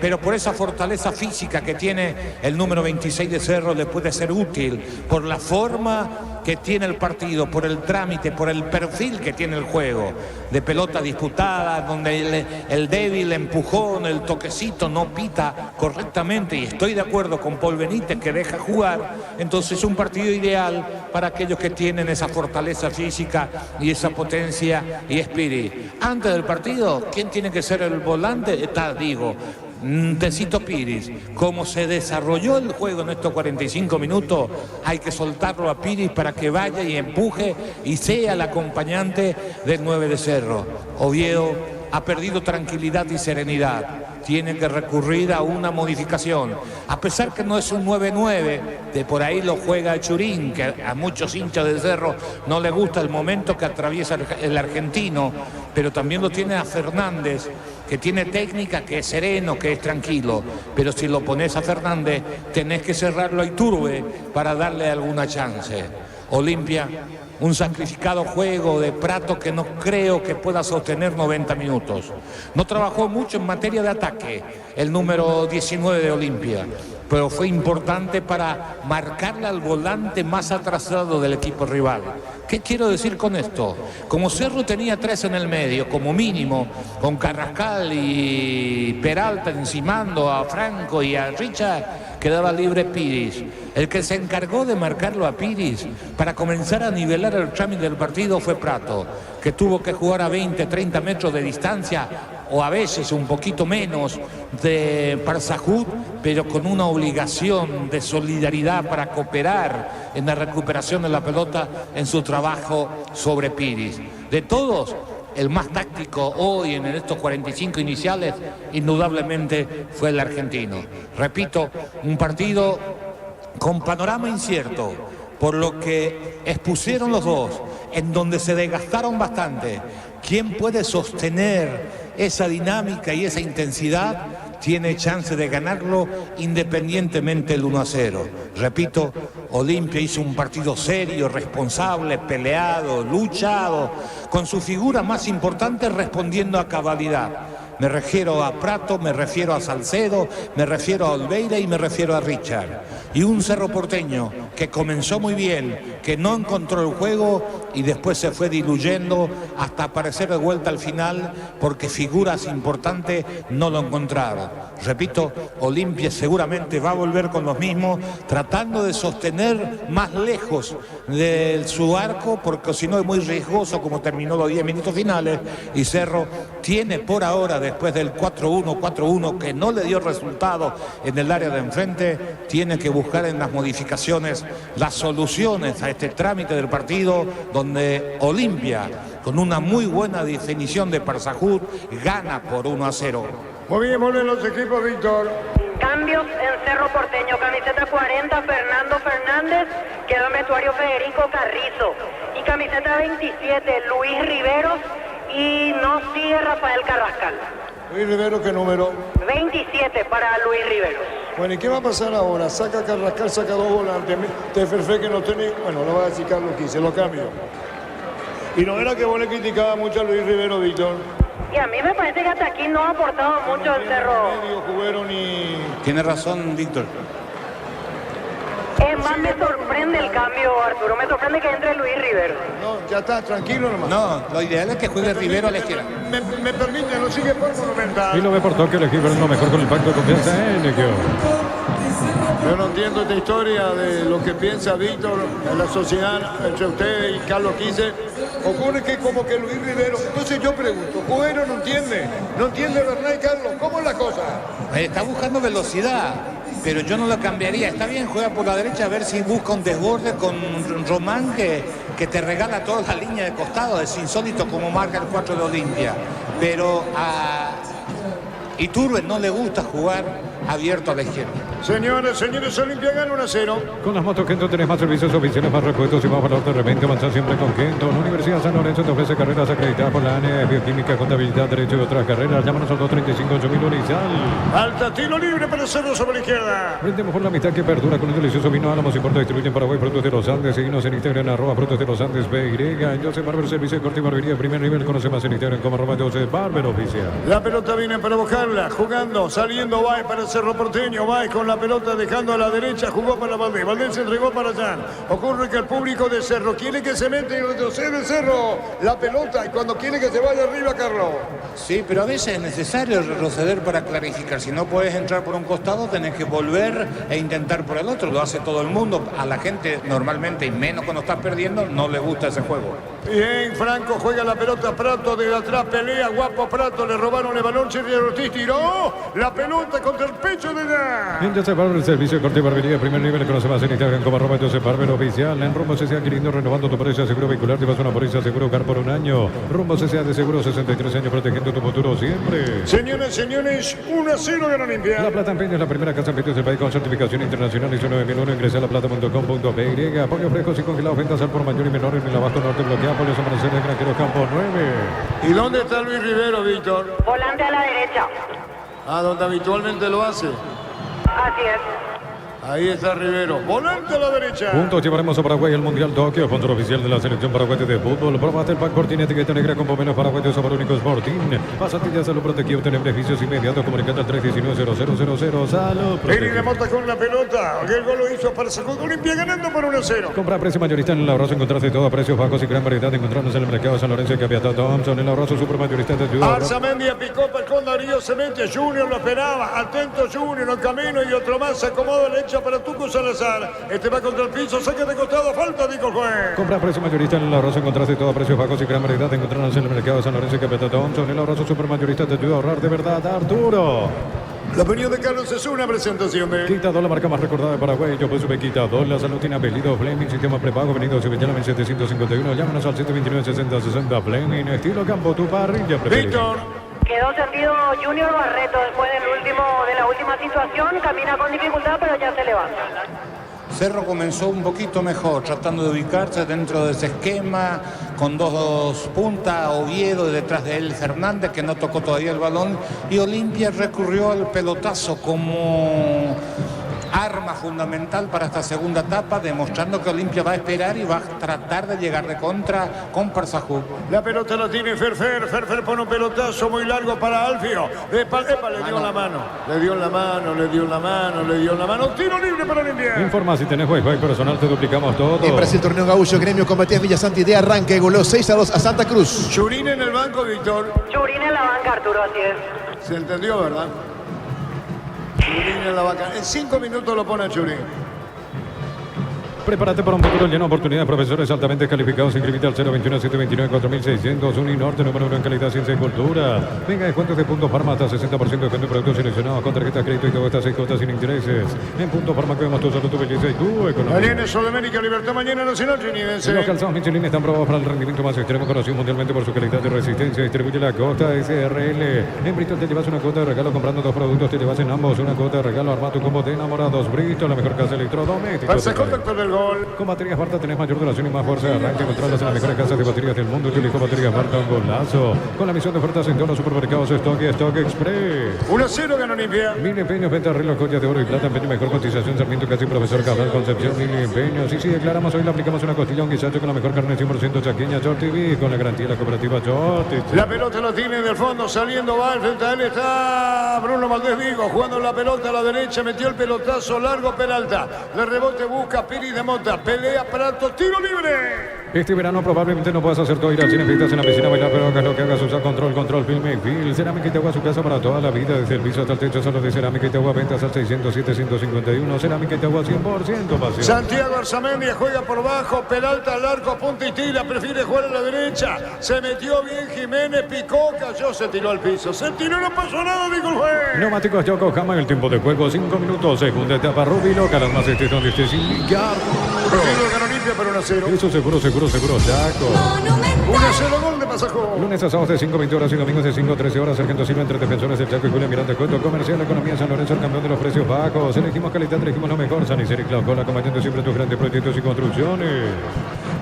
pero por esa fortaleza física que tiene el número 26 de Cerro le puede ser útil, por la forma que tiene el partido, por el trámite, por el perfil que tiene el juego, de pelota disputada, donde el débil empujón, el toquecito no pita correctamente, y estoy de acuerdo con Paul Benítez que deja jugar, entonces es un partido ideal para aquellos que tienen esa fortaleza física y esa potencia y espíritu. Antes del partido, ¿quién tiene que ser el volante? Tecito Piris. Como se desarrolló el juego en estos 45 minutos, hay que soltarlo a Piris para que vaya y empuje y sea el acompañante del 9 de Cerro. Oviedo ha perdido tranquilidad y serenidad. Tiene que recurrir a una modificación. A pesar que no es un 9-9, de por ahí lo juega Churín, que a muchos hinchas del Cerro no le gusta el momento que atraviesa el argentino, pero también lo tiene a Fernández, que tiene técnica, que es sereno, que es tranquilo, pero si lo pones a Fernández tenés que cerrarlo a Iturbe para darle alguna chance. Olimpia, un sacrificado juego de Prato que no creo que pueda sostener 90 minutos. No trabajó mucho en materia de ataque el número 19 de Olimpia, pero fue importante para marcarle al volante más atrasado del equipo rival. ¿Qué quiero decir con esto? Como Cerro tenía 3 en el medio, como mínimo, con Carrascal y Peralta encimando a Franco y a Richard, quedaba libre Piris. El que se encargó de marcarlo a Piris para comenzar a nivelar el trámite del partido fue Prato, que tuvo que jugar a 20, 30 metros de distancia o a veces un poquito menos de Parsahut, pero con una obligación de solidaridad para cooperar en la recuperación de la pelota en su trabajo sobre Piris. De todos, el más táctico hoy en estos 45 iniciales, indudablemente fue el argentino. Repito, un partido con panorama incierto, por lo que expusieron los dos, en donde se desgastaron bastante. ¿Quién puede sostener esa dinámica y esa intensidad? Tiene chance de ganarlo independientemente del 1-0. Repito, Olimpia hizo un partido serio, responsable, peleado, luchado, con su figura más importante respondiendo a cabalidad. Me refiero a Prato, me refiero a Salcedo, me refiero a Olveira y me refiero a Richard. Y un Cerro Porteño que comenzó muy bien, que no encontró el juego y después se fue diluyendo hasta aparecer de vuelta al final porque figuras importantes no lo encontraron. Repito, Olimpia seguramente va a volver con los mismos, tratando de sostener más lejos de su arco, porque si no es muy riesgoso como terminó los 10 minutos finales, y Cerro tiene por ahora, después del 4-1 que no le dio resultado en el área de enfrente, tiene que buscar en las modificaciones las soluciones a este trámite del partido, donde Olimpia, con una muy buena definición de Parsahut, gana por 1-0. Muy bien, vuelven los equipos, Víctor. Cambios en Cerro Porteño. Camiseta 40, Fernando Fernández. Quedó en vestuario Federico Carrizo. Y camiseta 27, Luis Riveros. Y no sigue Rafael Carrascal. Luis Riveros, ¿qué número? 27 para Luis Riveros. Bueno, ¿y qué va a pasar ahora? Saca Carrascal, saca 2 volantes. Teferfe que no tiene... Bueno, lo va a decir Carlos 15, lo cambio. Y no era que vos le criticabas mucho a Luis Riveros, Víctor. Y a mí me parece que hasta aquí no ha aportado mucho el Cerro. Tiene razón, Víctor. Es más, me sorprende el cambio, Arturo. Me sorprende que entre Luis Riveros. No, ya está, tranquilo nomás. No, lo ideal es que juegue Rivero a la izquierda. Me permite, lo sigue por Monumental. Y lo ve por Tokio, el equipo es lo mejor con el pacto de confianza en el Yo no entiendo esta historia de lo que piensa Víctor en la sociedad entre usted y Carlos Quise. Ocurre que como que Luis Rivero... Entonces yo pregunto, Cubero no entiende Bernal y Carlos, ¿cómo es la cosa? Está buscando velocidad, pero yo no lo cambiaría. Está bien, juega por la derecha a ver si busca un desborde con Román que te regala toda la línea de costado. Es insólito como marca el 4 de Olimpia. Pero a Iturbe no le gusta jugar abierto a la izquierda. Señores, Olimpia gana 1-0. Con las motos Kenton tenés más servicios oficiales, más repuestos y más valor de repente. Avanzar siempre con Kenton. Universidad San Lorenzo te ofrece carreras acreditadas por la ANE, bioquímica, contabilidad, derecho y otras carreras. Llámanos al 235-8000 Urizal. Alta, tiro libre para Cerro sobre la izquierda. Brindemos por la amistad que perdura con un delicioso vino Álamos. Importa, distribuye en Paraguay Frutos de los Andes. Seguimos en Instagram, @Frutos de los Andes BY. Joseph Barber, servicio de corte y barbería de primer nivel. Conoce más en Instagram como @Joseph Barber Oficial. La pelota viene para buscarla, jugando, saliendo Baez para Cerro Porteño. Baez con la pelota dejando a la derecha, jugó para Valdés. Valdés se entregó para Jan. Ocurre que el público de Cerro quiere que se mete y retrocede Cerro la pelota y cuando quiere que se vaya arriba, Carlos. Sí, pero a veces es necesario retroceder para clarificar. Si no puedes entrar por un costado, tenés que volver e intentar por el otro. Lo hace todo el mundo. A la gente normalmente, y menos cuando estás perdiendo, no le gusta ese juego. Bien, Franco juega la pelota, Prato desde atrás, pelea, guapo Prato, le robaron el balón, Chile Ortiz tiró la pelota contra el pecho de Dan. En Joseph Barber, el servicio de corte y barbería de primer nivel. Conoce más en Instagram como @Joseph Barber Oficial. En Rumbo CCA adquiriendo, renovando tu póliza de seguro vehicular. Te vas a una póliza de seguro car por un año. Rumbo CCA de seguro, 63 años protegiendo tu futuro siempre. Señores, 1-0 gana Olimpia. La Plata Empeño es la primera casa en empeños del país con certificación internacional ISO 9001. Ingresa a laplata.com.py. Apoyo frescos y congelados, ventas al por mayor y menor en el abasto norte bloqueado. Polios Amanecer de Granjeros Campo 9. ¿Y dónde está Luis Rivero, Víctor? Volante a la derecha. Ah, donde habitualmente lo hace. Así es. Ahí está Rivero, volante a la derecha. Juntos llevaremos a Paraguay al Mundial Tokio, sponsor oficial de la selección paraguaya de fútbol. Probate el pack Sporting, etiqueta negra con pomenos paraguayos, sabor único Sporting. Pasatillas Salud Protegido, obtener beneficios inmediatos. Comunicate al 319-0000. Salud Piri de Protegido. Mota con la pelota. El gol lo hizo para Segundo Olimpia ganando por 1-0. Compra a precio mayorista en el Ahorroso. Encontraste todo a precios bajos y gran variedad. Encontrarnos en el mercado de San Lorenzo y Capiatá Thompson. El Ahorroso super mayorista te ayuda. Arzamendia picó para con Darío Cemente. Junior lo esperaba. Atento Junior, el camino y otro más. Se acomoda la derecha para Tuco Salazar. Este va contra el piso, saque de costado, falta, dijo el juez. Compra a precio mayorista en el Ahorroso. Encontraste todo a precios bajos y gran variedad. Encontrarnos en el mercado de San Lorenzo y Capiatá Thompson. El Ahorroso super mayorista te ayuda a ahorrar de verdad, Arturo. La opinión de Carlos es una presentación de Quitador, la marca más recordada de Paraguay. Yo pues Quitador, la salud tiene apellido Fleming, sistema prepago, venido Sevillana 751. Llámanos al 729-6060 Fleming, estilo campo, tu parrilla preferida. Víctor. Quedó sentido Junior Barreto después de la última situación. Camina con dificultad, pero ya se levanta. Cerro comenzó un poquito mejor, tratando de ubicarse dentro de ese esquema, con dos puntas, Oviedo detrás de él, Fernández, que no tocó todavía el balón, y Olimpia recurrió al pelotazo como arma fundamental para esta segunda etapa, demostrando que Olimpia va a esperar y va a tratar de llegar de contra con Parsajú. La pelota la tiene Ferfer. Ferfer pone un pelotazo muy largo para Alfio. Epa, le dio la mano. Le dio la mano. Tiro libre para Olimpia. Informa si tenés Wi-Fi personal, te duplicamos todo. En Brasil, torneo Gaúcho, Gremio con Matías Villasanti de arranque, goló 6-2 a Santa Cruz. Churín en el banco, Víctor. Churín en la banca, Arturo, así es. Se entendió, ¿verdad? Churín en la vaca. En 5 minutos lo pone Churín. Prepárate para un futuro lleno de oportunidades. Profesores altamente calificados. Inscribite al 021-729-4600. Uninorte, número 1 en calidad, ciencia y cultura. Venga, descuentos de Punto Farma hasta 60% de descuento en productos seleccionados con tarjeta de crédito y todo estas 6 cuotas sin intereses. En Punto Farma cuidamos tu salud, tu belleza y tu economía. Aliene Sudamérica, Libertad Mañana Nacional Trinidense. Los calzados Michelin están probados para el rendimiento más extremo, conocido mundialmente por su calidad de resistencia. Distribuye la Costa SRL. En Bristol te llevas una cuota de regalo comprando 2 productos. Te llevas en ambos una cuota de regalo. Arma tu combo de enamorados. Bristol, la mejor casa electrodoméstica. Pasa contacto del gol. Con baterías Barta tenés mayor duración y más fuerza de arranque. Encontrarlas en las mejores casas de baterías del mundo. Utilizo baterías Barta, un golazo. Con la misión de ofertas en todos los supermercados Stock y Stock Express. 1-0 gana Olimpia. Mil empeños, venta, reloj, joyas de oro y plata, empeño, mejor cotización, Sarmiento, casi profesor Cabral, Concepción, Mil empeños. Y si declaramos hoy, le aplicamos una costilla, un guisacho con la mejor carne 100% chaqueña, Short TV, con la garantía de la cooperativa Short. La pelota lo tiene del fondo, saliendo va, frente a él está Bruno Valdés Vigo, jugando la pelota a la derecha, metió el pelotazo largo Peralta. De rebote busca Piri de Mota, pelea Prato, tiro libre. Este verano probablemente no puedas hacer todo, ir al cine, fiestas en la piscina, bailar, pero hagas lo que hagas, usa control, filme, fil, cerámica y te agua, su casa para toda la vida, desde el piso hasta el techo, solo de cerámica y te agua, ventas al 607-151, cerámica y te agua 100% pasión. Santiago Arzamendia juega por bajo, Peralta al arco, punta y tira, prefiere jugar a la derecha, se metió bien Jiménez, picó, cayó, se tiró al piso, se tiró, no pasó nada, dijo el juez. Neumáticos Yokohama en el tiempo de juego, 5 minutos, segunda etapa, Rubí Loca, las más son de este sin Partido ganó Olimpia, pero 1-0. Eso seguro, Chaco. 1-0 gol de Pasajó. Lunes a sábados de 5 a 20 horas y domingos de 5 a 13 horas. Sargento Silva entre defensores del Chaco y Julián Miranda Cuento. Comercial, Economía San Lorenzo, el campeón de los precios bajos. Elegimos calidad, elegimos lo mejor. San Isidro y Claucola, acompañando siempre tus grandes proyectos y construcciones.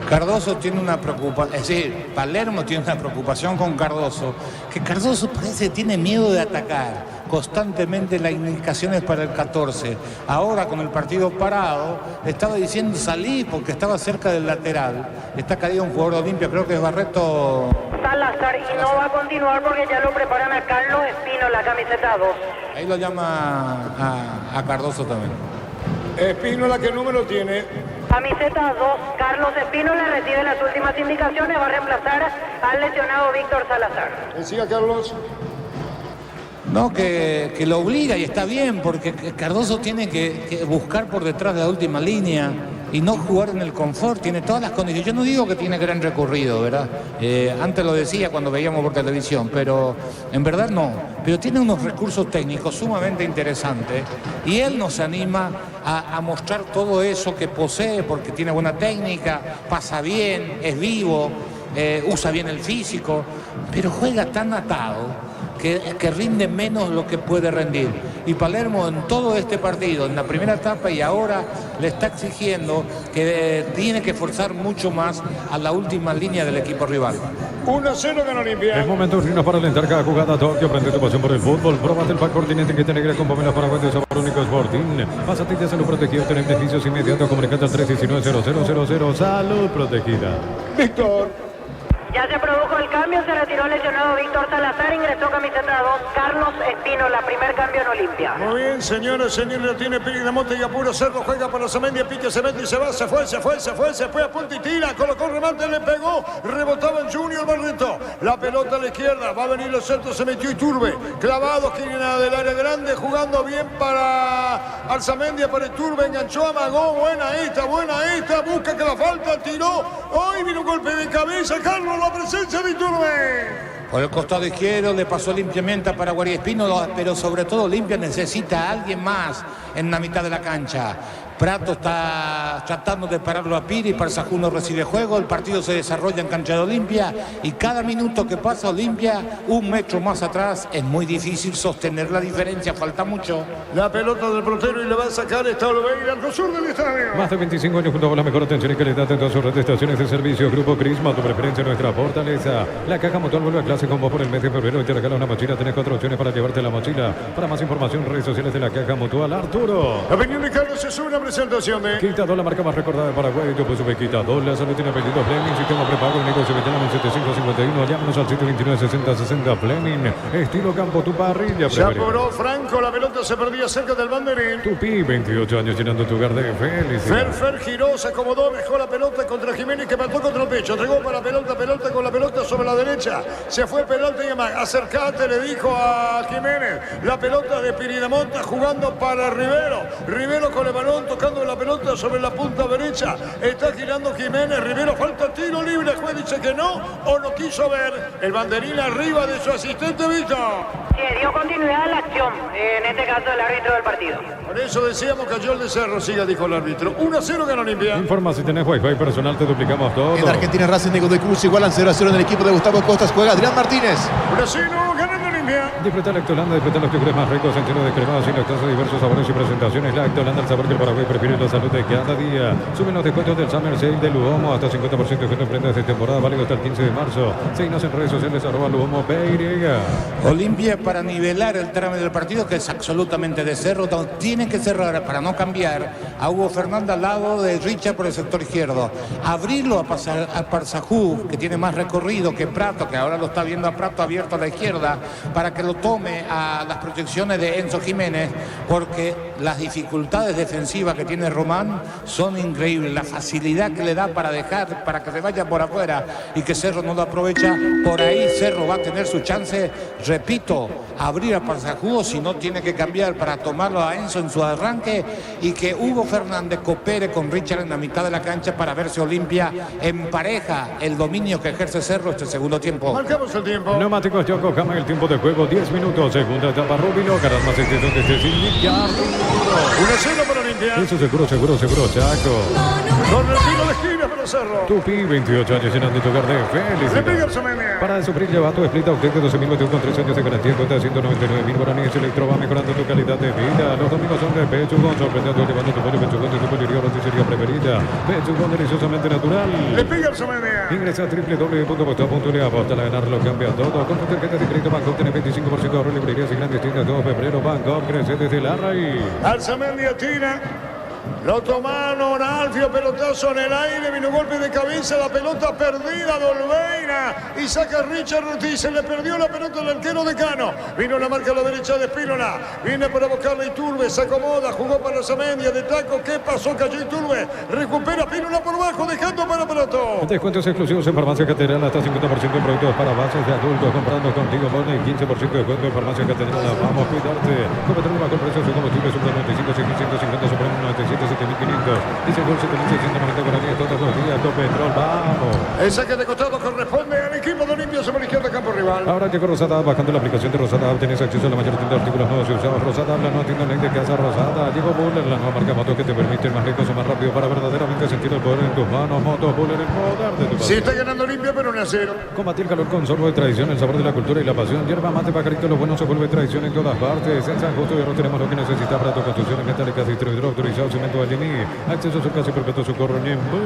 Cardoso tiene una preocupación, es decir, Palermo tiene una preocupación con Cardoso, que Cardoso parece que tiene miedo de atacar constantemente las indicaciones para el 14. Ahora con el partido parado, le estaba diciendo salí porque estaba cerca del lateral. Está caído un jugador de Olimpia, creo que es Barreto Salazar, y no va a continuar porque ya lo preparan a Carlos Espino, la camiseta 2. Ahí lo llama a Cardoso también. Espino, ¿la qué número tiene? Camiseta 2, Carlos Espino le recibe las últimas indicaciones, va a reemplazar al lesionado Víctor Salazar. Decía Carlos. No, que lo obliga y está bien, porque Cardoso tiene que buscar por detrás de la última línea y no jugar en el confort, tiene todas las condiciones. Yo no digo que tiene gran recorrido, ¿verdad? Antes lo decía cuando veíamos por televisión, pero en verdad no. Pero tiene unos recursos técnicos sumamente interesantes y él nos anima a mostrar todo eso que posee, porque tiene buena técnica, pasa bien, es vivo, usa bien el físico, pero juega tan atado que rinde menos lo que puede rendir. Y Palermo en todo este partido, en la primera etapa y ahora, le está exigiendo que tiene que forzar mucho más a la última línea del equipo rival. 1-0 gana Olimpia. Es momento de unirnos para alentar cada jugada. Tokio, prende tu pasión por el fútbol. Probate el pack Continente que te alegra con Pomelo Paraguay de sabor único Sporting. Pásate de salud protegida, tener beneficios inmediatos. Comunicate al 319-0000. Salud protegida. Víctor. Ya se produjo el cambio, se retiró el lesionado Víctor Salazar, ingresó camiseta 2, Carlos Espino, la primer cambio en Olimpia. Muy bien, señores, lo tiene Piridamonte y Apuro Cerro, juega para Zamendia, pique, se mete y se va, se fue a punta y tira, colocó remate, le pegó, rebotaba en Junior Barreto, la pelota a la izquierda, va a venir los centros, se metió Iturbe, clavado, esquina del área grande, jugando bien para Alzamendia, para Iturbe, enganchó, amagó, buena esta, busca que la falta, tiró, hoy vino un golpe de cabeza, Carlos, la presencia de Iturbe. Por el costado izquierdo le pasó limpiamente a Paraguay Espino, pero sobre todo Olimpia necesita a alguien más en la mitad de la cancha. Prato está tratando de pararlo a Piri, Parsajú no recibe juego, el partido se desarrolla en cancha de Olimpia y cada minuto que pasa Olimpia, un metro más atrás, es muy difícil sostener la diferencia, falta mucho. La pelota del portero y le va a sacar esta Oliveira al sur del estadio. Más de 25 años junto a la mejor atención y calidad en todas sus redes de estaciones de servicio. Grupo Crisma, tu preferencia, nuestra fortaleza. La caja Mutual vuelve a clase con vos por el mes de febrero y te regala una mochila. Tenés 4 opciones para llevarte la mochila. Para más información, redes sociales de la caja Mutual. Arturo. La opinión de Carlos es una presentación de Quitador, la marca más recordada de Paraguay. Yo puse Quitador, la salud tiene apellido Fleming, sistema prepago, único se vete en 1751. Llámanos al 729-6060 Fleming. Estilo campo, tu parrilla se preferida. apuró Franco, la pelota se perdía cerca del banderín. Tupi, 28 años llenando tu hogar de felicidad. Fer giró, se acomodó, dejó la pelota contra Jiménez que mató contra el pecho. Entregó para pelota con la pelota sobre la derecha. Se fue Peralta y además, acercate, le dijo a Jiménez. La pelota de Piridamonte jugando para Rivero. Rivero con el balón tocando la pelota sobre la punta derecha. Está girando Jiménez. Rivero, falta tiro libre. El juez dice que no o no quiso ver. El banderín arriba de su asistente Víctor. Sí, dio continuidad a la acción, en este caso el árbitro del partido. Por eso decíamos que Joel de Cerro siga, dijo el árbitro. 1-0 gana Olimpia. Informa si tenés Wi-Fi personal, te duplicamos todo. En Argentina, Racing de Godoy Cruz igualan 0-0 en el equipo de Gustavo Costas. Juega Adrián Martínez. 1-0 gana Olimpia. Disfruta Lactolanda, disfruta los yogures más ricos en lleno de cremados y lactosa, diversos sabores y presentaciones. Lactolanda, el sabor que el Paraguay prefiere, la salud de cada día. Suben los descuentos del Summer Sale de Luomo, hasta 50% de descuento en prendas de temporada, válido hasta el 15 de marzo. Síguenos en redes sociales, @Luomo PY. Olimpia, para nivelar el tramo del partido, que es absolutamente de Cerro, tiene que cerrar para no cambiar a Hugo Fernández al lado de Richard por el sector izquierdo. Abrirlo a Parsajú, que tiene más recorrido que Prato, que ahora lo está viendo a Prato abierto a la izquierda, para que lo tome a las proyecciones de Enzo Jiménez, porque las dificultades defensivas que tiene Román son increíbles. La facilidad que le da para dejar, para que se vaya por afuera y que Cerro no lo aprovecha. Por ahí Cerro va a tener su chance, repito, abrir a Parsajú, si no tiene que cambiar para tomarlo a Enzo en su arranque, y que Hugo Fernández coopere con Richard en la mitad de la cancha para ver si Olimpia empareja el dominio que ejerce Cerro este segundo tiempo. Marcamos el tiempo. Neumáticos Yoko Kama, el tiempo de juego 10 minutos. Segunda etapa Rubino, ganas más extensión de Cecilia. 1-0 para Olimpia. Eso seguro, Chaco. Con el tiro de esquina para los cerros. Tupi, 28 años llenando tu hogar de Le pega felicidad. Arzamandia. Para sufrir llevato, explita usted de 12.000 watts con 3 años de garantía, cuenta 199.000 guaraníes. Electro va mejorando tu calidad de vida. Los domingos son de Pechugón, sorprendiendo llevando tu pollo Pechugón de tu pollería o roticería preferida. Pechugón deliciosamente natural. Le pega Arzamandia. Ingresa a www.postao.le, aposta a ganar, lo cambia todo. Con tu tarjeta de crédito Bangkok tenés 25% de ahorro en librerías y grandes tiendas 2 de febrero. Bangkok crece desde la raíz. Arzamendia tira. Lo tomaron, Alfio, pelotazo en el aire, vino golpe de cabeza, la pelota perdida de Olveira y saca Richard Ortiz, se le perdió la pelota al arquero de Cano, vino la marca a la derecha de Espínola, viene para buscarle Iturbe, se acomoda, jugó para Arzamendia, de taco, ¿qué pasó? Cayó Iturbe, recupera Espínola por bajo, dejando para Prato. Descuentos exclusivos en Farmacia Catedral, hasta 50% en productos para bases de adultos, comprando contigo, pone 15% de descuento en Farmacia Catedral, vamos a cuidarte. Cometer un bajo precio, su combustible, Super 95, 6.150, Super 97, 7.500, dice Gol 7.690 guaraníes todos los días, Petrol, vamos. El saque de costado corresponde al equipo de Olimpia sobre la izquierda, campo rival. Ahora llegó Rosada, bajando la aplicación de Rosada, tenés acceso a la mayor tienda de artículos nuevos y usados. Rosada, la nueva tienda online de casa Rosada. Llegó Buller, la nueva marca moto que te permite ir más lejos o más rápido para verdaderamente sentir el poder en tus manos. Motos Buller, el poder de tu pasión. Sí, está ganando Olimpia, pero 1-0. Combatir el calor con sorbo de tradición, el sabor de la cultura y la pasión. Hierba mate, pajarito, lo bueno se vuelve tradición en todas partes. En San Justo de Oro tenemos lo que necesitas para tu construcciones metálicas, distribuidor autorizado, cemento Vallemí. Acceso a su casa y perpetuo socorro Ñembú.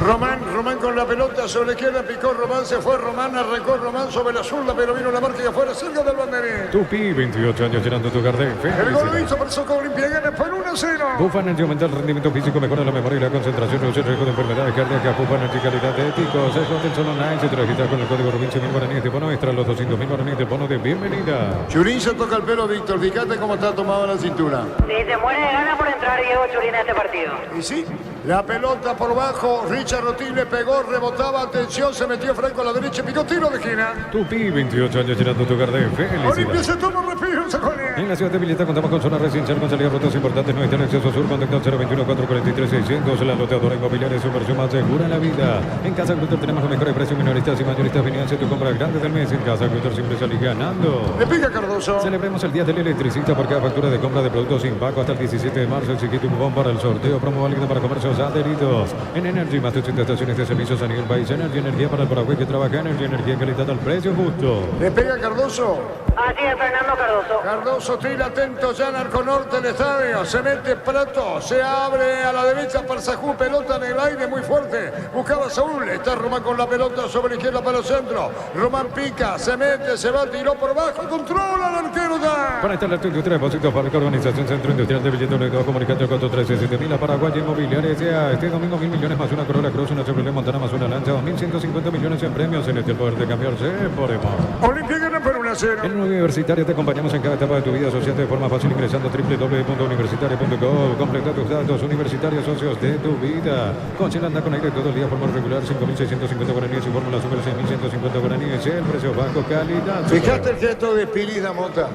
Román con la pelota sobre la izquierda, picó Román, se fue Román, arrancó Román sobre la zurda, pero vino la marca y afuera, cerca del banderín. Tupi, 28 años llenando tu hogar de El gol lo felicidad. hizo para Socorro Olimpia, gana por 1-0. Bufa Energy aumenta el rendimiento físico, mejora la memoria y la concentración, reduce el riesgo de enfermedades cardíacas. Bufa Energy calidad de éticos. Es Hotel Online. Si te registras con el código Rubin 100.000 guaraníes de bono extra, los 200.000 guaraníes de bono de bienvenida. Churín se toca el pelo, Víctor, fíjate cómo está tomado la cintura. Sí, se muere de ganas por entrar Diego Churín a este partido. Y sí, la pelota por bajo, Richard Ortiz le pegó, rebotaba, atención, se metió Franco a la derecha, picó tiro de esquina. Tupi, 28 años llenando tu hogar de Olimpia felicidad. se toma un respiro, Saconia. En la ciudad de Villeta contamos con zona residencial con salidas rutas importantes. No está en acceso sur, contacto 021-443-600. La loteadora inmobiliaria es su versión más segura en la vida. En Casa Grutter tenemos los mejores precios, minoristas y mayoristas. Financia tu compra grande del mes. En Casa Grutter siempre salís ganando. Le pica Cardoso. Celebremos el Día del Electricista por cada factura de compra de productos sin pago hasta el 17 de marzo. Exigí tu cupón para el sorteo. Promo válido para comercios adheridos. En Energy, más de 80 estaciones de servicios a nivel país. Energy, energía para el Paraguay que trabaja. Energy, energía calidad al precio justo. Le pega Cardoso. Así es, Fernando Cardoso. Cardoso tira atento ya en Arco Norte del estadio. Se mete Prato, se abre a la derecha para Sajú, pelota en el aire muy fuerte. Buscaba Saúl, está Román con la pelota sobre la izquierda para el centro. Román pica, se mete, se va, tiró por bajo, controla al arquero ya. Para instalar tu industria de depósitos, fábrica, organización, centro industrial de Villeta Unido, comunicante 413-7000, Paraguay Inmobiliaria S.A. Este domingo 1.000 millones más una Corolla Cross, una Chevrolet Montana más una Lancha, 2.150 millones en premios. En este el poder de cambiarse por Emo. Olimpia gana por 1-0. En Universitaria te acompañamos en cada etapa de tu vida. Asociate de forma fácil ingresando a www.universitaria.co. Completa tus datos. Universitarios, socios de tu vida. Coche anda con aire todo el día, forma regular, 5.650 guaraníes y fórmula super 6.150 guaraníes. El precio bajo, calidad. Fíjate el gesto de Piris Damota.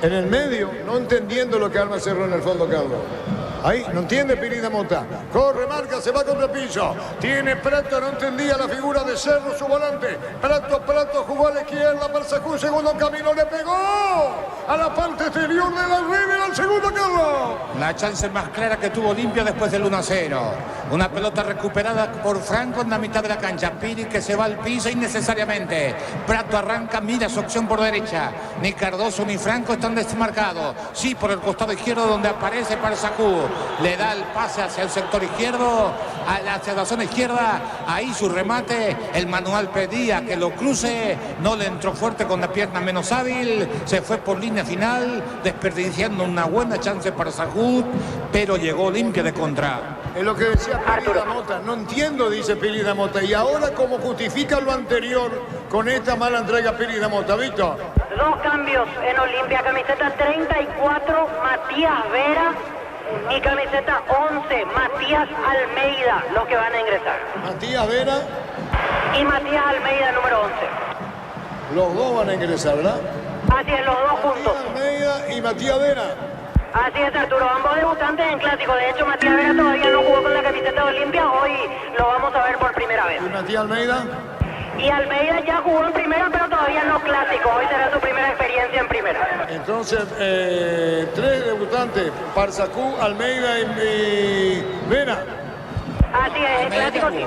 En el medio, no entendiendo lo que Alma cerró en el fondo, Carlos. Ahí, no entiende Pirida Mota. Corre, marca, se va contra el piso. Tiene Prato, no entendía la figura de Cerro, su volante. Prato jugó a la izquierda para Sacú, segundo camino, le pegó a la parte exterior de la red, al segundo, Carlos. La chance más clara que tuvo Olimpia después del 1-0. Una pelota recuperada por Franco en la mitad de la cancha. Piri que se va al piso innecesariamente. Prato arranca, mira su opción por derecha. Ni Cardoso ni Franco están desmarcados. Sí, por el costado izquierdo donde aparece para Sacú. Le da el pase hacia el sector izquierdo, hacia la zona izquierda. Ahí su remate. El manual pedía que lo cruce. No le entró fuerte con la pierna menos hábil. Se fue por línea final, desperdiciando una buena chance para Sacú. Pero llegó Olimpia de contra. Es lo que decía Pirida Mota. No entiendo, dice Pirida Mota. Y ahora, ¿cómo justifica lo anterior con esta mala entrega Pirida Mota, Víctor? Dos cambios en Olimpia. Camiseta 34, Matías Vera. Y camiseta 11, Matías Almeida, los que van a ingresar. Matías Vera. Y Matías Almeida, número 11. Los dos van a ingresar, ¿verdad? Así es, los dos juntos. Almeida y Matías Vera. Así es, Arturo, ambos debutantes en clásico. De hecho, Matías Vera todavía no jugó con la camiseta de Olimpia. Hoy lo vamos a ver por primera vez. ¿Y Matías Almeida? Y Almeida ya jugó en primera, pero todavía no clásico. Hoy será su primera experiencia en primera. Entonces, tres debutantes, Parsacú, Almeida y Vera. Así es, el clásico sí.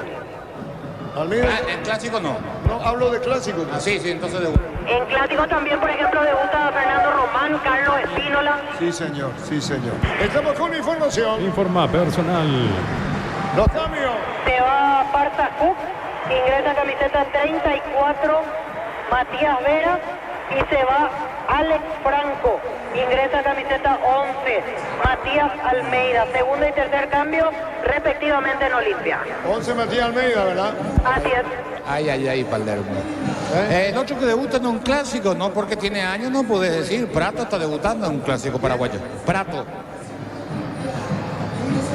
Almeida. En clásico no. No, hablo de clásico. Sí, entonces debuta. En clásico también, por ejemplo, debuta Fernando Román, Carlos Espínola. Sí, señor, sí, señor. Estamos con información. Informa personal. Los cambios. Se va Parza Cook, ingresa camiseta 34, Matías Vera, y se va Alex Franco, ingresa camiseta 11, Matías Almeida. Segundo y tercer cambio, respectivamente en Olimpia. 11 Matías Almeida, ¿verdad? Así es. Ay, Palermo. El otro que debuta en un clásico, no porque tiene años, no puedes decir. Prato está debutando en un clásico paraguayo. Prato.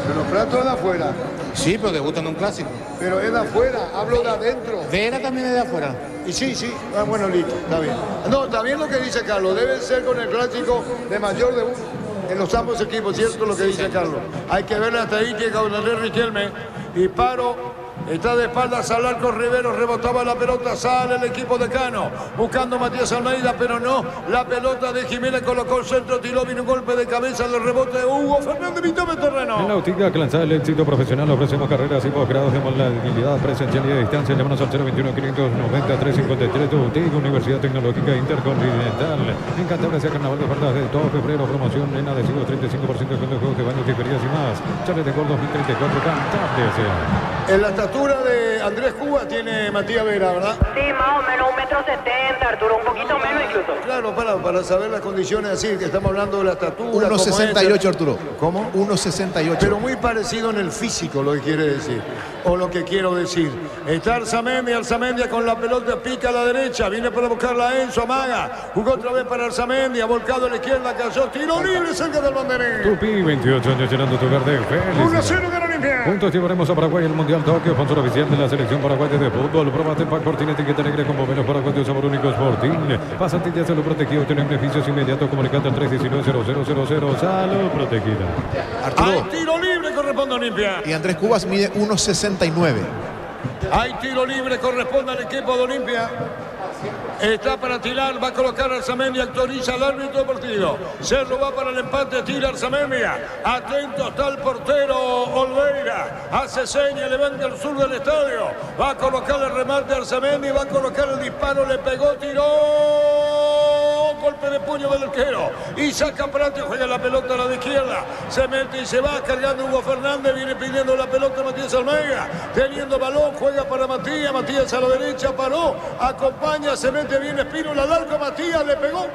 Pero Prato es de afuera. Sí, pero debuta en un clásico. Pero es de afuera, hablo de adentro. Vera también es de afuera. Y sí. Ah, bueno, listo, está bien. No, está bien lo que dice Carlos. Debe ser con el clásico de mayor debut en los ambos equipos, ¿cierto? Lo que dice Carlos. Hay que ver la estadística con Andrés Riquelme. Y Paro está de espaldas al arco Rivero, rebotaba la pelota, sale el equipo de Cano, buscando a Matías Almeida, pero no, la pelota de Jiménez colocó el centro, tiró, vino un golpe de cabeza del rebote de Hugo Fernández, mitad de terreno. En la óptica Clanzada, el éxito profesional, ofrecemos carreras y posgrados de modalidad presencial y a distancia. Llámanos al 021-590-353, UTIC, Universidad Tecnológica Intercontinental. En Cantabria sea carnaval de ofertas de todo febrero, promoción en adhesivos, 35% de juegos de baños, tiperías y más. Chales de Gol 2034, Cantabria sea. En la estatura de Andrés Cuba tiene Matías Vera, ¿verdad? Sí, más o menos 1,70 m, Arturo, un poquito menos incluso. Claro, para saber las condiciones así, que estamos hablando de la estatura. 1,68 Arturo. ¿Cómo? 1,68. Pero muy parecido en el físico, lo que quiere decir. O lo que quiero decir. Está Arzamendia con la pelota, pica a la derecha, viene para buscarla a Enzo, amaga. Jugó otra vez para Arzamendia, volcado a la izquierda, cayó, tiro libre cerca del banderín. Tupi, 28 años llenando tu verde. 1-0 de Olimpia. Juntos llevaremos a Paraguay el Mundial Tokio, sponsor oficial de la selección paraguaya de fútbol. Probate el pack Fortín, etiqueta negra con bomberos paraguayos, sabor único Fortín. Pasantillas Salud Protegido, tienen beneficios inmediatos. Comunicate al 319-0000. Salud Protegida. Arturo. Hay tiro libre, corresponde a Olimpia. Y Andrés Cubas mide 1,69. Hay tiro libre, corresponde al equipo de Olimpia. Está para tirar, va a colocar Arzamendia, autoriza al árbitro del partido. Cerro va para el empate, tira Arzamendia. Atento está el portero Olveira. Hace seña, levanta el sur del estadio. Va a colocar el remate a Arzamendia, va a colocar el disparo, le pegó, tiró. Golpe de puño del arquero. Y saca Prate, juega la pelota a la de izquierda. Se mete y se va cargando Hugo Fernández. Viene pidiendo la pelota Matías Almeida. Teniendo balón, juega para Matías. Matías a la derecha, paró. Acompaña, se mete bien Espínola al arco. Matías le pegó.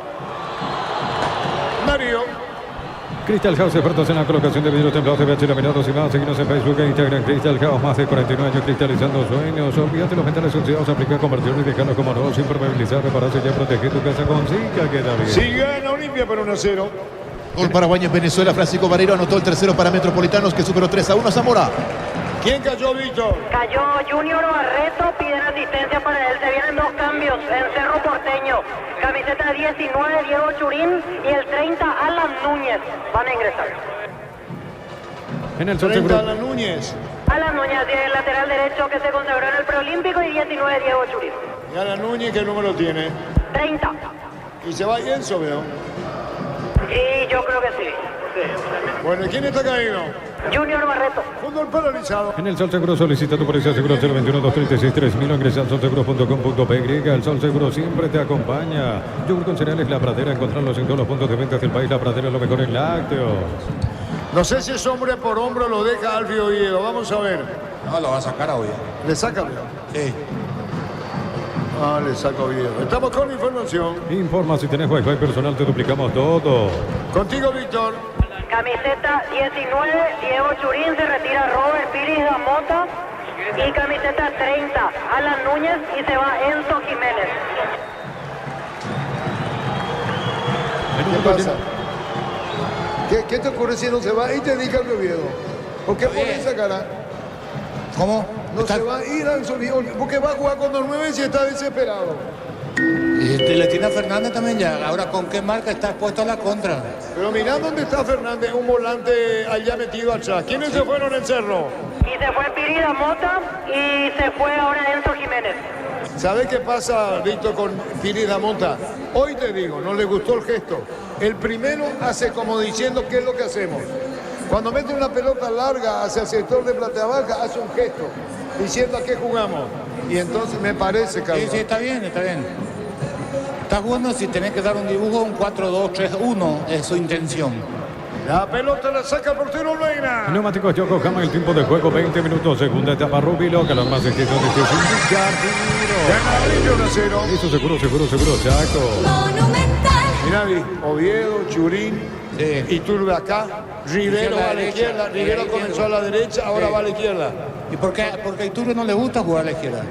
Mario. Crystal House, expertos en la colocación de vidrios templados de VH laminados y más. Seguimos en Facebook e Instagram. Crystal House, más de 49 años cristalizando sueños. Olvídate los metales suciados, aplica conversión y dejarlos como nuevos, sin permeabilizar, repararse y ya proteger tu casa con Zika, que está bien. Si gana Olimpia por 1-0. Gol paraguayo en Venezuela, Francisco Barreiro anotó el tercero para Metropolitanos, que superó 3-1 a Zamora. ¿Quién cayó, Víctor? Cayó Junior Barreto, piden asistencia para él. Se vienen dos cambios en Cerro Porteño. Camiseta 19, Diego Churín, y el 30, Alan Núñez. Van a ingresar. En el 30, Alan Núñez. Alan Núñez, el lateral derecho que se consagró en el preolímpico, y 19, Diego Churín. Y Alan Núñez, ¿qué número tiene? 30. Y se va Enzo, veo. Y yo creo que sí. Bueno, ¿y quién está caído? Junior Barreto. Fútbol paralizado. En el Sol Seguro solicita tu policía seguro 021-236-3000. Ingresa al solseguro.com.py. El Sol Seguro siempre te acompaña. Yogur con cereales La Pradera. Encontrarlos en todos los puntos de venta del país. La Pradera es lo mejor en lácteos. No sé si es hombre por hombro, lo deja Alfie Oviedo. Vamos a ver. No, lo va a sacar a Oviedo. ¿Le saca? Sí. Ah, le saca Oviedo. Estamos con información. Informa, si tenés Wi-Fi personal, te duplicamos todo. Contigo, Víctor. Camiseta 19, Diego Churín, se retira Robert Piris da Mota. Y camiseta 30, Alan Núñez, y se va Enzo Jiménez. ¿Qué pasa? ¿Qué te ocurre si no se va? Y te diga el Oviedo. ¿Por qué pone esa cara? ¿Cómo? No se va a ir al Oviedo. Porque va a jugar con los 9 y está desesperado. Y le tiene a Fernández también ya. Ahora, ¿con qué marca está expuesto a la contra? Pero mirá dónde está Fernández, un volante allá metido atrás. ¿Quiénes se fueron en Cerro? Y se fue Piris da Mota y se fue ahora Enzo Jiménez. ¿Sabes qué pasa, Víctor, con Piris da Mota? Hoy te digo, no le gustó el gesto. El primero hace como diciendo qué es lo que hacemos. Cuando mete una pelota larga hacia el sector de platea baja, hace un gesto diciendo a qué jugamos. Y entonces me parece, Carlos. Sí, está bien, está bien. Está jugando si tenés que dar un dibujo, un 4-2-3-1 es su intención. La pelota la saca el portero Olveira. Neumáticos Yokohama, el tiempo de juego 20 minutos, segunda etapa Rubilo, que los más extensos de este Gana Río 1-0. Eso seguro, Chaco. Mirá, Oviedo, Churín, Iturbe acá, Rivero va a la izquierda, Rivero comenzó a la derecha, ahora va a la izquierda. ¿Y por qué? Porque a Iturbe no le gusta jugar a la izquierda.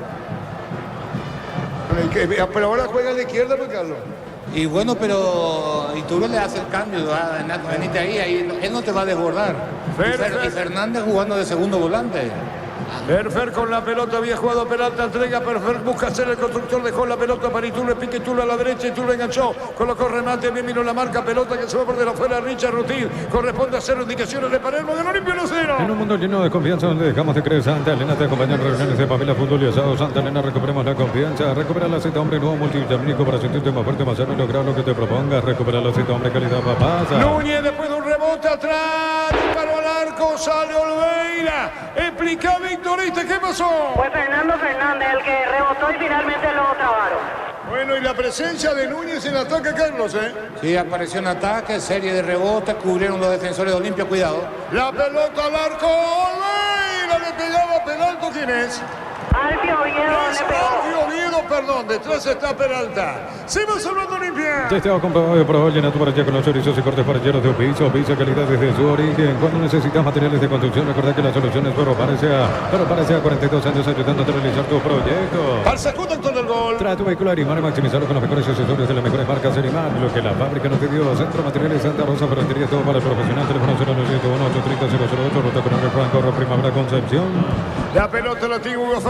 Pero ahora juega a la izquierda, pues, Carlos. Y bueno, pero Iturbe le hace el cambio, venite ahí, él no te va a desbordar. Y Fernández jugando de segundo volante. Perfer con la pelota, había jugado Peralta, entrega Perfer, busca hacer el constructor, dejó la pelota para Iturbe, pique Iturbe a la derecha, Iturbe enganchó, colocó remate, bien miró la marca, pelota que se va por de la fuera, Richard Rutil, corresponde hacer indicaciones de Palermo, de Olimpia 1-0. En un mundo lleno de confianza donde dejamos de creer, Santa Elena te acompaña en reuniones de familia, fútbol y asado. Santa Elena, recuperemos la confianza, recupera la cita hombre nuevo multivitamínico para sentirte más fuerte, más sano y lograr lo que te propongas, recupera la cita hombre calidad papasa. Núñez después de un rebote atrás, disparó al arco, sale Olveira, explica Victorista, ¿qué pasó? Fue Fernando Fernández el que rebotó y finalmente lo trabaron. Bueno, y la presencia de Núñez en ataque, Carlos, ¿eh? Sí, apareció en ataque, serie de rebotes, cubrieron los defensores de Olimpia, cuidado. La pelota al arco, Olveira le pegaba Peralta, ¿quién es? Alfio Oviedo le pegó. Alfio Oviedo, perdón, detrás está Peralta. Se va salvando Olimpia. Testeo comprobado y probado, llena tu para allá con los chorizos y cortes parrilleros de piso, calidad desde su origen. Cuando necesitas materiales de construcción, recuerda que la solución es Ferro Parece a 42 años ayudándote a realizar tu proyecto. Al segundo actor del gol. Trae tu vehículo Arimar y maximizarlo con los mejores accesorios de las mejores marcas Arimar. Lo que la fábrica no te dio. Centro Materiales Santa Rosa, ferretería, todo para el profesional. Teléfono 0971-830-008, Ruta Coronel Juan Corro, Primavera Concepción. La pelota la tiene Hugo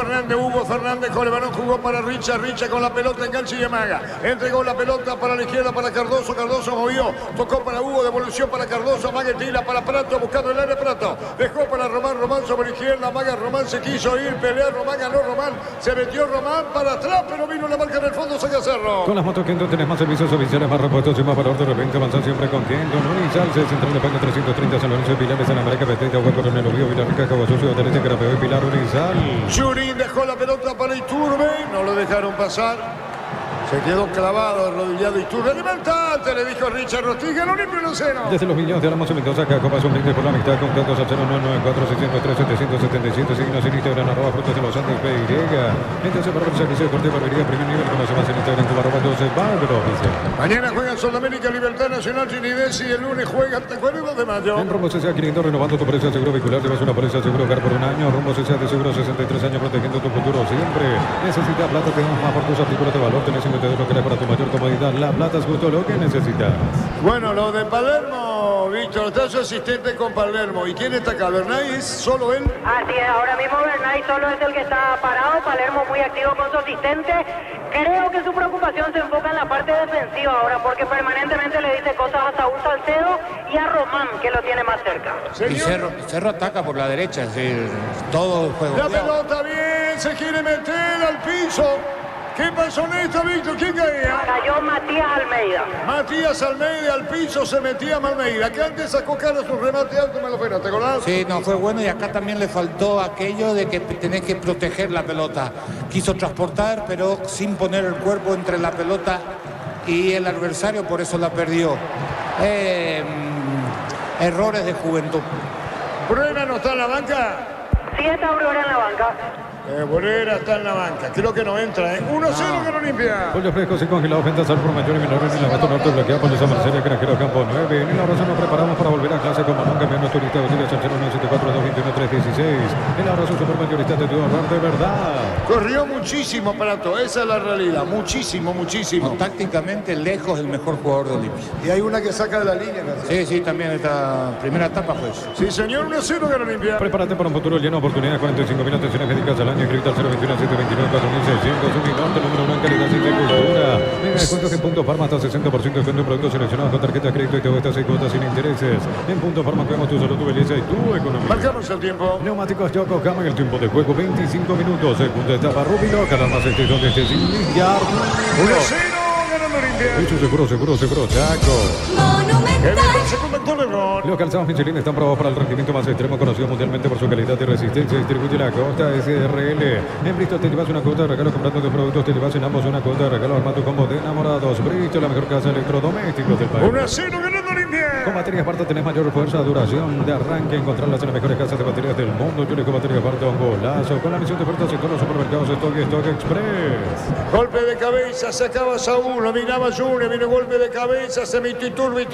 Fernández con el balón, jugó para Richard con la pelota, enganche y amaga. Entregó la pelota para la izquierda para Cardoso movió, tocó para Hugo, devolución para Cardoso, amaga y tira para Prato, buscando el área Prato. Dejó para Román sobre izquierda, amaga Román, se quiso ir, pelear Román, ganó Román, se metió Román para atrás, pero vino la marca en el fondo, saca Cerro. Con las motos Kendo tenés más servicios oficiales, más repuestos y más valor. De repente avanzan siempre con Kendo. Unizal, Central de Paca 330, San Lorenzo de Pilares, San América, Peteta, Hueco, Coronel Oviedo, Villarrica, Caguazú, Ciudad del Este, Carapeo y Pilar, Unizal. Churín dejó la pelota para Iturbe, no lo dejaron pasar. Se quedó clavado, arrodillado Iturbe. Alimentate, le dijo Richard Rostiga, el Olimpia 1-0. Desde los Viños de Álamos en Mendoza, Copa es un brindis por la amistad. Contactos al 0994-603-777. Síguenos en Instagram, @Frutas de los Andes, PY. Entonces, para el servicio de corte de barbería, primer nivel, conoce más en Instagram, como @12 Bárbaro oficial. Mañana juega Sudamérica, Libertad Nacional, Trinidad y el lunes juega hasta el 2 de mayo. En Rumbo CSA 500, renovando tu póliza de seguro vehicular, llevas una póliza de seguro hogar por un año. Rumbo CSA de seguro 63 años, protegiendo tu futuro siempre. Necesitas plata, tenemos más por tus artículos de valor, tenés 52 lo que eres para tu mayor comodidad. La plata es justo lo que necesitas. Bueno, lo de Palermo, Víctor, está su asistente con Palermo. ¿Y quién está acá? ¿Bernay? ¿Es solo él? Así es, ahora mismo Bernay solo es el que está parado, Palermo muy activo con su asistente. Creo que su preocupación se enfoca en la parte defensiva ahora, porque permanentemente le dice cosas a Saúl Salcedo y a Román, que lo tiene más cerca. Y Cerro ataca por la derecha, es decir, todo el juego. La pelota bien, se quiere meter al piso. ¿Qué pasó en esta, Víctor? ¿Quién caía? Cayó Matías Almeida. Matías Almeida al piso, se metía Almeida, que antes sacó cara su remate alto, me lo pena, ¿te acordás? Sí, no, fue bueno y acá también le faltó aquello de que tenés que proteger la pelota. Quiso transportar, pero sin poner el cuerpo entre la pelota y el adversario, por eso la perdió. Errores de juventud. ¿Bruera no está en la banca? Sí, está Bruera en la banca. Bruera está en la banca, creo que no entra, ¿eh? 1-0 que no limpia. Pollo frescos y congelados, ventas al por mayor y menores en la Gato Norte, bloqueado Pollo San Marcelo, Granjero Campo 9. En la Rosa nos preparamos para volver a clase como nunca, enviando turistas de San 974-221-316. En la Rosa supermayorista te dio ahorrar de verdad. Corrió muchísimo, Prato, esa es la realidad, muchísimo. No, tácticamente lejos el mejor jugador de Olimpia. Y hay una que saca de la línea, casi. Sí, también esta primera etapa fue eso. Sí, señor, 1-0 que no limpia. Prepárate para un futuro lleno de oportunidades, 45.000 atenciones médicas al año, inscrito al 021-729-4600, un gigante número 1 en calidad y cultura. Mega descuentos en Punto Farma, hasta 60% de descuento en productos seleccionados con tarjeta de crédito y te estas 6 cuotas sin intereses. En Punto Farma cuidamos tu salud, tu belleza y tu economía. Marcamos el tiempo. Neumáticos Yokohama en el tiempo de juego, 25 minutos. Segunda etapa Rubilo, cada más este donde esté sin millar. 1-0 que no ganando Olimpia. Hecho seguro, Chaco. El segundo actor del gol. Los calzados Michelin están probados para el rendimiento más extremo, conocido mundialmente por su calidad y resistencia. Distribuye la Costa SRL. En Bristol te llevas una cuota de regalo comprando tus productos. Te llevas en ambos una cuota de regalo armando combo de enamorados. Bristol, la mejor casa de electrodomésticos del país. 1-0 ganando Olimpia. Con baterías Parta tenés mayor fuerza, duración de arranque. Encontrarlas en las mejores casas de baterías del mundo. Yo con baterías Parta un golazo. Con la misión de ofertas en todos los supermercados Stock y Stock Express. Golpe de cabeza, sacaba Saúl, lo miraba Junior, vino golpe de cabeza, se metió Iturbe,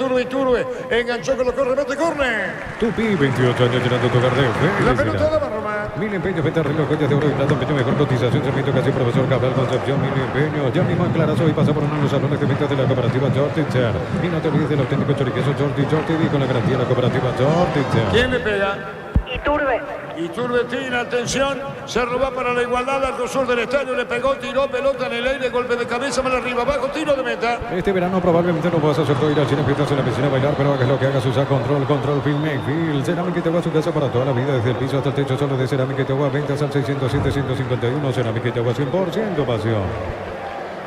enganchó con los remate córner. Tupi, 28 años llenando tu hogar de La pelota felicidad. daba Roma. Mil empeños, venta, reloj, joyas de oro y plata, empeño, mejor cotización, servicio casi profesor Cabral Concepción, mil empeños. Ya mismo en Clarazo y pasa por uno de los salones de ventas de la cooperativa Jortitzer. Y no te olvides del auténtico choriqueso Jordi con la garantía de la cooperativa Jortitzer. ¿Quién le pega? Iturbe tira, atención, se roba para la igualdad al grosor del estadio, le pegó, tiró, pelota en el aire, golpe de cabeza, mal arriba, abajo, tiro de meta. Este verano probablemente no puedas hacer todo ir al cine, fiestas en la piscina a bailar, pero hagas lo que hagas, usa control, Film Make Feel. Cerámica y Tegua, su casa para toda la vida, desde el piso hasta el techo, solo de Cerámica y Tegua, ventas al 607-151, Cerámica y Tegua, 100% pasión.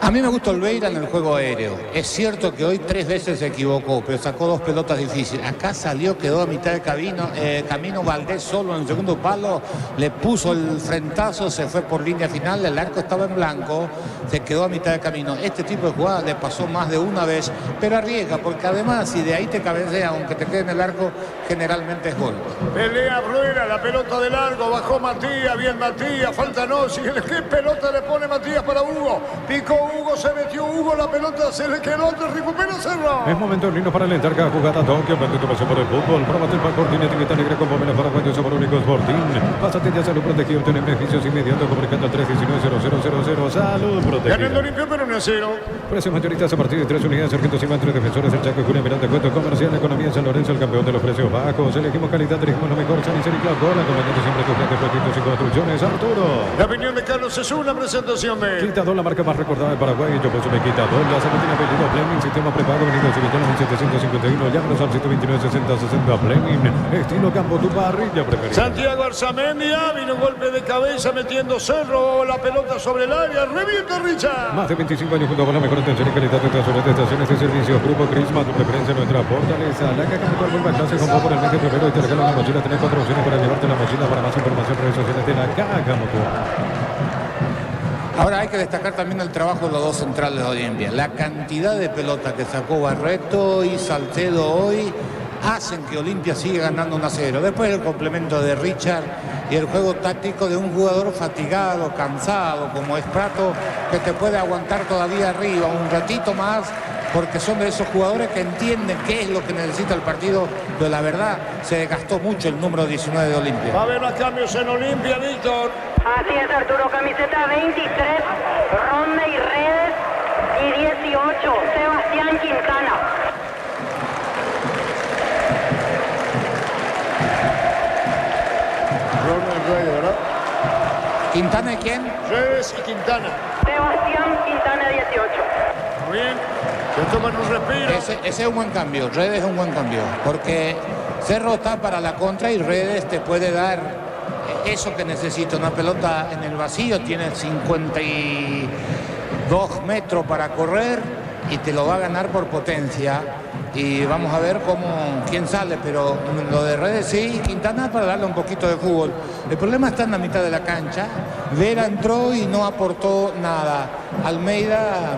A mí me gusta Olveira en el juego aéreo. Es cierto que hoy 3 veces se equivocó, pero sacó 2 pelotas difíciles. Acá salió, quedó a mitad de camino Valdés solo en el segundo palo, le puso el frentazo, se fue por línea final, el arco estaba en blanco, se quedó a mitad de camino. Este tipo de jugada le pasó más de una vez, pero arriesga, porque además si de ahí te cabecea, aunque te quede en el arco, generalmente es gol. Pelea Bruera, la pelota de largo, bajó Matías, bien Matías, falta no, sigue, ¿qué pelota le pone Matías para Hugo? Picó Hugo, se metió Hugo, la pelota se le quedó, te recupera Cerro. Es momento lindo para alentar cada jugada. Tokio, bendito pasión por el fútbol. Próbate el Pacortín, etiqueta negra con Pomelo Paraguayo, sabor único Sporting. Pásate ya Salud Protegido, obtener beneficios inmediatos comunicando al 319-0000. Salud Protegido. Ganando limpio, pero 1-0. Precios mayoristas a partir de 3 unidades. Sargento Silva, entre defensores del Chaco y Julia Miranda. Cuento comercial, economía en San Lorenzo, el campeón de los precios bajos. Elegimos calidad, elegimos lo mejor. San Isidro y Claudio, acompañando siempre tus grandes proyectos y construcciones. Arturo. La opinión de Carlos es una presentación de Quitador, la marca más recordada de Paraguay. Yo por eso me Quitador. La Sabatina Apellido Fleming, sistema prepago, venido a Civitano 1751. Llámanos al 129-60-60 Fleming. Estilo campo, tu parrilla preferida. Santiago Arzamendia, vino golpe de cabeza metiendo Cerro, la pelota sobre el área, revienta Richard. Más de 25 años junto con la mejor atención y calidad de transporte de estaciones de servicios. Grupo Crisma, tu preferencia, nuestra fortaleza. La caja mutual vuelve a clase con vos por el mes de febrero y te regala una mochila. Tenés 4 opciones para llevarte la mochila. Para más información, redes sociales de la caja mutual. Ahora hay que destacar también el trabajo de los dos centrales de Olimpia. La cantidad de pelotas que sacó Barreto y Salcedo hoy hacen que Olimpia siga ganando 1-0. Después el complemento de Richard y el juego táctico de un jugador fatigado, cansado, como es Prato, que te puede aguantar todavía arriba un ratito más, porque son de esos jugadores que entienden qué es lo que necesita el partido, pero la verdad se desgastó mucho el número 19 de Olimpia. Va a haber más cambios en Olimpia, Víctor. Así es, Arturo, camiseta 23, Ronda y Redes, y 18, Sebastián Quintana. Ronda y Redes, ¿verdad? ¿Quintana y quién? Redes y Quintana. Sebastián Quintana 18. Muy bien, se toman un respiro. Ese es un buen cambio, Redes es un buen cambio, porque Cerro está para la contra y Redes te puede dar eso que necesita, una pelota en el vacío, tiene 52 metros para correr y te lo va a ganar por potencia. Y vamos a ver quién sale, pero lo de Redes sí, Quintana para darle un poquito de fútbol. El problema está en la mitad de la cancha. Vera entró y no aportó nada. Almeida,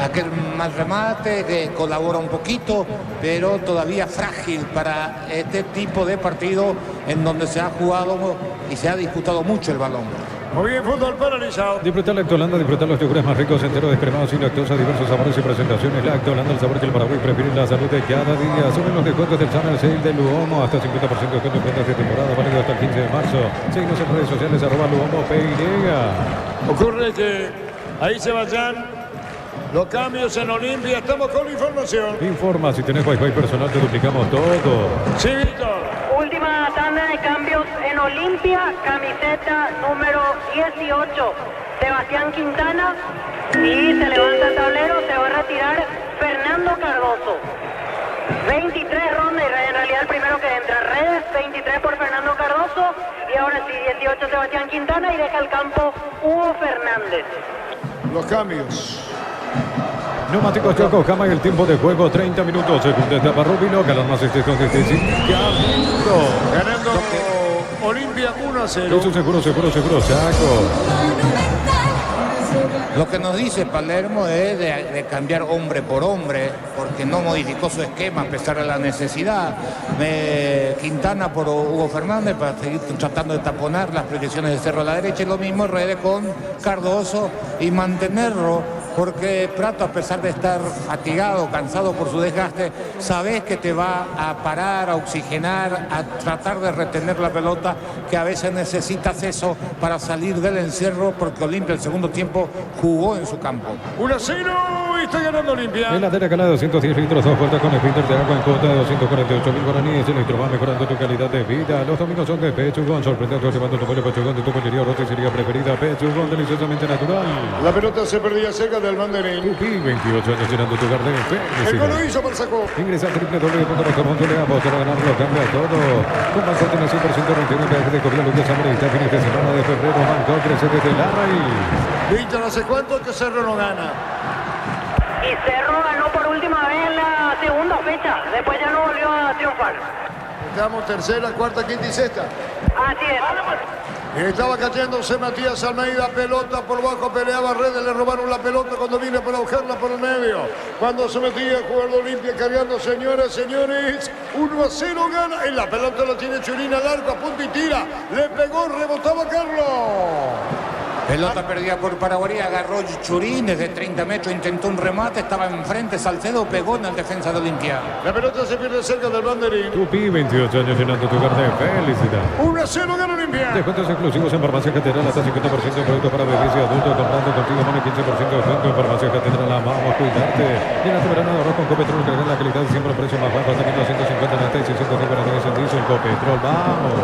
aquel mal remate, que colabora un poquito, pero todavía frágil para este tipo de partido en donde se ha jugado y se ha disputado mucho el balón. Muy bien, fútbol paralizado. Disfrutar Lactolanda, disfrutar los yogures más ricos, enteros, descremados, sin lactosa, diversos sabores y presentaciones. Lactolanda, el sabor que el Paraguay prefiere, la salud de cada día. Suben los descuentos del Channel Sale de Luomo, hasta 50% de descuento en prendas de temporada, válido hasta el 15 de marzo. Síguenos en redes sociales, @LuomoPeirega. Ocurre que ahí Sebastián, los cambios en Olimpia, estamos con la información. Informa, si tenés Wi-Fi personal, te duplicamos todo. Sí, Víctor. Última tanda de cambios en Olimpia, camiseta número 18, Sebastián Quintana, y se levanta el tablero, se va a retirar Fernando Cardoso. 23 Ronda, en realidad el primero que entra, Redes, 23 por Fernando Cardoso, y ahora sí, 18 Sebastián Quintana, y deja el campo Hugo Fernández. Los cambios. Neumáticos Yokohama y el tiempo de juego 30 minutos. Segunda etapa Rubino, ganan más este ganando Olimpia 1-0. Eso seguro, Chaco. Lo que nos dice Palermo es de cambiar hombre por hombre, porque no modificó su esquema a pesar de la necesidad. Quintana por Hugo Fernández para seguir tratando de taponar las proyecciones de Cerro a la derecha, y lo mismo Rede con Cardoso y mantenerlo, porque Prato, a pesar de estar fatigado, cansado por su desgaste, sabes que te va a parar, a oxigenar, a tratar de retener la pelota, que a veces necesitas eso para salir del encierro, porque Olimpia el segundo tiempo jugó en su campo. 1-0 y está ganando Olimpia. Heladera Canal 210 litros, 2 puertas con filtro de agua en cuota de 248.000 guaraníes. El litro va mejorando tu calidad de vida. Los domingos son de Pechugón, sorprendiendo llevando tu pollo Pechugón de tu pollería o roticería preferida. Pechugón, deliciosamente natural. La pelota se perdía cerca del banderín. Tupi, 28 años llenando tu jardín. El gol lo hizo para Sacó. Ingresa a www.rostamont.le, cambia todo. Con Banco tiene 100% rentable en viaje de Cobía, Lucas Amorita, fines de semana de febrero. Banco crece desde la raíz. Víctor, ¿hace cuánto que Cerro no gana? Y Cerro ganó por última vez en la segunda fecha. Después ya no volvió a triunfar. Estamos tercera, cuarta, quinta y sexta. Así es. Estaba cayéndose Matías Almeida, pelota por bajo, peleaba Redes, le robaron la pelota cuando vino para buscarla por el medio. Cuando se metía el jugador de Olimpia cargando, señores, 1-0 gana. Y la pelota la tiene Churín al arco, a punto y tira. Le pegó, rebotaba Carlos. Pelota perdida por Paraguay, agarró Churín desde 30 metros, intentó un remate, estaba enfrente, Salcedo pegó en el defensa de Olimpia. La pelota se pierde cerca del banderín. Tupi, 28 años llenando tu jardín. Felicidad. 1-0 gana Olimpia. Descuentos exclusivos en Farmacia Catedral, hasta 50% de productos para bebés y adultos. Comprando contigo, más de 15% de descuento en Farmacia Catedral. Vamos a cuidarte. Llena tu verano de arroz con Copetrol, carga la calidad de siempre, el precio más bajo, hasta 1.250 en 650 en diesel. Copetrol, vamos.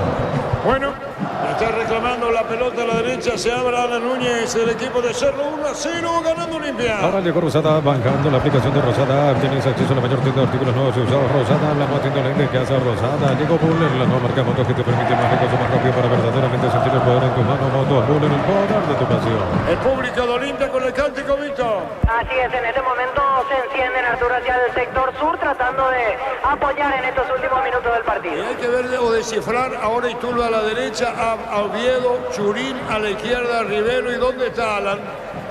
Bueno, está reclamando la pelota a la derecha, se abre Alan Núñez, el equipo de Cerro, 1-0 ganando Olimpia. Ahora llegó Rosada, bancando la aplicación de Rosada. Tienes acceso a la mayor tienda de artículos nuevos y usados. Rosada, la nueva tienda online de casa Rosada. Llegó Buller, la nueva marca moto que te permite más recursos más rápido para verdaderamente sentir el poder en tu mano. Moto Buller, el poder de tu pasión. El público de Olimpia con el cántico, Víctor. Así es, en este momento se encienden, Arturo, hacia el sector sur, tratando de apoyar en estos últimos minutos del partido. Y hay que ver o descifrar ahora Iturbe a la derecha, a Oviedo, Churín a la izquierda, Rivero. ¿Y dónde está Alan?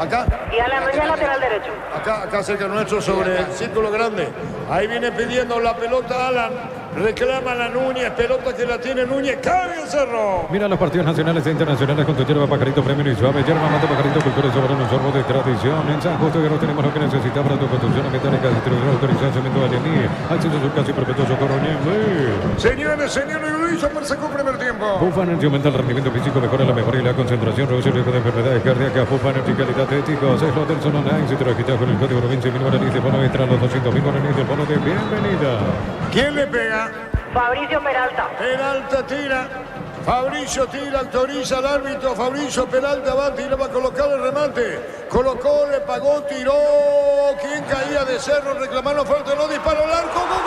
Acá. Y Alan Núñez lateral derecho. Acá cerca nuestro, sobre el círculo grande. Ahí viene pidiendo la pelota Alan. Reclama la Núñez, pelota que la tiene Núñez, cabe el Cerro. Mira los partidos nacionales e internacionales con tu hierba Pajarito Premium y Suave. Hierba mate Pajarito, cultura y sabor, un sorbo de tradición. En San Justo ya no tenemos lo que necesitamos para tu construcción metálica, distribuidor autorizado, cemento de Alení. Acceso a su casa y perpetuo socorro. Señores, lo hizo para sacar primer tiempo. Fufa Energy aumenta el rendimiento físico, mejora la memoria y la concentración, reduce el riesgo de enfermedades cardíacas. Fufa Energy, calidad éticos. Es lo del Son Online. Si te lo quitas con el código 20.000 guaraníes de bono extra, los 200.000 guaraníes del bono de bienvenida. ¿Quién le pega? Fabricio Peralta. Peralta tira. Fabricio tira, autoriza al árbitro. Fabricio Peralta va a tirar, va a colocar el remate. Colocó, le pagó, tiró. ¿Quién caía de Cerro? Reclamaron fuerte, no disparó al arco. Gol.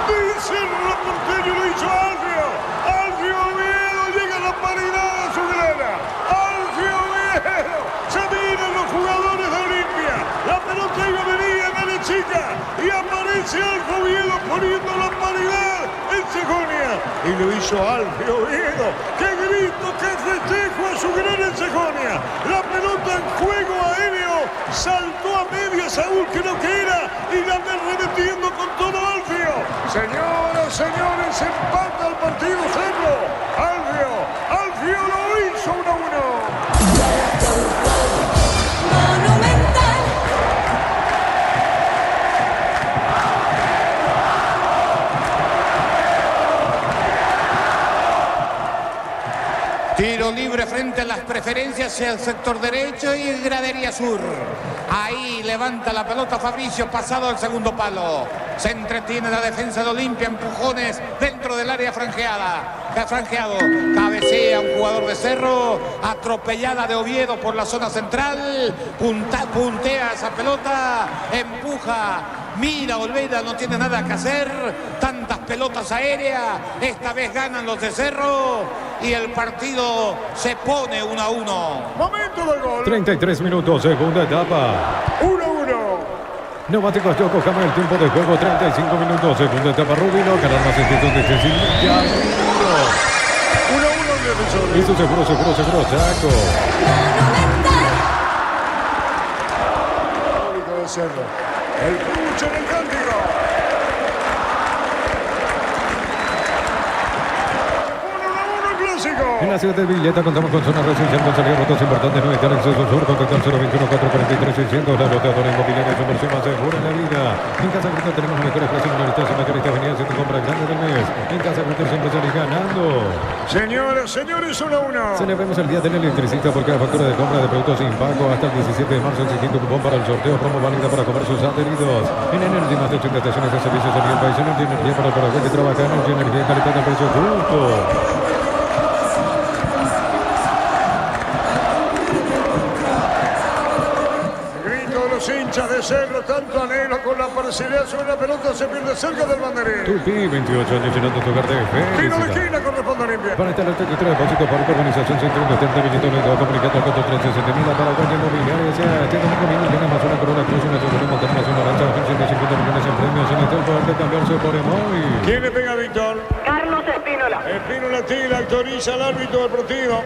Dice el porteño, lo hizo Alfio. Alfio Oviedo llega a la paridad a su grana. Alfio Oviedo. Se miran los jugadores de Olimpia. La pelota iba a venir a derechita. Y aparece Alfio Oviedo poniendo la paridad en Cejonia. Y lo hizo Alfio Oviedo. ¡Qué grito, qué festejo a su gran en Cejonia! La pelota en juego aéreo. Saltó a media Saúl, que no que era. Y la anda remetiendo con todo Alfio. Señoras, señores, empata el partido Cerro. Alfio lo hizo 1-1. Tiro libre frente a las preferencias hacia el sector derecho y gradería sur. Ahí levanta la pelota Fabricio, pasado al segundo palo. Se entretiene la defensa de Olimpia, empujones dentro del área franjeado. Cabecea un jugador de Cerro, atropellada de Oviedo por la zona central. Puntea esa pelota, empuja. Mira, Olveda no tiene nada que hacer. Tantas pelotas aéreas. Esta vez ganan los de Cerro y el partido se pone 1-1. Momento del gol. 33 minutos, segunda etapa. 1-1. Neumáticos Yoko cambia el tiempo de juego. 35 minutos, segunda etapa. Rubino, ganar más intentos de Cecilia. 1-1 el defensor. Eso seguro, Chaco. Público de Cerro. El pucho en el cántico. En la ciudad de Villeta contamos con zona residencial con salida rutas importantes, no evitar acceso sur, contacto al 021-443-600, la rotadora inmobiliaria es inversión más segura en la vida. En Casa Grita tenemos los mejores precios minoristas en mayorista avenida, si tu compra grande del mes. En Casa Grita siempre salís ganando. Señoras, señores, 1-1. Celebremos el Día del Electricista por cada factura de compra de productos sin pago hasta el 17 de marzo. El siguiente cupón para el sorteo promo válida para comercios adheridos. En Energy, más de 80 estaciones de servicios a nivel país. Energy Energía para el Paraguay que trabaja. Energy Energía, calidad de precio justo. Hinchas de Cerro, tanto anhelo con la parcialidad sobre la pelota, se pierde cerca del banderín. Tupi, 28 años llenando tu cartel. Tiro de esquina corresponde a Olimpia. Para esta noche, depósito para la organización Centro Industrial de Villeta, comunicado al costo 360.000 para Guardia Inmobiliaria, este domingo millones más una corona cruz, una segunda montaña más una lancha, 150 millones en premios, en el poder de cambiarse por Emoy. ¿Quién le pega a Víctor? Carlos Espínola. Espínola tira, autoriza al árbitro deportivo.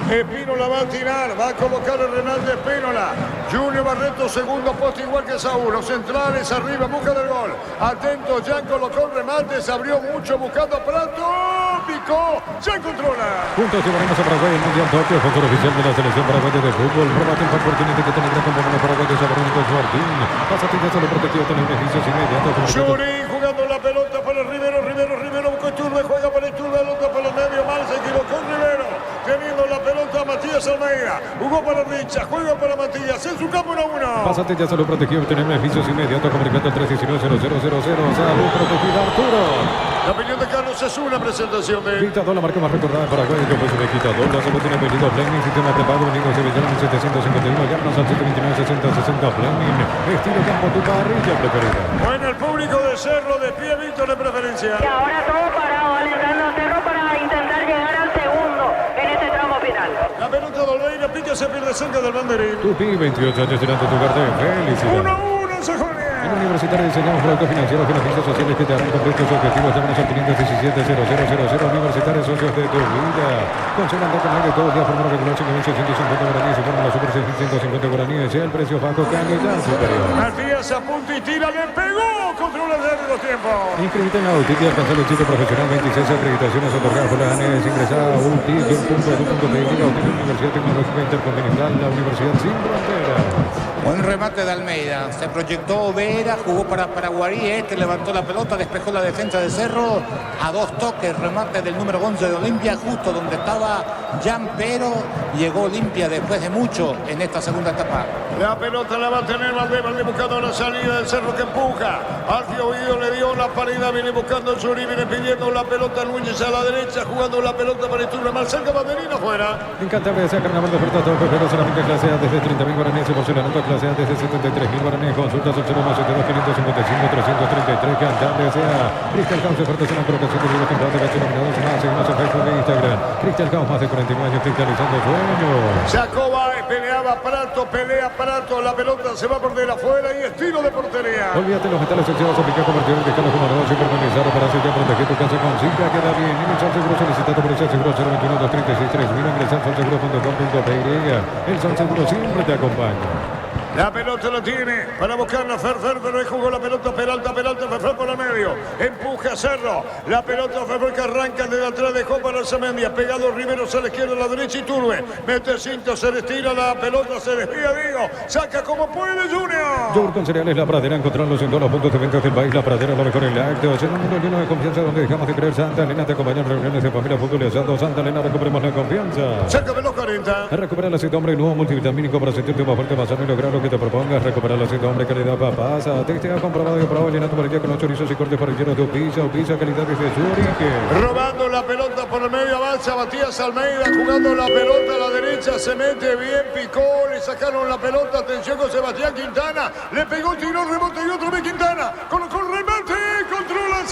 Espínola va a tirar, va a colocar el Renal de Espínola. Junior Barreto, segundo poste igual que Saúl. Los centrales arriba, busca del gol. Atento, ya colocó el remate, se abrió mucho buscando a Prato. Picó, ya controla. Juntos llevaremos a Paraguay el Mundial Tokio, sponsor oficial de la selección paraguaya de fútbol. Robate el oportunidad que tiene gran componente paraguayo Sabarón con su Martín. Pásate ya solo protegido, tiene beneficios inmediatos. Churín jugando la pelota para Rivero, buscó Iturbe, juega para Iturbe, pelota para el medio, mal se equivocó Rivero. Teniendo la pelota Matías Almeida, jugó para Richa, juega para Matías, en su campo 1-1. Pásate ya solo protegido, obtener beneficios inmediatos, comunicando al 319-0000. Salud protegida, Arturo. La opinión de Carlos es una presentación de Quitador, la marca más recordada de Paraguay, que fue de Quitador. La salud tiene apellido Fleming, sistema prepago, venido de Sevilla en 751. Llámanos al 729-6060 Fleming. Estilo campo, tu parrilla preferida. Bueno, el público de Cerro de pie, Víctor de preferencia. Y ahora todo parado, alentando a Cerro para intentar llegar al segundo en este tramo final. La pelota de Olveira, pica, se pierde cerca del banderín. Tupi, 28 años llenando tu cartel. Felicidades. 1-1, se juega. En Universitario diseñamos productos financieros, beneficios sociales que te harán cumplir tus objetivos. Llámanos al 517-0000. Universitarios, socios de tu vida. Consolando con aire todo el día, fórmula regular 5.650 guaraníes y fórmula super 650 guaraníes. El precio bajo, calidad superior. Matías apunta y tira, le pegó. Controla de los tiempos. Inscríbete en la UTIC y alcanzar el sitio profesional. 26 acreditaciones otorgadas por la ANES. Ingresa a utic.edu.pe. La UTIC, Universidad Tecnológica Intercontinental, la Universidad Sin Fronteras. Buen remate de Almeida, se proyectó Vera, jugó para Paraguarí, levantó la pelota, despejó la defensa de Cerro, a dos toques, remate del número 11 de Olimpia, justo donde estaba Jan Pero, llegó Olimpia después de mucho en esta segunda etapa. La pelota la va a tener Valdés buscando la salida del Cerro que empuja. Alfio Guido le dio la parida, viene buscando el Suri, viene pidiendo la pelota Núñez a la derecha, jugando la pelota para Iturbe, mal cerca, Banderino fuera. Encantable ese carnaval de ofertas todo febrero, cerámica clase A desde 30.000 guaraníes y porcelanato clase A desde 73.000 guaraníes. Consultas al 092-555-353, Cantable sea. Crystal House, ofertas en la colocación de libros comprados de gacho nominados más. Seguimos en Facebook e Instagram. Crystal House, más de 49 años cristalizando sueños. Sacó Baez, peleaba Prato, pelea Prato, la pelota se va por de afuera y estilo de portería. Olvídate los metales seccionados, aplicar convertidores de Carlos como negocio personalizado para hacer ya proteger tu casa con Simple, queda bien. Inicial seguro solicitado por el Seguro 021-236-3000. Ingresar solseguro.com.py. El Sol Seguro siempre te acompaña. La pelota la tiene para buscarla Ferfer, pero ahí jugó la pelota Peralta, Ferfer por el medio, empuja a Cerro, la pelota Ferfer que arranca desde atrás, dejó para el Semendia, pegado Rivero a la izquierda, a la derecha y Turbe, mete cinto, se estira la pelota, se desvía Diego, saca como puede Junior. Yogur con cereales La Pradera, encontrarlos en todos los puntos de venta del país. La Pradera, lo mejor en lácteos, en un mundo lleno de confianza donde dejamos de creer. Santa Elena te acompaña en reuniones de familia, fútbol y asado. Santa Elena, recuperemos la confianza. Cerca de los 40. Recupera el aceite hombre nuevo multivitamínico para sentirte más fuerte, más sano y lograr lo que te propongas. Recuperar el aceite hombre, calidad papás. Te ha comprobado y aprobado llenando por el día con los chorizos y cortes parrilleros de pizza, calidad desde su origen. Robando la pelota por el medio, avanza Matías Almeida, jugando la pelota a la derecha, se mete bien, picó, le sacaron la pelota, atención con Sebastián Quintana, le pegó, tiró, rebote y otra vez Quintana, colocó el remate, controla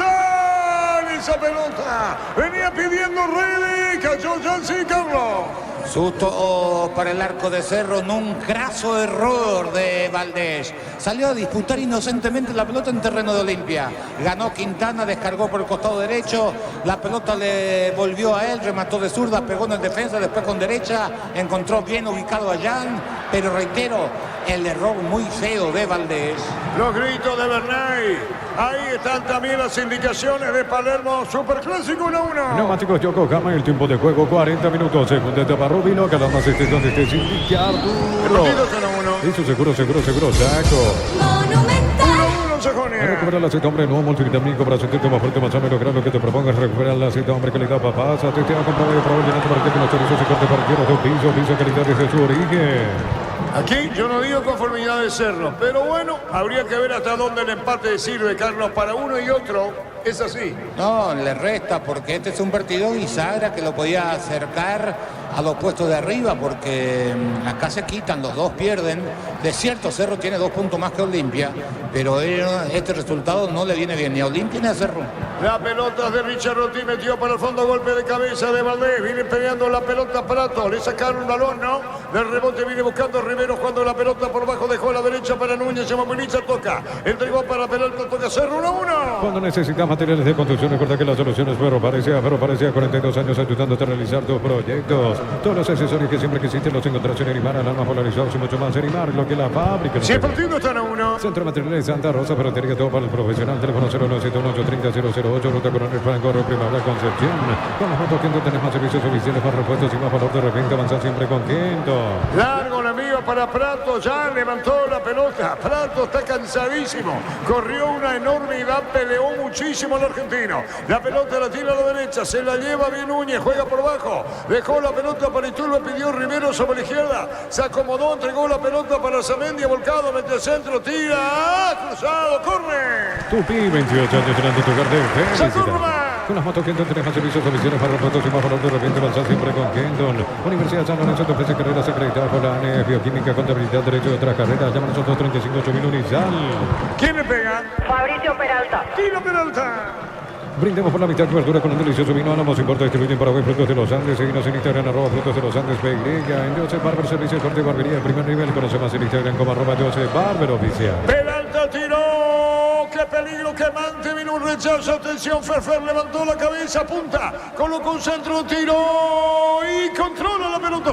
esa pelota. Venía pidiendo Rede. Cayó Jancy, Carlos. Susto para el arco de Cerro en un craso error de Valdés. Salió a disputar inocentemente la pelota en terreno de Olimpia. Ganó Quintana, descargó por el costado derecho. La pelota le volvió a él, remató de zurda, pegó en el defensa, después con derecha. Encontró bien ubicado a Jan. Pero reitero, el error muy feo de Valdés. Los gritos de Bernay. Ahí están también las indicaciones de Palermo. Superclásico 1-1. Neumáticos Yokohama, el tiempo de juego 40 minutos. Segunda etapa Rubino, cada más esté donde esté sin Arturo. Eso seguro, saco. Recupera la cita, hombre, nuevo multivitamínico para sentirte más fuerte, más sano, lograr lo que te propongas. Recupera la cita, hombre, calidad, papá. Te ha comprado y probado llenando para que los chorizos se corte para tierra de piso, calidad desde su origen. Aquí yo no digo conformidad de Cerro, pero bueno, habría que ver hasta dónde el empate sirve, Carlos, para uno y otro. Es así. No, le resta porque este es un partido bisagra que lo podía acercar a los puestos de arriba porque acá se quitan, los dos pierden. De cierto, Cerro tiene 2 puntos más que Olimpia, pero este resultado no le viene bien ni a Olimpia ni a Cerro. La pelota de Richard Rotti metió para el fondo, golpe de cabeza de Valdés. Viene peleando la pelota Prato, le sacaron un balón, ¿no? Del rebote viene buscando Rivero cuando la pelota por bajo dejó la derecha para Núñez, se moviliza, toca. Entregó para la pelota, toca Cerro 1-1. Cuando necesitas materiales de construcción, recuerda que la solución es Ferro Parecía 42 años ayudándote a realizar tus proyectos. Todos los accesorios que siempre quisiste los encontrarás en Erimar, alarmas polarizados y mucho más. Erimar, lo que la fábrica. Si el partido está en 1. Centro Materiales Santa Rosa, ferretería, todo para el profesional. Teléfono 0971-830-008, Ruta Coronel Franco, Primavera, Concepción. Con las motos Quinto tenés más servicios oficiales, más repuestos y más valor de repente. Avanzar siempre con Quinto. Largo la envío para Prato, ya levantó la pelota. Prato está cansadísimo. Corrió una enormidad, peleó muchísimo el argentino. La pelota la tira a la derecha, se la lleva bien Núñez, juega por bajo. Dejó la pelota para Iturbe, pidió Rivero sobre la izquierda. Se acomodó, entregó la pelota para Zamendia, volcado, mete el centro, tira, cruzado, corre. Tupi, 28 años delante de tu cartel. Con las motos Kenton tenés más servicios oficiales para repuestos y más valor de repente. Avanzar siempre con Kenton. Universidad San Lorenzo te ofrece carreras acreditadas por la ANEF, bioquímica, contabilidad, derecho de otras carreras. Llama a nosotros 35.000 Unizal. ¿Quién le pega? Fabricio Peralta. Tira Peralta. Brindemos por la mitad de cobertura con un delicioso vino. Álamos importa, distribuye en Paraguay Frutos de los Andes. Seguinos en Instagram, @Frutos de los Andes, PY. En Joseph Barber, servicio de corte y barbería de primer nivel. Conoce más en Instagram como @Joseph Barber Oficial. Peralta tiró. ¡Qué peligro! ¡Qué mante! Vino un rechazo. Atención, Ferfer levantó la cabeza, punta. Colocó un centro, tiró y controla la pelota.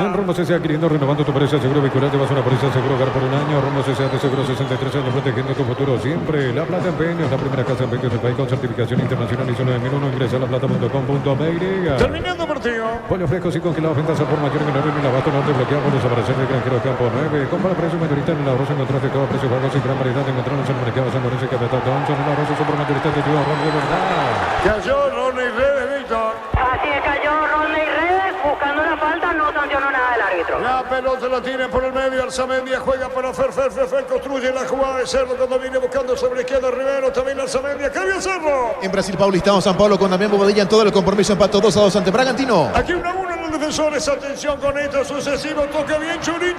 En Rumbo CSA, adquiriendo, renovando tu póliza seguro vehicular. Te vas a una póliza seguro hogar por un año. Rumbo CSA de seguro 63 años, protegiendo tu futuro siempre. La Plata Empeños, la primera casa de empeños del país con certificación internacional y solo de 1001. Ingresa a laplata.com.py. Terminando partido. Pollos frescos y congelados, ventas al por mayor y menor en el abasto norte. Bloqueamos desaparecer del granjero Campo 9. Compra precio mayorista en el arroz. Encontraste todo precio bajos y gran variedad. Encontrarnos en el mercado San Lorenzo y Capitán Thompson. El arroz super mayorista de Tío Ron de verdad. Cayó Ronnie Redes, Víctor. Así es, cayó Ronnie Redes buscando la falta, no sancionó nada el árbitro. La pelota la tiene por el medio, Arzamendia juega para Ferfer, construye la jugada de Cerro cuando viene buscando sobre la izquierda Rivero, también Arzamendia, cambia Cerro. En Brasil, Paulistano, San Pablo con Damián Bobadilla en todo el compromiso, empató 2-2 ante Bragantino. Aquí 1-1 en los defensores, atención con esto sucesivo, toca bien Churín,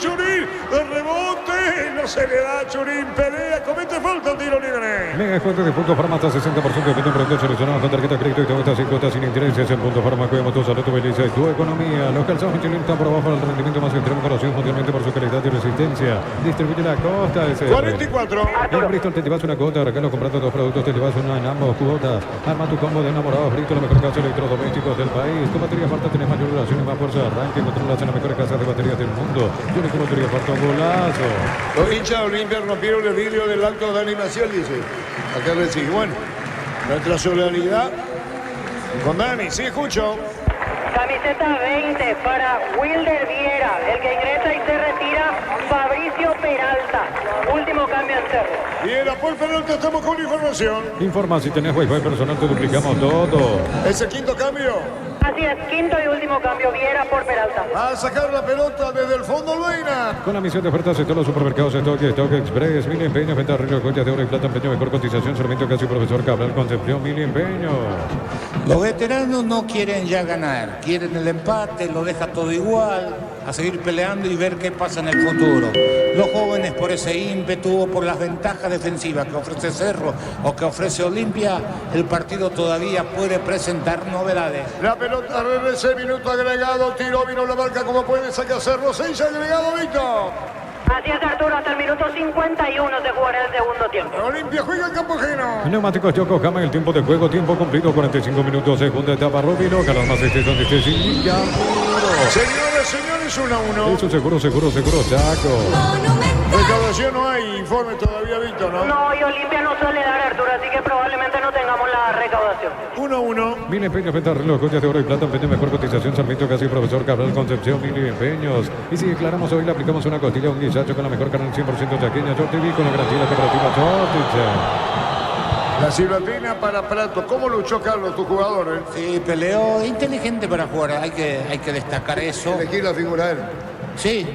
de rebote, no se le da a Churín, pelea, comete falta el tiro libre. Mega descuento de puntos Farma hasta 60% de productos seleccionados con tarjeta de crédito y te cuesta 5 cuotas sin intereses en Punto Farma. Cuidamos tu salud, tu belleza y tu economía. Los calzados Michelin están por abajo del rendimiento más extremo conocido mundialmente por su calidad y resistencia. Distribuye la Costa SR. 44. En Bristol te llevas una cuota, regalo comprando 2 productos, te llevas una en ambos cuotas. Arma tu combo de enamorados Bristol, la mejor casa de electrodomésticos del país. Tu batería falta, tenés mayor duración y más fuerza de arranque. Controlas en las mejores casas de baterías del mundo. Yo le batería falta un golazo. Los hinchas de Olimpia rompieron el vidrio del acto de animación, dice. Acá le sigue. Bueno, nuestra solidaridad con Dani, sí, escucho. Camiseta 20 para Wilder Viera, el que ingresa y se retira Fabricio Peralta. Último cambio en Cerro. Viera por Peralta, estamos con información. Informa, si tenés wifi personal te duplicamos todo. Ese quinto cambio. Así es, quinto y último cambio, Viera por Peralta. A sacar la pelota desde el fondo, Luina. Con la misión de ofertas en todos los supermercados Stock Express, Mil Empeños, venta de arreglo, joyas de oro y plata, empeño, mejor cotización, servicio casi profesor Cabral, Concepción, Mil Empeños. Los veteranos no quieren ya ganar, quieren el empate, lo deja todo igual, a seguir peleando y ver qué pasa en el futuro. Los jóvenes por ese ímpetu o por las ventajas defensivas que ofrece Cerro o que ofrece Olimpia, el partido todavía puede presentar novedades. La pelota regresa, minuto agregado, tiró, vino la marca como puede, saca Cerro, 6 agregado, Víctor. Así es, Arturo, hasta el minuto 51 se jugará el segundo tiempo. Olimpia juega en campo ajeno. Neumáticos Yokohama, el tiempo de juego, tiempo cumplido, 45 minutos, segunda etapa, Rubino, ganar más donde esté sin ya. Señores, señores, 1-1. Eso seguro, Chaco. Recaudación no hay, informe todavía, Víctor, ¿no? No, y Olimpia no suele dar, Arturo, así que probablemente no tengamos la recaudación. 1-1. Mil Empeños, venta reloj, joyas de oro y plata, empeño mejor cotización, Sarmiento, casi profesor Cabral, Concepción, Mil Empeños. Y si declaramos hoy, le aplicamos una costilla, un guisacho con la mejor carne 100% chaqueña, Short TV, con la garantía de la cooperativa Short. La silbatina para Prato. ¿Cómo luchó Carlos, tu jugador? Sí, peleó inteligente para jugar, hay que destacar eso. Elegir la figura él. Sí.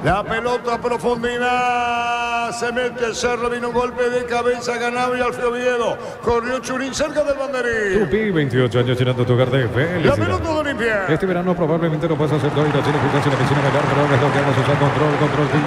La pelota a profundidad, se mete el Cerro, vino un golpe de cabeza, ganaba y Alfio Oviedo, corrió Churín cerca del banderín. Tupi, 28 años llenando tu hogar de felicidad. La pelota de Olimpia. Este verano probablemente no puedas hacer todo y la tiene que en la piscina bailar, pero ahora es lo que hagas, usar control, fin,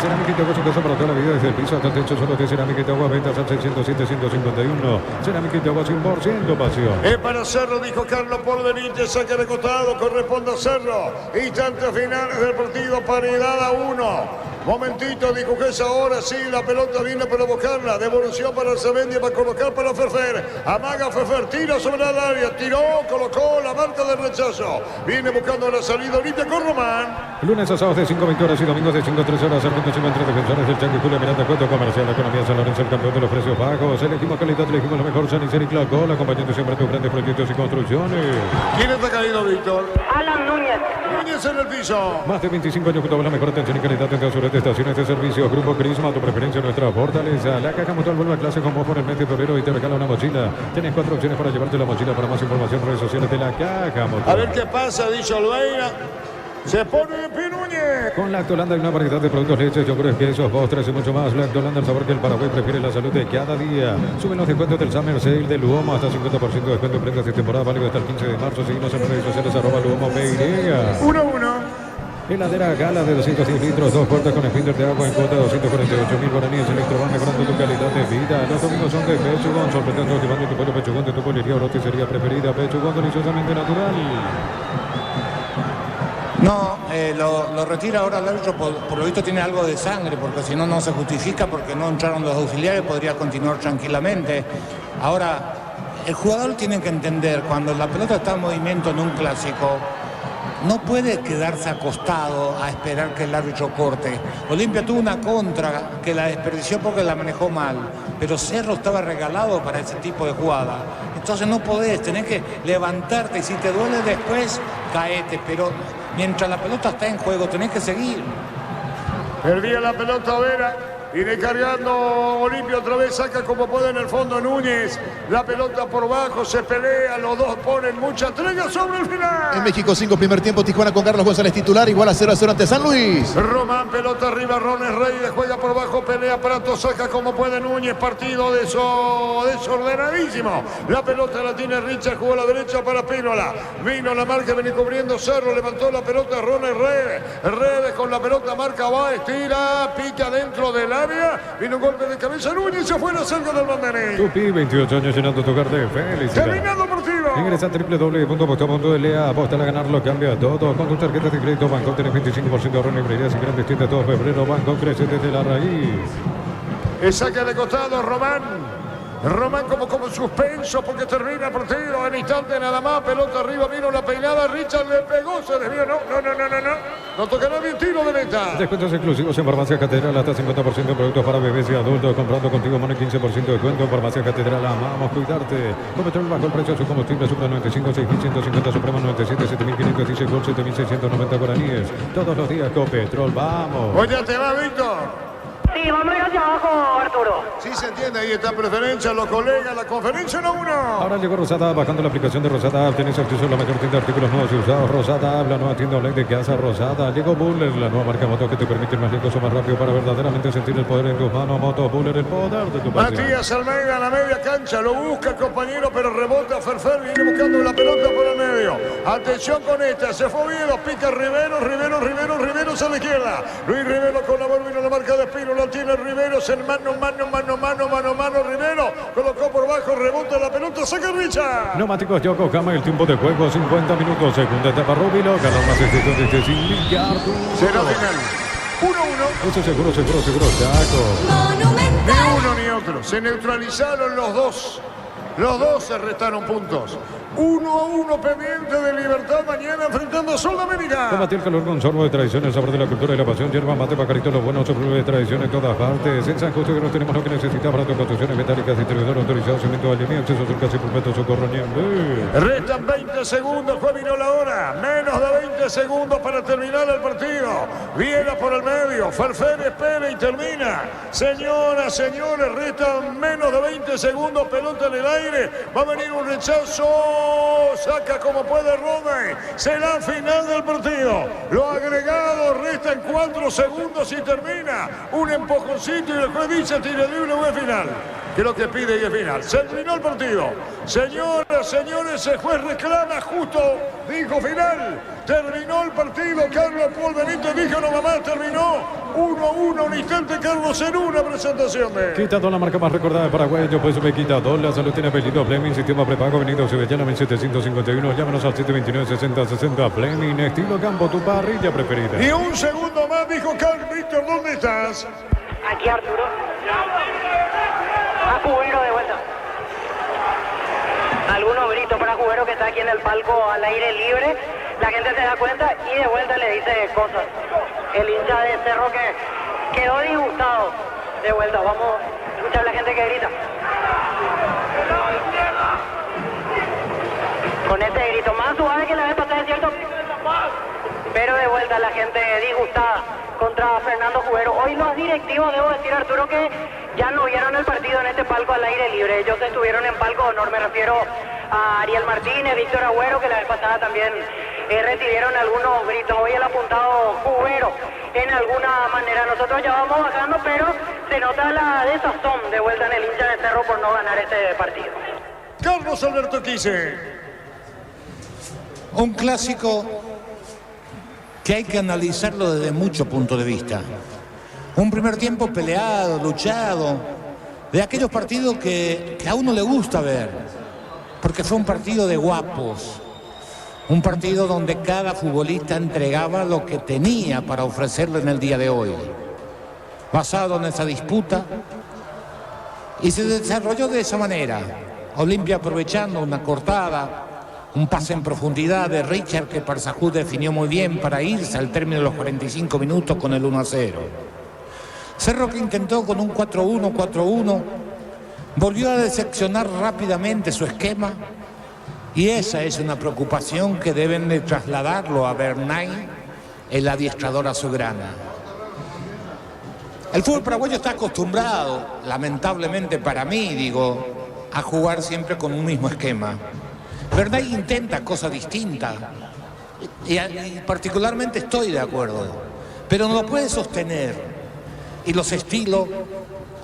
cerámica y agua, su casa para toda la vida, desde el piso hasta el techo, solo de cerámica y agua, ventas al 607-151, cerámica y agua 100% pasión. Es para Cerro, dijo Carlos por Benítez, saque de costado, corresponde a Cerro. Instantes finales del partido, paridad a 1. Momentito, dijo que es ahora sí, la pelota viene para buscarla, devolución para el Cemendia, para colocar para Fefer, amaga Fefer, tira sobre el área, tiró, colocó la marca de rechazo, viene buscando la salida Olimpia con Román. Lunes a sábados de 5:20 horas y domingos de 5 a 3 horas, Sarmiento encima entre defensores del Chanqui, Julia Miranda, Cuento Comercial, la economía San Lorenzo, el campeón de los precios bajos, elegimos calidad, elegimos lo mejor, San Isidro y Clacol, acompañando siempre tus grandes proyectos y construcciones. ¿Quién está caído, Víctor? Alan Núñez. Núñez en el piso. Más de 25 años junto a la mejor atención y calidad en sureste estaciones de servicio. Grupo Crisma, tu preferencia, nuestra fortaleza. La caja mutual vuelve a clase con vos por el mes de febrero y te regala una mochila. Tienes 4 opciones para llevarte la mochila. Para más información, redes sociales de la caja mutual. A ver qué pasa, dice Olveira. Se pone de pie Núñez. Con Lactolanda hay una variedad de productos, leches, yogures, quesos, postres y mucho más. Lactolanda, el sabor que el Paraguay prefiere, la salud de cada día. Suben los descuentos del Summer Sale de Luomo, hasta 50% de descuento en prendas de temporada, válido hasta el 15 de marzo. Seguimos en redes sociales, @Luomo Peirea. 1-1. Heladera Gala de 210 litros, 2 puertas con esfínter de agua en cuota de 248.000 guaraníes. Electroban, mejorando tu calidad de vida. Los domingos son de Pechugón, sorprendiendo, llevando tu pollo Pechugón de tu pollería o roticería preferida. Pechugón, deliciosamente natural. No, lo retira ahora el árbitro, por lo visto tiene algo de sangre, porque si no, no se justifica, porque no entraron los auxiliares, podría continuar tranquilamente. Ahora, el jugador tiene que entender, cuando la pelota está en movimiento en un clásico, no puede quedarse acostado a esperar que el árbitro corte. Olimpia tuvo una contra que la desperdició porque la manejó mal, pero Cerro estaba regalado para ese tipo de jugada. Entonces no podés, tenés que levantarte y si te duele después, caete, pero mientras la pelota está en juego tenés que seguir. Perdía la pelota Vera. Viene cargando Olimpia otra vez, saca como puede en el fondo Núñez. La pelota por bajo, se pelea, los dos ponen mucha entrega sobre el final. En México 5, primer tiempo, Tijuana con Carlos González titular, igual a 0-0 ante San Luis. Román, pelota arriba, Rones Reyes, juega por bajo, pelea Prato, saca como puede Núñez, partido desordenadísimo. La pelota la tiene Richard, jugó a la derecha para Pínola. Vino la marca, viene cubriendo Cerro, levantó la pelota Rones Reyes. Redes con la pelota, marca, va, estira, pica dentro del área. Vino un golpe de cabeza Núñez, se fue cerca del banderín. Tupi, 28 años llenando tu hogar de felicidad. Terminado el partido. Ingresa a www.aposta.la, aposta a ganarlo, cambia todo. Con tus tarjetas de crédito Banco tenés 25% de ahorro en librerías y grandes tiendas todo febrero. Banco crece desde la raíz. El saque de costado, Román como suspenso porque termina el partido en instante nada más, pelota arriba, vino la peinada, Richard le pegó, se desvió, no toca nadie, tiro de meta. Descuentos exclusivos en Farmacia Catedral, hasta 50% de productos para bebés y adultos, comprando contigo Money 15% de descuento en Farmacia Catedral, amamos cuidarte. Copetrol bajo el precio de su combustible, Supra 95, 6.150, Suprema 97, 7.516, Gol 7.690 guaraníes. Todos los días Copetrol, vamos. Oye, te va, Víctor. Sí, vamos a ir hacia abajo, Arturo. Sí, se entiende, ahí está preferencia, los colegas, la conferencia 1-1. Ahora llegó Rosada, bajando la aplicación de Rosada. Tenés acceso a la mayor tienda de artículos nuevos y usados. Rosada, la nueva tienda online de casa Rosada. Llegó Buller, la nueva marca moto que te permite ir más lejos o más rápido para verdaderamente sentir el poder en tus manos. Moto Buller, el poder de tu pasión. Matías Almeida a la media cancha, lo busca el compañero, pero rebota Ferfer, viene buscando la pelota por el medio. Atención con esta, se fue Oviedo, pica Rivero a la izquierda. Luis Rivero con la bola, vino la marca de Espino, lo tiene Rivero, en mano, Rivero, colocó por bajo, rebota la pelota, saca Richard. Neumáticos Yokohama, el tiempo de juego, 50 minutos, segunda etapa Rubilo, ganó más extensión de este sin Arturo. Será final. 1-1. Eso seguro, Chaco. Ni uno ni otro. Se neutralizaron los dos. Los dos se restaron puntos. 1-1 pendiente de Libertad mañana enfrentando a Sudamérica. Combate el calor con sorbo de tradición, el sabor de la cultura y la pasión. Yerba mate, pacarito, los buenos sorbo de tradición en todas partes. En San Justo que no tenemos lo que necesita para tus construcciones metálicas, distribuidor autorizado, cemento de alimento, acceso surcas y pulpetos, socorro nieve. Restan 20 segundos, fue vino la hora. Menos de 20 segundos para terminar el partido. Viera por el medio, Ferfer espera y termina. Señoras, señores, restan menos de 20 segundos, pelota en el aire. Va a venir un rechazo. Saca como puede Rome. Será final del partido. Lo agregado restan 4 segundos y termina. Un empujoncito y el juez dice tiro libre o es final. Que es lo que pide y es final. Se terminó el partido. Señoras, señores, el juez reclama justo. Dijo final. Terminó el partido. Carlos Paul Benítez dijo no mamá, terminó. 1-1, un instante Carlos en una presentación de... Quitador, la marca más recordada de Paraguay. Yo pues me Quitador. La salud tiene apellido Fleming. Sistema prepago. Venido Sevillana 1751. Llámanos al 729-6060. Fleming. Estilo campo. Tu parrilla preferida. Y un segundo más, dijo Carl Víctor. ¿Dónde estás? Aquí, Arturo. A Cubero de vuelta. Algunos gritos para Cubero que está aquí en el palco al aire libre. La gente se da cuenta y de vuelta le dice cosas. El hincha de Cerro que quedó disgustado. De vuelta, vamos a escuchar a la gente que grita. Con este grito más suave que la vez pasada, es cierto. Pero de vuelta la gente disgustada contra Fernando Cubero. Hoy los directivos, debo decir, Arturo, que ya no vieron el partido en este palco al aire libre. Ellos estuvieron en palco de honor, me refiero a Ariel Martínez, Víctor Agüero, que la vez pasada también recibieron algunos gritos. Hoy el apuntado Cubero, en alguna manera. Nosotros ya vamos bajando, pero se nota la desazón de vuelta en el hincha de Cerro por no ganar este partido. Carlos Alberto Quise. Un clásico que hay que analizarlo desde muchos puntos de vista. Un primer tiempo peleado, luchado, de aquellos partidos que a uno le gusta ver, porque fue un partido de guapos, un partido donde cada futbolista entregaba lo que tenía para ofrecerle en el día de hoy, basado en esa disputa, y se desarrolló de esa manera. Olimpia aprovechando una cortada, un pase en profundidad de Richard que Parsahú definió muy bien para irse al término de los 45 minutos con el 1-0. Cerro que intentó con un 4-1, volvió a decepcionar rápidamente su esquema y esa es una preocupación que deben de trasladarlo a Bernay, el adiestrador azulgrana. El fútbol paraguayo está acostumbrado, lamentablemente para mí, digo, a jugar siempre con un mismo esquema. Bernay intenta cosas distintas y particularmente estoy de acuerdo, pero no lo puede sostener y los estilos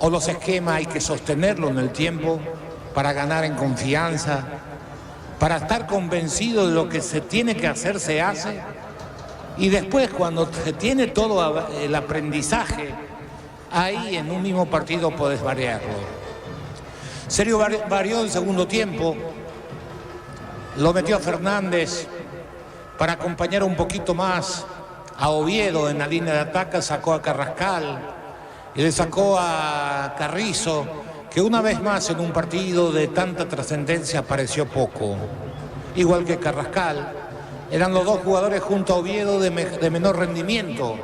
o los esquemas hay que sostenerlo en el tiempo para ganar en confianza, para estar convencido de lo que se tiene que hacer, se hace y después cuando se tiene todo el aprendizaje, ahí en un mismo partido podés variarlo. Sergio varió el segundo tiempo. Lo metió a Fernández para acompañar un poquito más a Oviedo en la línea de ataque, sacó a Carrascal y le sacó a Carrizo, que una vez más en un partido de tanta trascendencia apareció poco. Igual que Carrascal, eran los dos jugadores junto a Oviedo de menor rendimiento.